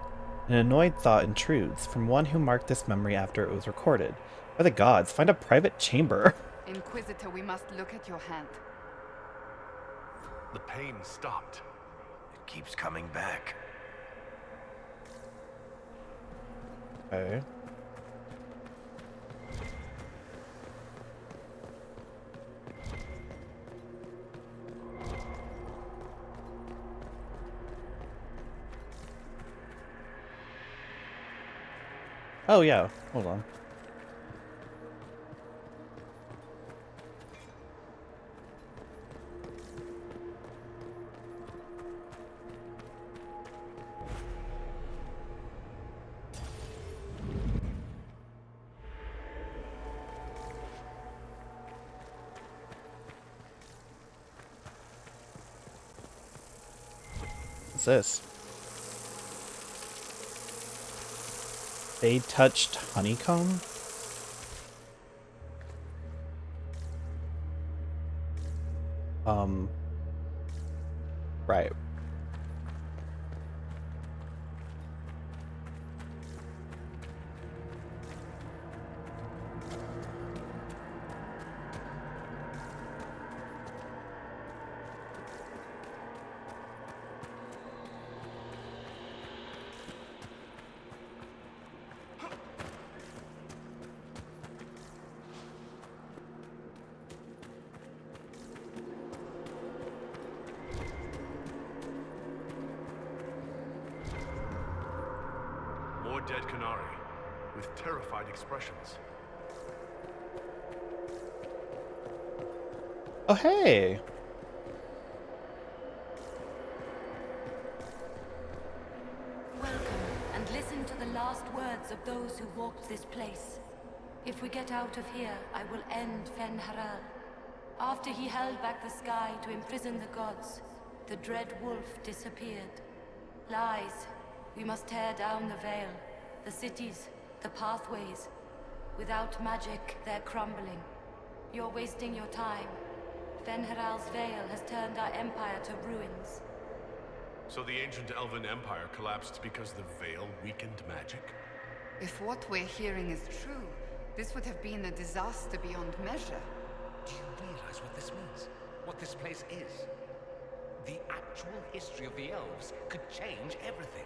An annoyed thought intrudes, from one who marked this memory after it was recorded. By the gods, find a private chamber! Inquisitor, we must look at your hand. The pain stopped. It keeps coming back. Okay. Oh yeah, hold on. What's this? They touched honeycomb? Right. More dead Canari, with terrified expressions. Oh hey! Welcome, and listen to the last words of those who walked this place. If we get out of here, I will end Fenharal. After he held back the sky to imprison the gods, the dread wolf disappeared. Lies. We must tear down the veil, the cities, the pathways. Without magic, they're crumbling. You're wasting your time. Fenharal's veil has turned our empire to ruins. So the ancient Elven Empire collapsed because the veil weakened magic? If what we're hearing is true, this would have been a disaster beyond measure. Do you realize what this means? What this place is? The actual history of the elves could change everything.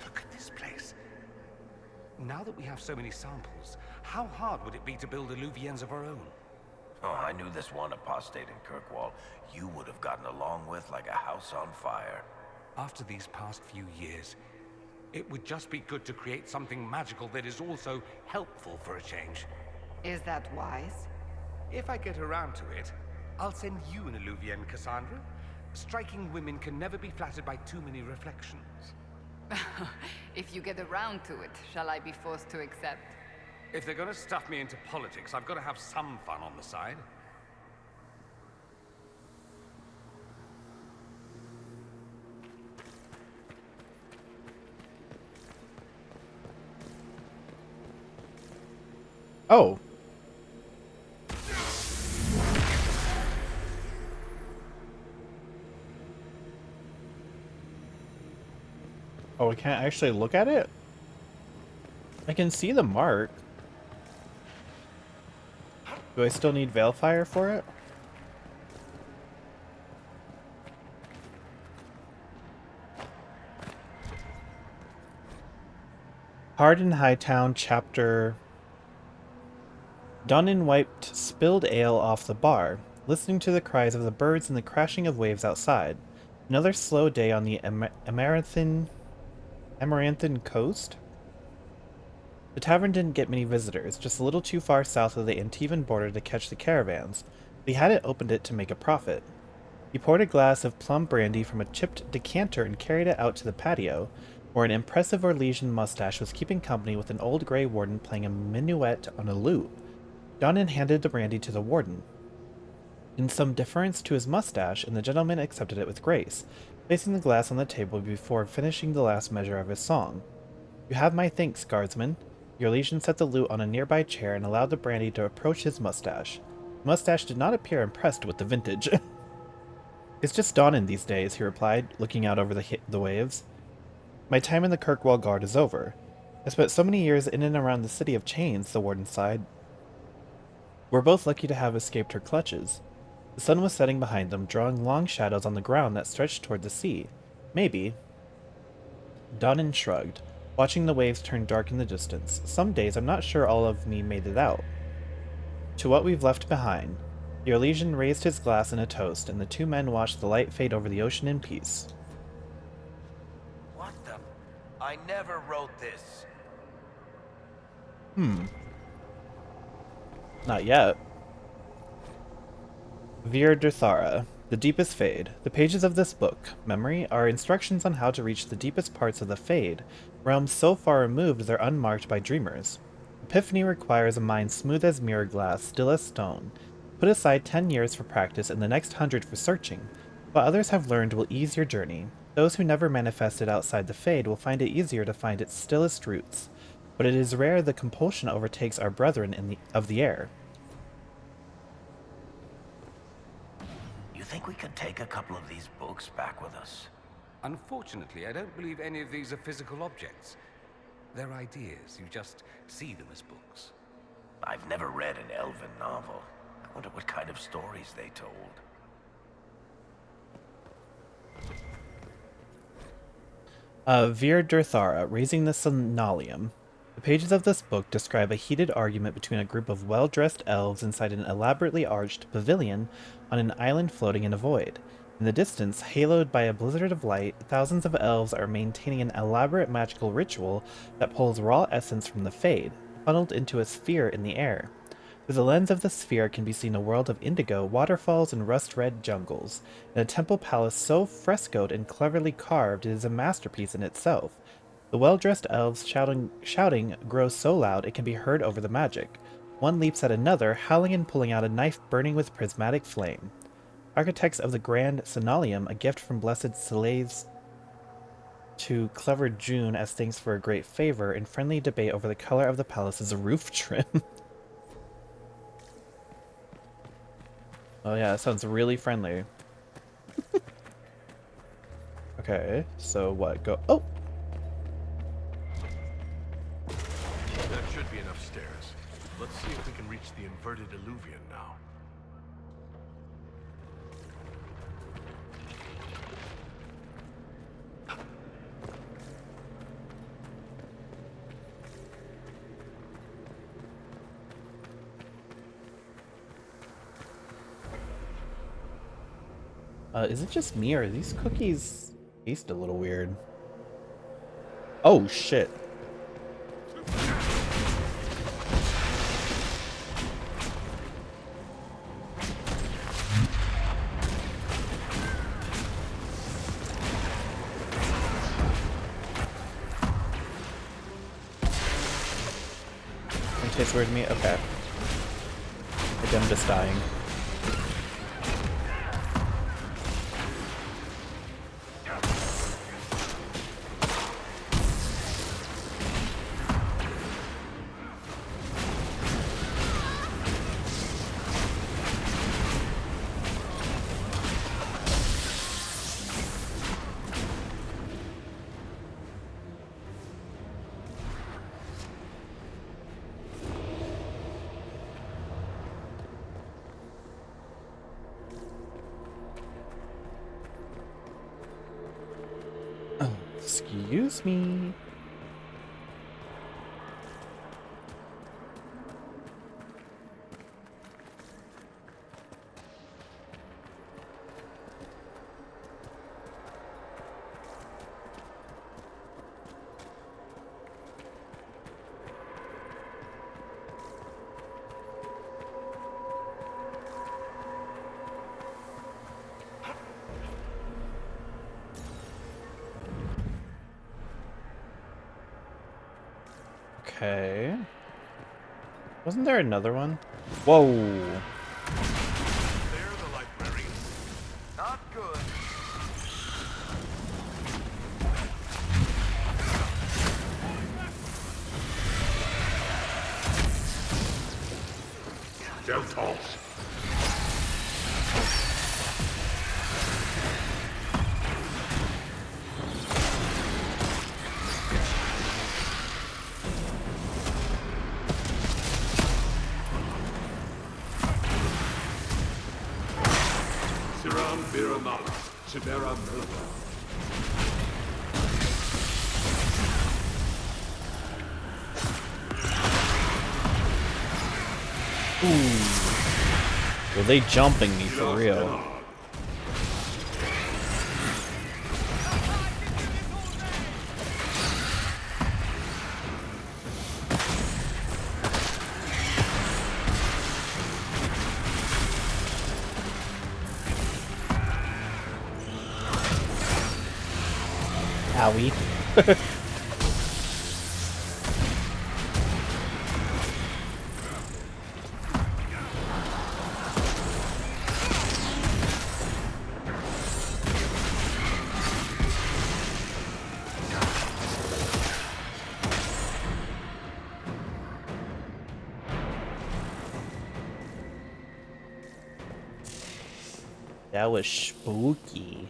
Look at this place. Now that we have so many samples, how hard would it be to build Illuvians of our own? Oh, I knew this one apostate in Kirkwall you would have gotten along with like a house on fire. After these past few years, it would just be good to create something magical that is also helpful for a change. Is that wise? If I get around to it, I'll send you an Illuvian, Cassandra. Striking women can never be flattered by too many reflections. If you get around to it, shall I be forced to accept? If they're gonna stuff me into politics, I've got to have some fun on the side. Oh. Oh, we can't actually look at it? I can see the mark. Do I still need Veilfire for it? Hard in Hightown, chapter... Dunnan wiped spilled ale off the bar, listening to the cries of the birds and the crashing of waves outside. Another slow day on the Amaranthan coast? The tavern didn't get many visitors, just a little too far south of the Antivan border to catch the caravans, but he hadn't opened it to make a profit. He poured a glass of plum brandy from a chipped decanter and carried it out to the patio, where an impressive Orlesian mustache was keeping company with an old gray warden playing a minuet on a lute. Donnan handed the brandy to the warden, in some deference to his mustache, and the gentleman accepted it with grace, placing the glass on the table before finishing the last measure of his song. "You have my thanks, guardsman." The Orlesian set the lute on a nearby chair and allowed the brandy to approach his mustache. The mustache did not appear impressed with the vintage. "It's just dawning these days," he replied, looking out over the waves. "My time in the Kirkwall Guard is over. I spent so many years in and around the City of Chains," the warden sighed. "We're both lucky to have escaped her clutches." The sun was setting behind them, drawing long shadows on the ground that stretched toward the sea. Maybe. Donnan shrugged, watching the waves turn dark in the distance. "Some days I'm not sure all of me made it out. To what we've left behind." The Orlesian raised his glass in a toast, and the two men watched the light fade over the ocean in peace. What the? I never wrote this. Not yet. Vir Durthara, The Deepest Fade. The pages of this book, Memory, are instructions on how to reach the deepest parts of the Fade, realms so far removed they're unmarked by dreamers. Epiphany requires a mind smooth as mirror glass, still as stone. Put aside 10 years for practice and the next 100 for searching. What others have learned will ease your journey. Those who never manifested outside the Fade will find it easier to find its stillest roots. But it is rare the compulsion overtakes our brethren of the air. You think we could take a couple of these books back with us? Unfortunately, I don't believe any of these are physical objects. They're ideas. You just see them as books. I've never read an elven novel. I wonder what kind of stories they told. Vir Durthara, Raising the Sonalium. The pages of this book describe a heated argument between a group of well-dressed elves inside an elaborately arched pavilion on an island floating in a void. In the distance, haloed by a blizzard of light, thousands of elves are maintaining an elaborate magical ritual that pulls raw essence from the Fade, funneled into a sphere in the air. Through the lens of the sphere can be seen a world of indigo, waterfalls, and rust-red jungles, and a temple palace so frescoed and cleverly carved it is a masterpiece in itself. The well-dressed elves shouting grows so loud it can be heard over the magic. One leaps at another, howling and pulling out a knife burning with prismatic flame. Architects of the Grand Sonalium, a gift from Blessed Siles to clever June as thanks for a great favor, in friendly debate over the color of the palace's roof trim. Oh yeah, that sounds really friendly. Okay, so what? Go. Oh! That should be enough stairs. Let's see if we can reach the inverted alluvion now. Is it just me or these cookies taste a little weird? Oh shit. It tastes weird to me? Okay. I think I'm just dying. Excuse me. Okay. Wasn't there another one? Whoa. They're the librarians. Not good. Deltos. Siram Biramala, Shibera Milva. Ooh. Were they jumping me for real? Owie. That was spooky.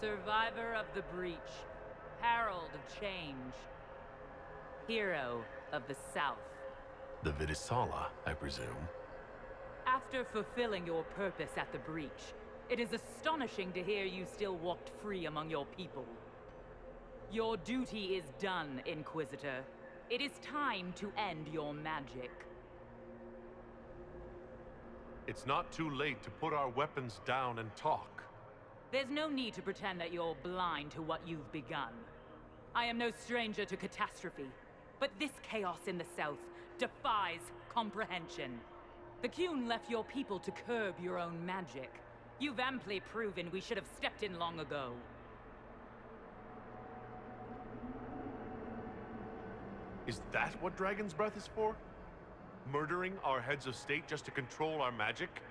Survivor of the breach, herald of change, hero of the South. The Vidisala, I presume. After fulfilling your purpose at the breach, it is astonishing to hear you still walked free among your people. Your duty is done, Inquisitor. It is time to end your magic. It's not too late to put our weapons down and talk. There's no need to pretend that you're blind to what you've begun. I am no stranger to catastrophe, but this chaos in the South defies comprehension. The Qun left your people to curb your own magic. You've amply proven we should have stepped in long ago. Is that what Dragon's Breath is for? Murdering our heads of state just to control our magic?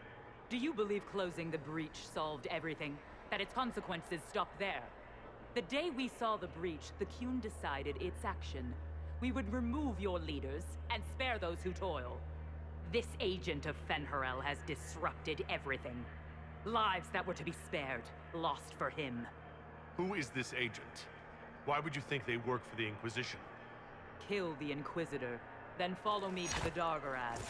Do you believe closing the breach solved everything? That its consequences stopped there? The day we saw the breach, the Qun decided its action. We would remove your leaders and spare those who toil. This agent of Fen'Harel has disrupted everything. Lives that were to be spared, lost for him. Who is this agent? Why would you think they work for the Inquisition? Kill the Inquisitor, then follow me to the Dargarad.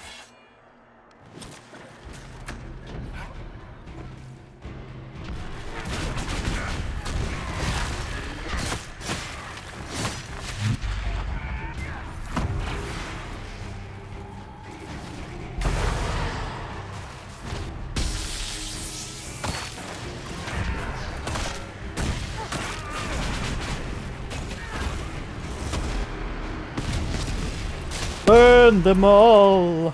Burn them all!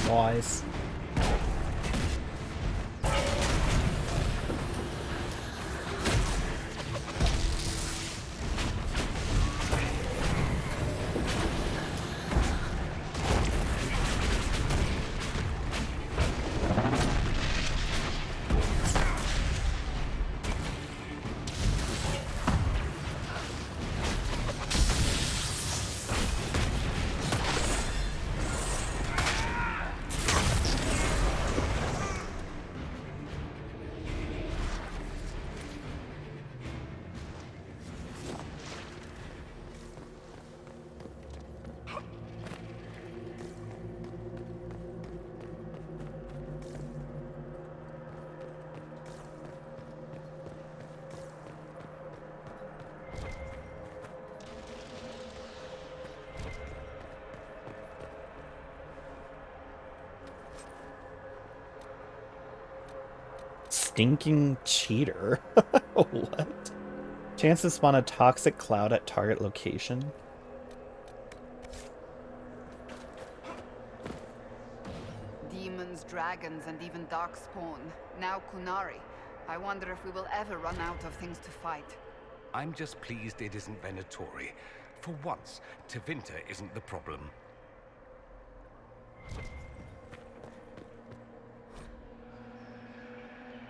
Nice. stinking cheater. What? Chance to spawn a toxic cloud at target location. Demons, dragons, and even darkspawn. Now Kunari. I wonder if we will ever run out of things to fight. I'm just pleased it isn't Venatori. For once, Tevinter isn't the problem.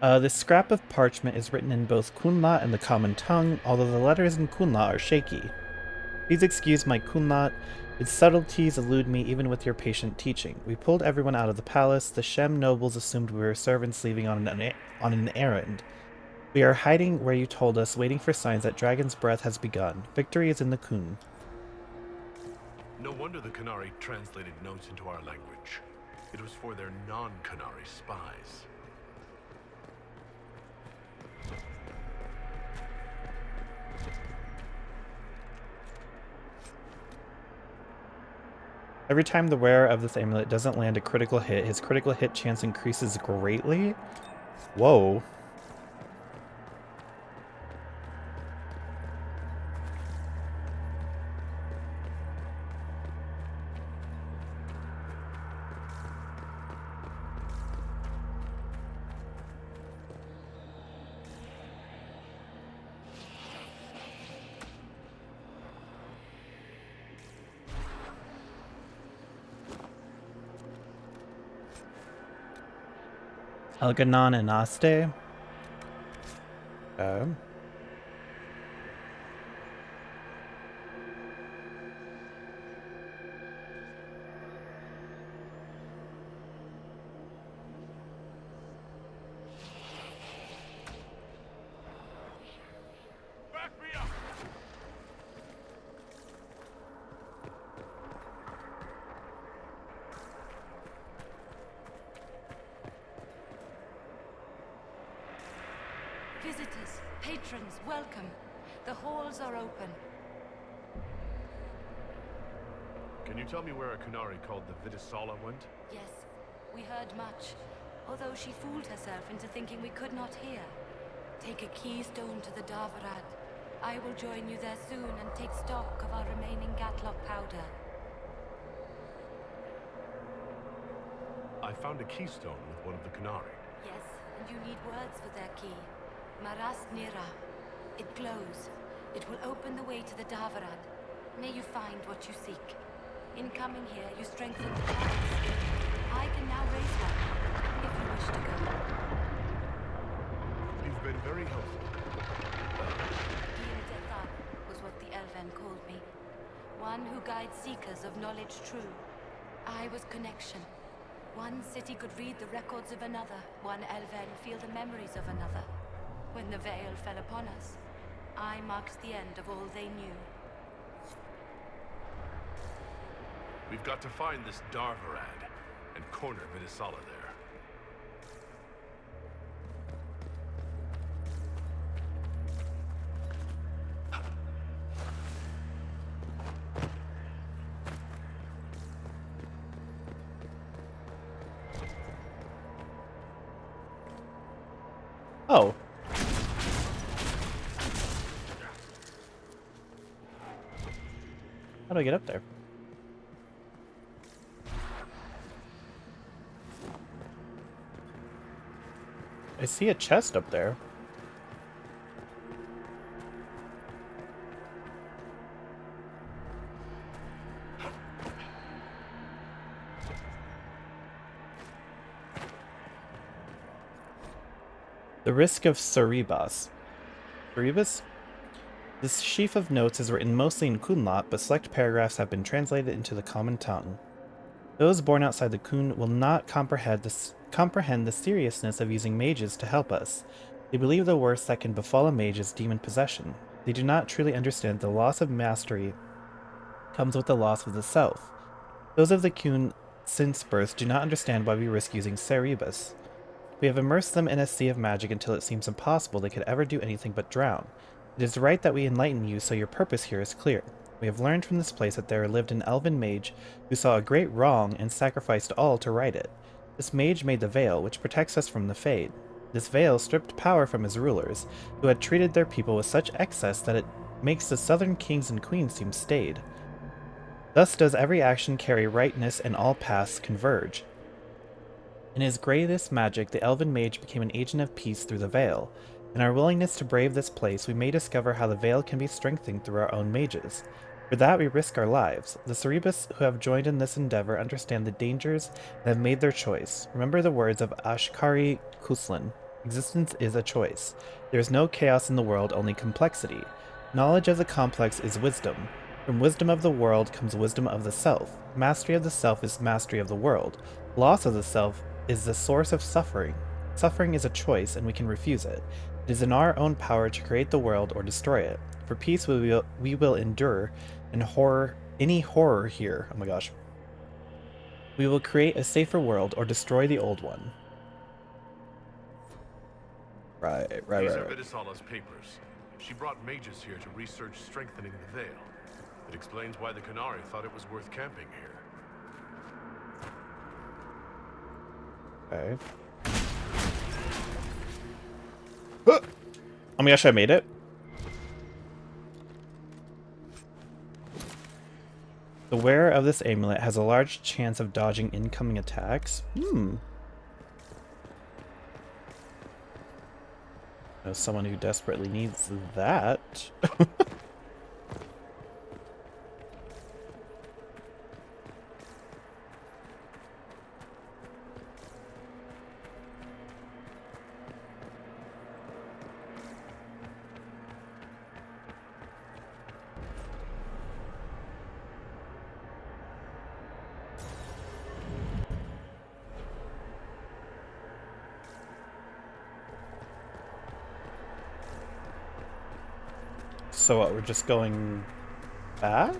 This scrap of parchment is written in both Kunla and the common tongue, although the letters in Kunla are shaky. Please excuse my Kunlat. Its subtleties elude me even with your patient teaching. We pulled everyone out of the palace. The Shem nobles assumed we were servants leaving on an errand. We are hiding where you told us, waiting for signs that Dragon's Breath has begun. Victory is in the Kun. No wonder the Qunari translated notes into our language. It was for their non-Qunari spies. Every time the wearer of this amulet doesn't land a critical hit, his critical hit chance increases greatly? Whoa. Elganon and Aste. Visitors, patrons, welcome. The halls are open. Can you tell me where a Qunari called the Vitisala went? Yes, we heard much. Although she fooled herself into thinking we could not hear. Take a keystone to the Darvarad. I will join you there soon and take stock of our remaining Gatlock powder. I found a keystone with one of the Qunari. Yes, and you need words for their key. Maras Nira. It glows. It will open the way to the Darvarad. May you find what you seek. In coming here, you strengthen the ties. I can now raise one, if you wish to go. You've been very helpful. Gil Dethan was what the Elven called me. One who guides seekers of knowledge true. I was connection. One city could read the records of another. One Elven feel the memories of another. When the veil fell upon us, I marked the end of all they knew. We've got to find this Darvarad and corner Vitisala there. Oh. How do I get up there? I see a chest up there. The Risk of Cerebas. Cerebas? This sheaf of notes is written mostly in Kunlat, but select paragraphs have been translated into the common tongue. Those born outside the Kun will not comprehend the seriousness of using mages to help us. They believe the worst that can befall a mage is demon possession. They do not truly understand the loss of mastery comes with the loss of the self. Those of the Kun since birth do not understand why we risk using Cerebus. We have immersed them in a sea of magic until it seems impossible they could ever do anything but drown. It is right that we enlighten you so your purpose here is clear. We have learned from this place that there lived an elven mage who saw a great wrong and sacrificed all to right it. This mage made the veil, which protects us from the Fade. This veil stripped power from his rulers, who had treated their people with such excess that it makes the southern kings and queens seem staid. Thus does every action carry rightness and all paths converge. In his greatest magic, the elven mage became an agent of peace through the veil. In our willingness to brave this place, we may discover how the veil can be strengthened through our own mages. For that, we risk our lives. The Cerebus who have joined in this endeavor understand the dangers and have made their choice. Remember the words of Ashkari Kuslan. Existence is a choice. There is no chaos in the world, only complexity. Knowledge of the complex is wisdom. From wisdom of the world comes wisdom of the self. Mastery of the self is mastery of the world. Loss of the self is the source of suffering. Suffering is a choice, and we can refuse it. It is in our own power to create the world or destroy it. For peace we will endure, and any horror here. Oh my gosh. We will create a safer world or destroy the old one. Right. These are Vidisala's papers. She brought mages here to research strengthening the veil. It explains why the Qunari thought it was worth camping here. Okay. Oh my gosh, I made it. The wearer of this amulet has a large chance of dodging incoming attacks. As someone who desperately needs that. So what, we're just going back?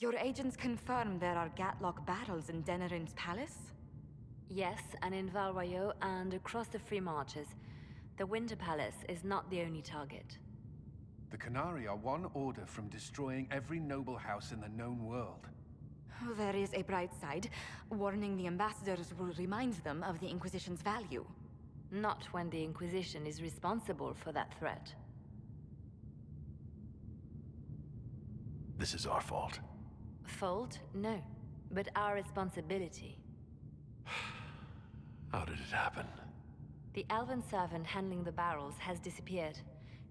Your agents confirm there are Gatlock battles in Denerim's palace? Yes, and in Val Royeaux and across the Free Marches. The Winter Palace is not the only target. The Qunari are one order from destroying every noble house in the known world. There is a bright side. Warning the ambassadors will remind them of the Inquisition's value. Not when the Inquisition is responsible for that threat. This is our fault. Fault? No. But our responsibility. How did it happen? The elven servant handling the barrels has disappeared.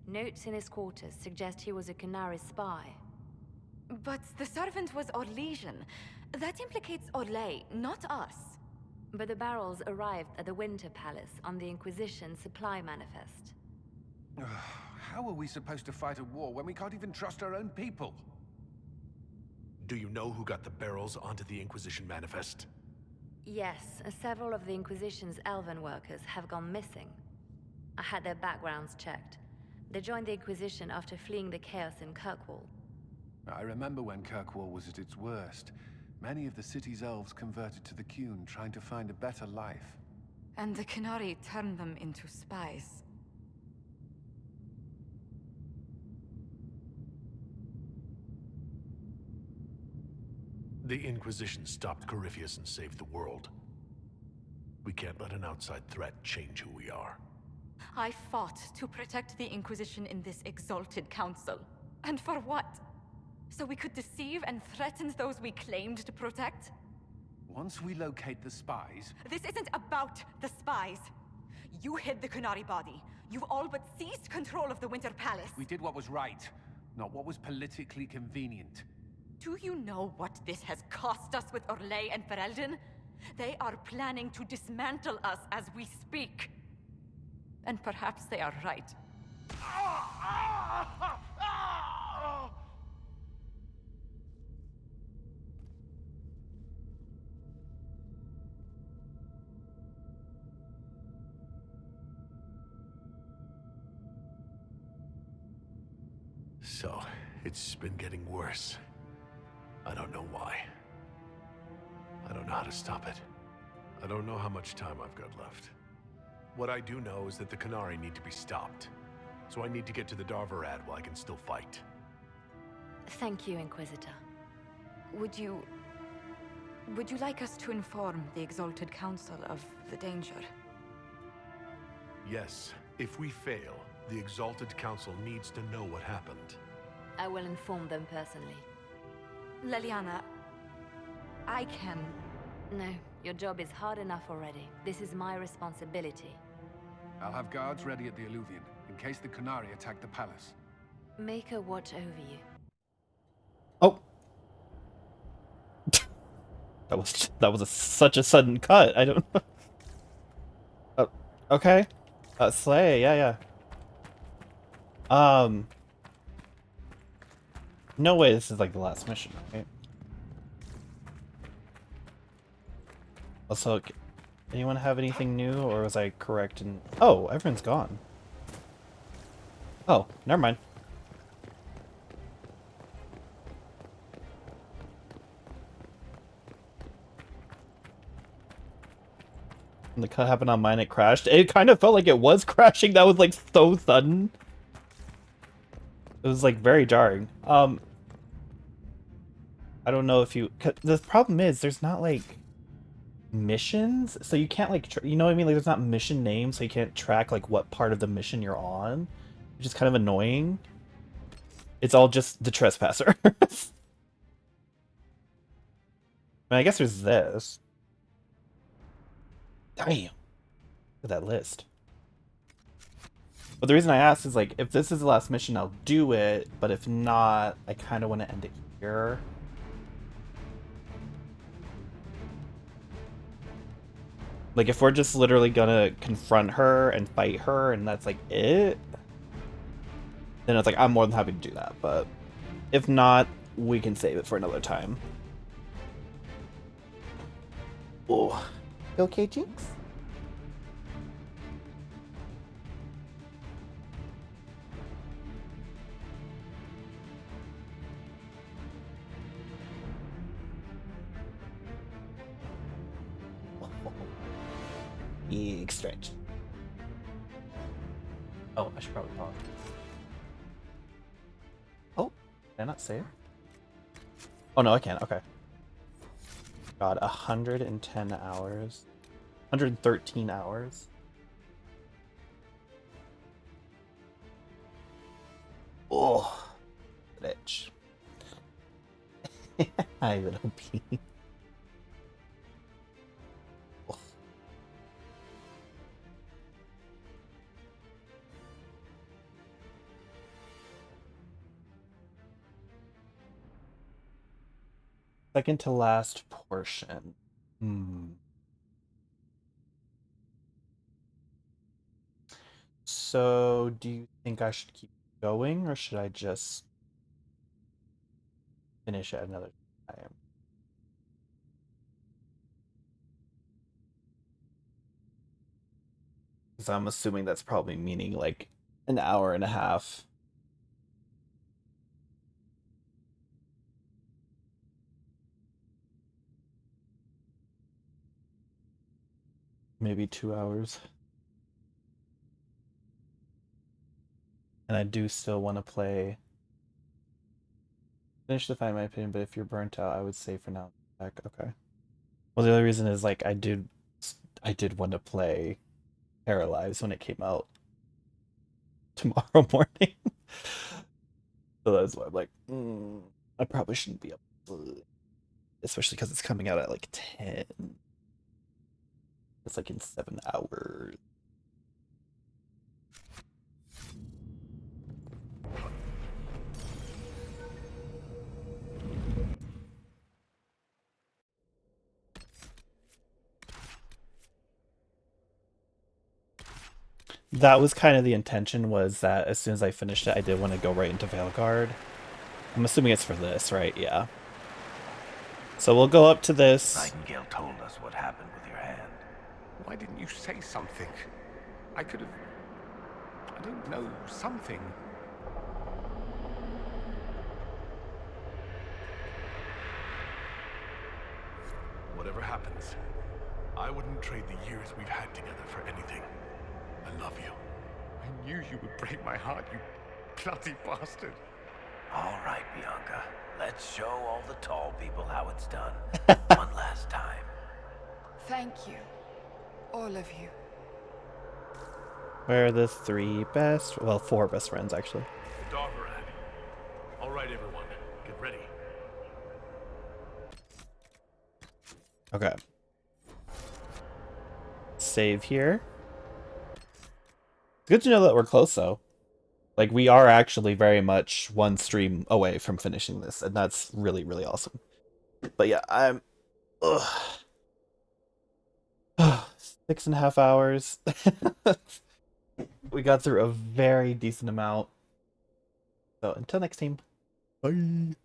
Notes in his quarters suggest he was a Qunari spy. But the servant was Orlesian. That implicates Orlais, not us. But the barrels arrived at the Winter Palace on the Inquisition supply manifest. How are we supposed to fight a war when we can't even trust our own people? Do you know who got the barrels onto the Inquisition manifest? Yes, several of the Inquisition's elven workers have gone missing. I had their backgrounds checked. They joined the Inquisition after fleeing the chaos in Kirkwall. I remember when Kirkwall was at its worst. Many of the city's elves converted to the Qun, trying to find a better life. And the Qunari turned them into spies. The Inquisition stopped Corypheus and saved the world. We can't let an outside threat change who we are. I fought to protect the Inquisition in this exalted council. And for what? So we could deceive and threaten those we claimed to protect? Once we locate the spies... This isn't about the spies. You hid the Kunari body. You all but seized control of the Winter Palace. We did what was right, not what was politically convenient. Do you know what this has cost us with Orlais and Ferelden? They are planning to dismantle us as we speak. And perhaps they are right. So, it's been getting worse. I don't know why. I don't know how to stop it. I don't know how much time I've got left. What I do know is that the Kunari need to be stopped. So I need to get to the Darvarad while I can still fight. Thank you, Inquisitor. Would you like us to inform the Exalted Council of the danger? Yes, if we fail, the Exalted Council needs to know what happened. I will inform them personally. Leliana, I can... No, your job is hard enough already. This is my responsibility. I'll have guards ready at the Alluvion, in case the Kunari attack the palace. Make a watch over you. Oh. that was such a sudden cut. I don't know. Oh, okay. Slay, yeah. No way this is like the last mission, right? Also, anyone have anything new, or was I correct in... Oh, everyone's gone. Oh, never mind. When the cut happened on mine, it crashed. It kind of felt like it was crashing. That was like so sudden. It was like very jarring. I don't know if you... The problem is there's not like missions, so you can't like you know what I mean, like there's not mission names, so you can't track like what part of the mission you're on, which is kind of annoying. It's all just the trespasser. I mean, I guess there's this. Damn, look at that list. But the reason I asked is like, if this is the last mission, I'll do it, but if not, I kind of want to end it here. Like, if we're just literally gonna confront her and fight her and that's, like, it, then it's like, I'm more than happy to do that. But if not, we can save it for another time. Oh. Okay, Jinx? Big stretch. Oh, I should probably pause. Oh, can I not save? Oh no, I can't. Okay. God, 110 hours. 113 hours. Oh, bitch. I even OP. Second to last portion. So, do you think I should keep going, or should I just finish at another time? Because I'm assuming that's probably meaning like an hour and a half. Maybe 2 hours. And I do still want to play. Finish the fight, in my opinion, but if you're burnt out, I would say for now. Back. Okay. Well, the other reason is like I do I did want to play Paralives when it came out tomorrow morning. So that's why I'm like, I probably shouldn't be up, especially because it's coming out at like 10. It's like in 7 hours. That was kind of the intention, was that as soon as I finished it, I did want to go right into Veilguard. I'm assuming it's for this, right? Yeah. So we'll go up to this. Nightingale told us what happened with your hand. Why didn't you say something? I could have... I don't know, something. Whatever happens, I wouldn't trade the years we've had together for anything. I love you. I knew you would break my heart, you bloody bastard. All right, Bianca. Let's show all the tall people how it's done. One last time. Thank you. All of you. Where are the 3 best... Well, 4 best friends, actually. Darverad. All right, everyone. Get ready. Okay. Save here. Good to know that we're close, though. Like, we are actually very much one stream away from finishing this, and that's really, really awesome. But yeah, I'm... Ugh. 6.5 hours. We got through a very decent amount. So, until next time. Bye.